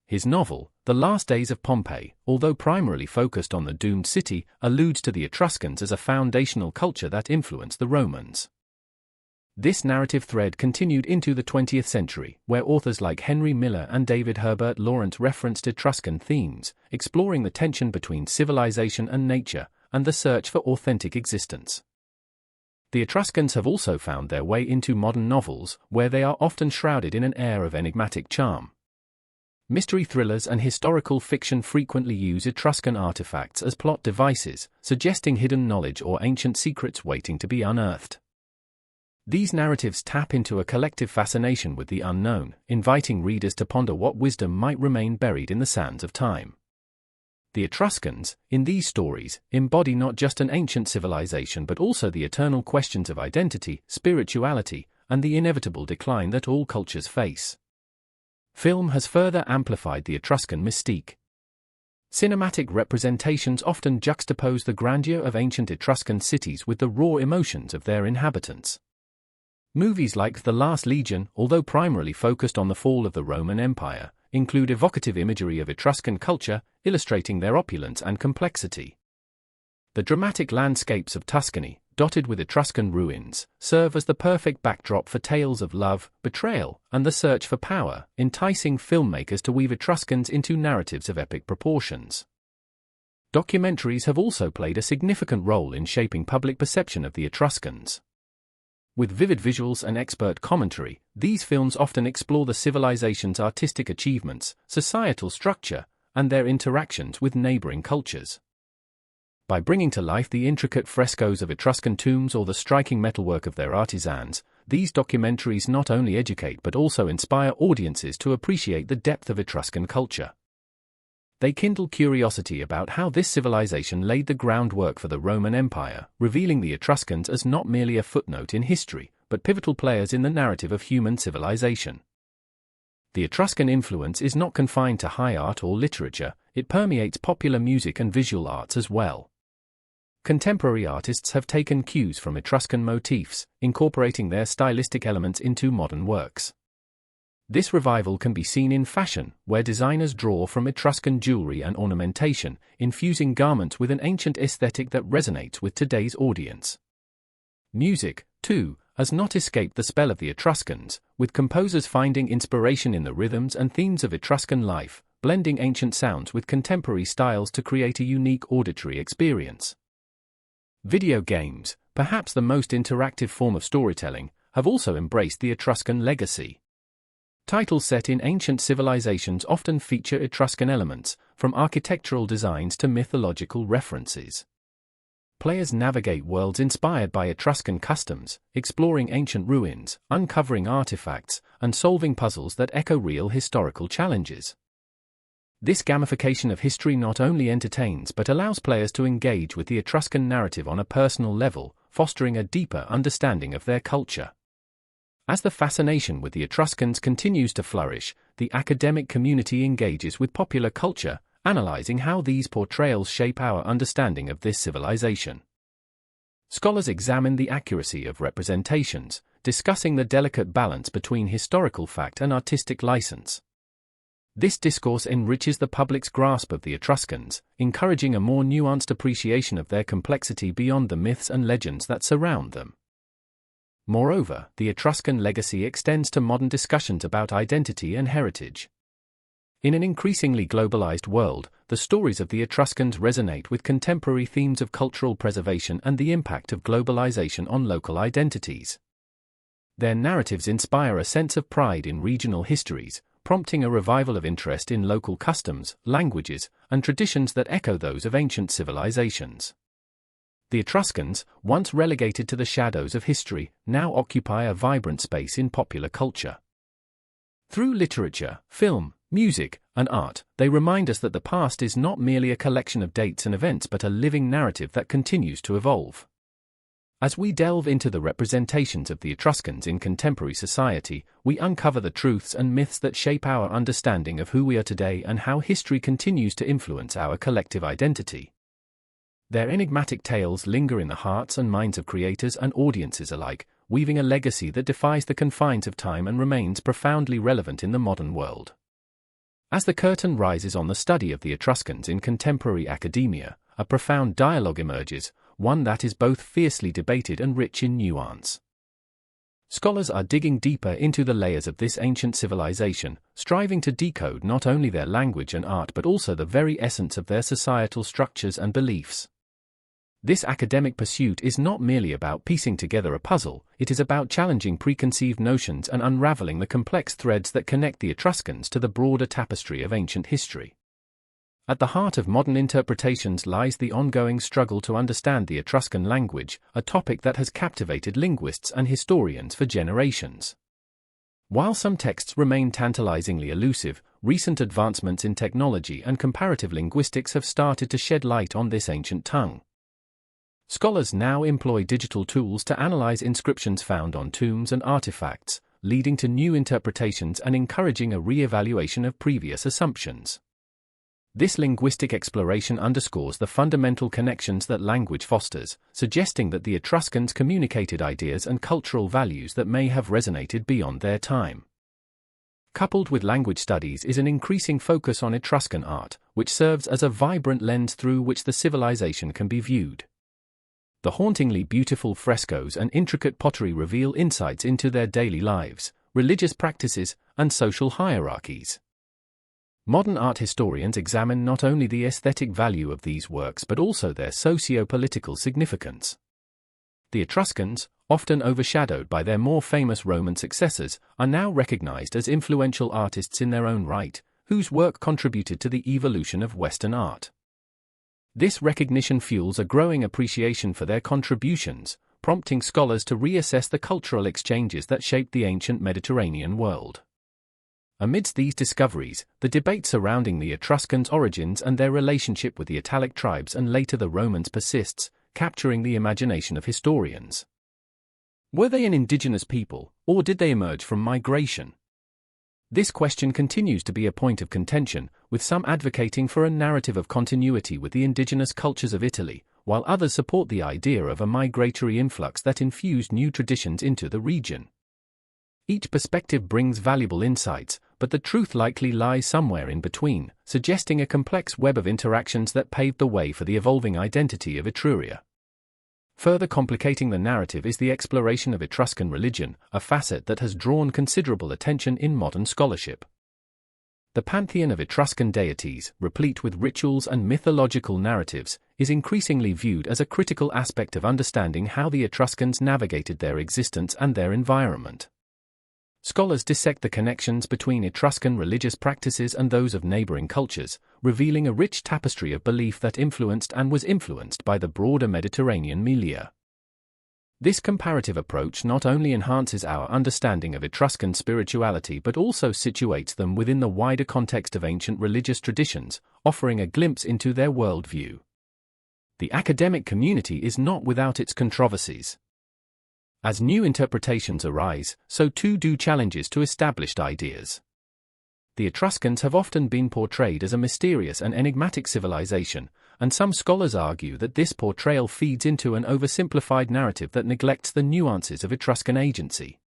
His novel, The Last Days of Pompeii, although primarily focused on the doomed city, alludes to the Etruscans as a foundational culture that influenced the Romans. This narrative thread continued into the 20th century, where authors like Henry Miller and David Herbert Lawrence referenced Etruscan themes, exploring the tension between civilization and nature, and the search for authentic existence. The Etruscans have also found their way into modern novels, where they are often shrouded in an air of enigmatic charm. Mystery thrillers and historical fiction frequently use Etruscan artifacts as plot devices, suggesting hidden knowledge or ancient secrets waiting to be unearthed. These narratives tap into a collective fascination with the unknown, inviting readers to ponder what wisdom might remain buried in the sands of time. The Etruscans, in these stories, embody not just an ancient civilization but also the eternal questions of identity, spirituality, and the inevitable decline that all cultures face. Film has further amplified the Etruscan mystique. Cinematic representations often juxtapose the grandeur of ancient Etruscan cities with the raw emotions of their inhabitants. Movies like The Last Legion, although primarily focused on the fall of the Roman Empire, include evocative imagery of Etruscan culture, illustrating their opulence and complexity. The dramatic landscapes of Tuscany, dotted with Etruscan ruins, serve as the perfect backdrop for tales of love, betrayal, and the search for power, enticing filmmakers to weave Etruscans into narratives of epic proportions. Documentaries have also played a significant role in shaping public perception of the Etruscans. With vivid visuals and expert commentary, these films often explore the civilization's artistic achievements, societal structure, and their interactions with neighboring cultures. By bringing to life the intricate frescoes of Etruscan tombs or the striking metalwork of their artisans, these documentaries not only educate but also inspire audiences to appreciate the depth of Etruscan culture. They kindle curiosity about how this civilization laid the groundwork for the Roman Empire, revealing the Etruscans as not merely a footnote in history, but pivotal players in the narrative of human civilization. The Etruscan influence is not confined to high art or literature, it permeates popular music and visual arts as well. Contemporary artists have taken cues from Etruscan motifs, incorporating their stylistic elements into modern works. This revival can be seen in fashion, where designers draw from Etruscan jewelry and ornamentation, infusing garments with an ancient aesthetic that resonates with today's audience. Music, too, has not escaped the spell of the Etruscans, with composers finding inspiration in the rhythms and themes of Etruscan life, blending ancient sounds with contemporary styles to create a unique auditory experience. Video games, perhaps the most interactive form of storytelling, have also embraced the Etruscan legacy. Titles set in ancient civilizations often feature Etruscan elements, from architectural designs to mythological references. Players navigate worlds inspired by Etruscan customs, exploring ancient ruins, uncovering artifacts, and solving puzzles that echo real historical challenges. This gamification of history not only entertains but allows players to engage with the Etruscan narrative on a personal level, fostering a deeper understanding of their culture. As the fascination with the Etruscans continues to flourish, the academic community engages with popular culture, analyzing how these portrayals shape our understanding of this civilization. Scholars examine the accuracy of representations, discussing the delicate balance between historical fact and artistic license. This discourse enriches the public's grasp of the Etruscans, encouraging a more nuanced appreciation of their complexity beyond the myths and legends that surround them. Moreover, the Etruscan legacy extends to modern discussions about identity and heritage. In an increasingly globalized world, the stories of the Etruscans resonate with contemporary themes of cultural preservation and the impact of globalization on local identities. Their narratives inspire a sense of pride in regional histories, prompting a revival of interest in local customs, languages, and traditions that echo those of ancient civilizations. The Etruscans, once relegated to the shadows of history, now occupy a vibrant space in popular culture. Through literature, film, music, and art, they remind us that the past is not merely a collection of dates and events but a living narrative that continues to evolve. As we delve into the representations of the Etruscans in contemporary society, we uncover the truths and myths that shape our understanding of who we are today and how history continues to influence our collective identity. Their enigmatic tales linger in the hearts and minds of creators and audiences alike, weaving a legacy that defies the confines of time and remains profoundly relevant in the modern world. As the curtain rises on the study of the Etruscans in contemporary academia, a profound dialogue emerges, one that is both fiercely debated and rich in nuance. Scholars are digging deeper into the layers of this ancient civilization, striving to decode not only their language and art but also the very essence of their societal structures and beliefs. This academic pursuit is not merely about piecing together a puzzle, it is about challenging preconceived notions and unraveling the complex threads that connect the Etruscans to the broader tapestry of ancient history. At the heart of modern interpretations lies the ongoing struggle to understand the Etruscan language, a topic that has captivated linguists and historians for generations. While some texts remain tantalizingly elusive, recent advancements in technology and comparative linguistics have started to shed light on this ancient tongue. Scholars now employ digital tools to analyze inscriptions found on tombs and artifacts, leading to new interpretations and encouraging a re-evaluation of previous assumptions. This linguistic exploration underscores the fundamental connections that language fosters, suggesting that the Etruscans communicated ideas and cultural values that may have resonated beyond their time. Coupled with language studies is an increasing focus on Etruscan art, which serves as a vibrant lens through which the civilization can be viewed. The hauntingly beautiful frescoes and intricate pottery reveal insights into their daily lives, religious practices, and social hierarchies. Modern art historians examine not only the aesthetic value of these works but also their socio-political significance. The Etruscans, often overshadowed by their more famous Roman successors, are now recognized as influential artists in their own right, whose work contributed to the evolution of Western art. This recognition fuels a growing appreciation for their contributions, prompting scholars to reassess the cultural exchanges that shaped the ancient Mediterranean world. Amidst these discoveries, the debate surrounding the Etruscans' origins and their relationship with the Italic tribes and later the Romans persists, capturing the imagination of historians. Were they an indigenous people, or did they emerge from migration? This question continues to be a point of contention, with some advocating for a narrative of continuity with the indigenous cultures of Italy, while others support the idea of a migratory influx that infused new traditions into the region. Each perspective brings valuable insights, but the truth likely lies somewhere in between, suggesting a complex web of interactions that paved the way for the evolving identity of Etruria. Further complicating the narrative is the exploration of Etruscan religion, a facet that has drawn considerable attention in modern scholarship. The pantheon of Etruscan deities, replete with rituals and mythological narratives, is increasingly viewed as a critical aspect of understanding how the Etruscans navigated their existence and their environment. Scholars dissect the connections between Etruscan religious practices and those of neighboring cultures, revealing a rich tapestry of belief that influenced and was influenced by the broader Mediterranean milieu. This comparative approach not only enhances our understanding of Etruscan spirituality but also situates them within the wider context of ancient religious traditions, offering a glimpse into their worldview. The academic community is not without its controversies. As new interpretations arise, so too do challenges to established ideas. The Etruscans have often been portrayed as a mysterious and enigmatic civilization, and some scholars argue that this portrayal feeds into an oversimplified narrative that neglects the nuances of Etruscan agency.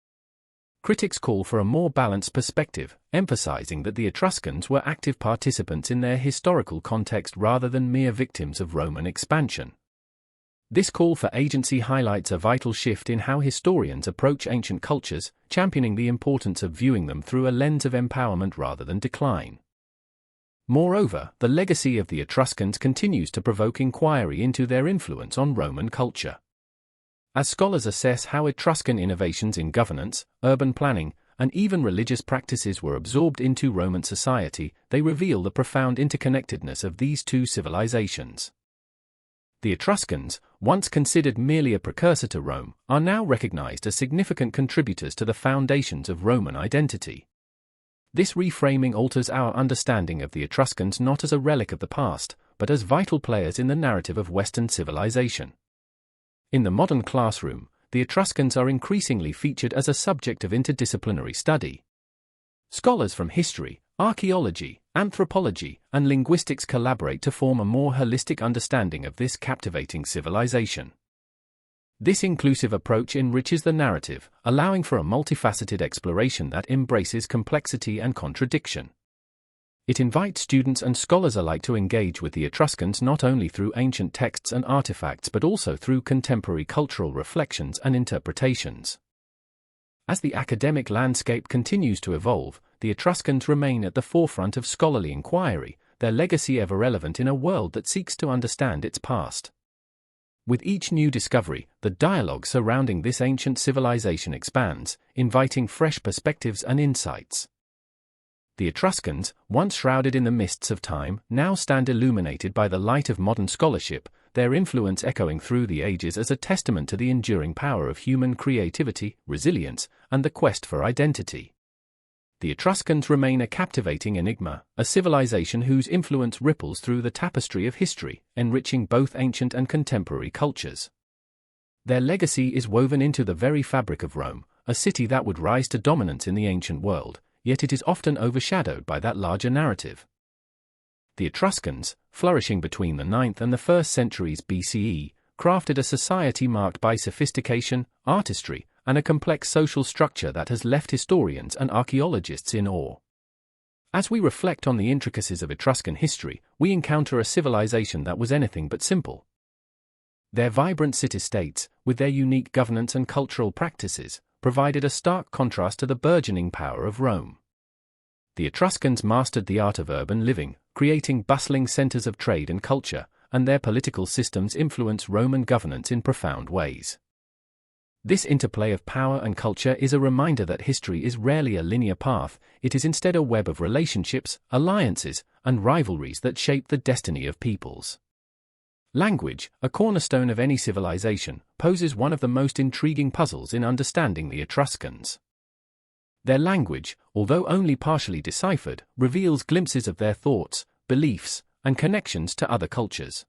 Critics call for a more balanced perspective, emphasizing that the Etruscans were active participants in their historical context rather than mere victims of Roman expansion. This call for agency highlights a vital shift in how historians approach ancient cultures, championing the importance of viewing them through a lens of empowerment rather than decline. Moreover, the legacy of the Etruscans continues to provoke inquiry into their influence on Roman culture. As scholars assess how Etruscan innovations in governance, urban planning, and even religious practices were absorbed into Roman society, they reveal the profound interconnectedness of these two civilizations. The Etruscans, once considered merely a precursor to Rome, are now recognized as significant contributors to the foundations of Roman identity. This reframing alters our understanding of the Etruscans not as a relic of the past, but as vital players in the narrative of Western civilization. In the modern classroom, the Etruscans are increasingly featured as a subject of interdisciplinary study. Scholars from history, archaeology, anthropology, and linguistics collaborate to form a more holistic understanding of this captivating civilization. This inclusive approach enriches the narrative, allowing for a multifaceted exploration that embraces complexity and contradiction. It invites students and scholars alike to engage with the Etruscans not only through ancient texts and artifacts but also through contemporary cultural reflections and interpretations. As the academic landscape continues to evolve, the Etruscans remain at the forefront of scholarly inquiry, their legacy ever relevant in a world that seeks to understand its past. With each new discovery, the dialogue surrounding this ancient civilization expands, inviting fresh perspectives and insights. The Etruscans, once shrouded in the mists of time, now stand illuminated by the light of modern scholarship, their influence echoing through the ages as a testament to the enduring power of human creativity, resilience, and the quest for identity. The Etruscans remain a captivating enigma, a civilization whose influence ripples through the tapestry of history, enriching both ancient and contemporary cultures. Their legacy is woven into the very fabric of Rome, a city that would rise to dominance in the ancient world, yet it is often overshadowed by that larger narrative. The Etruscans, flourishing between the 9th and the 1st centuries BCE, crafted a society marked by sophistication, artistry, and a complex social structure that has left historians and archaeologists in awe. As we reflect on the intricacies of Etruscan history, we encounter a civilization that was anything but simple. Their vibrant city-states, with their unique governance and cultural practices, provided a stark contrast to the burgeoning power of Rome. The Etruscans mastered the art of urban living, creating bustling centers of trade and culture, and their political systems influenced Roman governance in profound ways. This interplay of power and culture is a reminder that history is rarely a linear path, it is instead a web of relationships, alliances, and rivalries that shape the destiny of peoples. Language, a cornerstone of any civilization, poses one of the most intriguing puzzles in understanding the Etruscans. Their language, although only partially deciphered, reveals glimpses of their thoughts, beliefs, and connections to other cultures.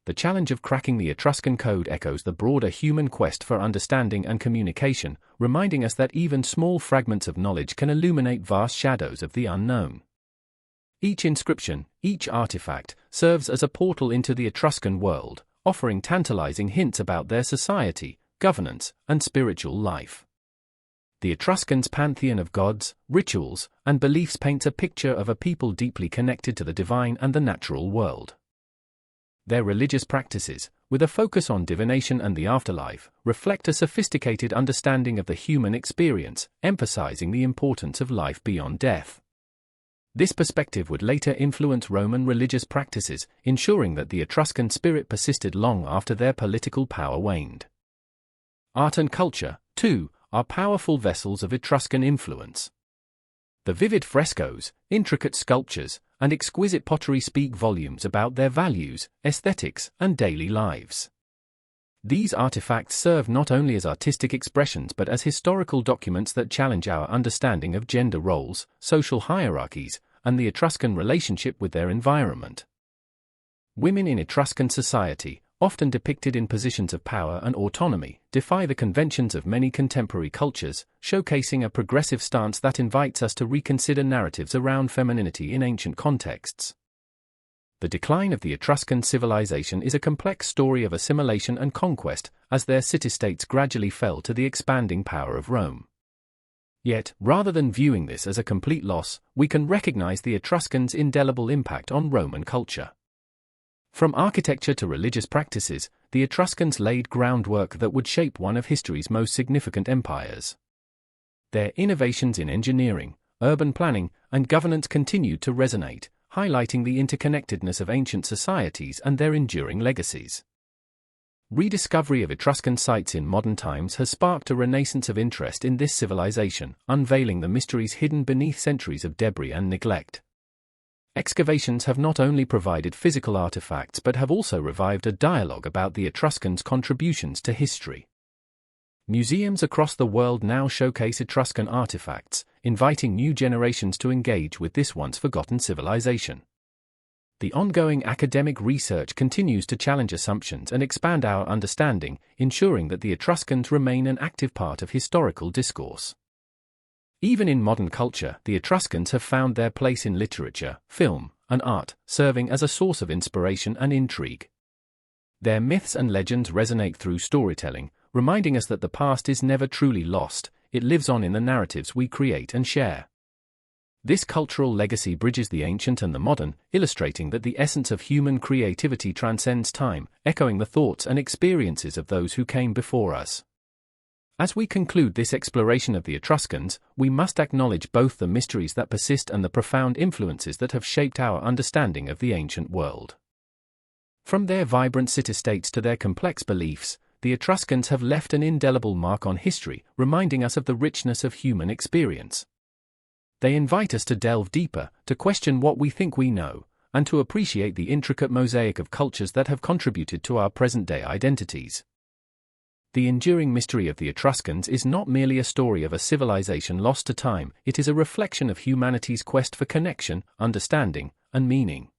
The challenge of cracking the Etruscan code echoes the broader human quest for understanding and communication, reminding us that even small fragments of knowledge can illuminate vast shadows of the unknown. Each inscription, each artifact, serves as a portal into the Etruscan world, offering tantalizing hints about their society, governance, and spiritual life. The Etruscans' pantheon of gods, rituals, and beliefs paints a picture of a people deeply connected to the divine and the natural world. Their religious practices, with a focus on divination and the afterlife, reflect a sophisticated understanding of the human experience, emphasizing the importance of life beyond death. This perspective would later influence Roman religious practices, ensuring that the Etruscan spirit persisted long after their political power waned. Art and culture, too, are powerful vessels of Etruscan influence. The vivid frescoes, intricate sculptures, and exquisite pottery speak volumes about their values, aesthetics, and daily lives. These artifacts serve not only as artistic expressions but as historical documents that challenge our understanding of gender roles, social hierarchies, and the Etruscan relationship with their environment. Women in Etruscan society, often depicted in positions of power and autonomy, defy the conventions of many contemporary cultures, showcasing a progressive stance that invites us to reconsider narratives around femininity in ancient contexts. The decline of the Etruscan civilization is a complex story of assimilation and conquest, as their city-states gradually fell to the expanding power of Rome. Yet, rather than viewing this as a complete loss, we can recognize the Etruscans' indelible impact on Roman culture. From architecture to religious practices, the Etruscans laid groundwork that would shape one of history's most significant empires. Their innovations in engineering, urban planning, and governance continued to resonate, highlighting the interconnectedness of ancient societies and their enduring legacies. Rediscovery of Etruscan sites in modern times has sparked a renaissance of interest in this civilization, unveiling the mysteries hidden beneath centuries of debris and neglect. Excavations have not only provided physical artifacts but have also revived a dialogue about the Etruscans' contributions to history. Museums across the world now showcase Etruscan artifacts, inviting new generations to engage with this once-forgotten civilization. The ongoing academic research continues to challenge assumptions and expand our understanding, ensuring that the Etruscans remain an active part of historical discourse. Even in modern culture, the Etruscans have found their place in literature, film, and art, serving as a source of inspiration and intrigue. Their myths and legends resonate through storytelling, reminding us that the past is never truly lost, it lives on in the narratives we create and share. This cultural legacy bridges the ancient and the modern, illustrating that the essence of human creativity transcends time, echoing the thoughts and experiences of those who came before us. As we conclude this exploration of the Etruscans, we must acknowledge both the mysteries that persist and the profound influences that have shaped our understanding of the ancient world. From their vibrant city-states to their complex beliefs, the Etruscans have left an indelible mark on history, reminding us of the richness of human experience. They invite us to delve deeper, to question what we think we know, and to appreciate the intricate mosaic of cultures that have contributed to our present-day identities. The enduring mystery of the Etruscans is not merely a story of a civilization lost to time, it is a reflection of humanity's quest for connection, understanding, and meaning.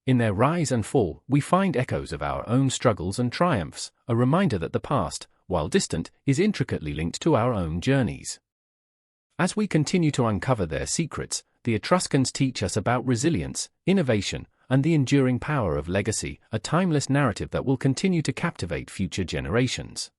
In their rise and fall, we find echoes of our own struggles and triumphs, a reminder that the past, while distant, is intricately linked to our own journeys. As we continue to uncover their secrets, the Etruscans teach us about resilience, innovation, and the enduring power of legacy, a timeless narrative that will continue to captivate future generations.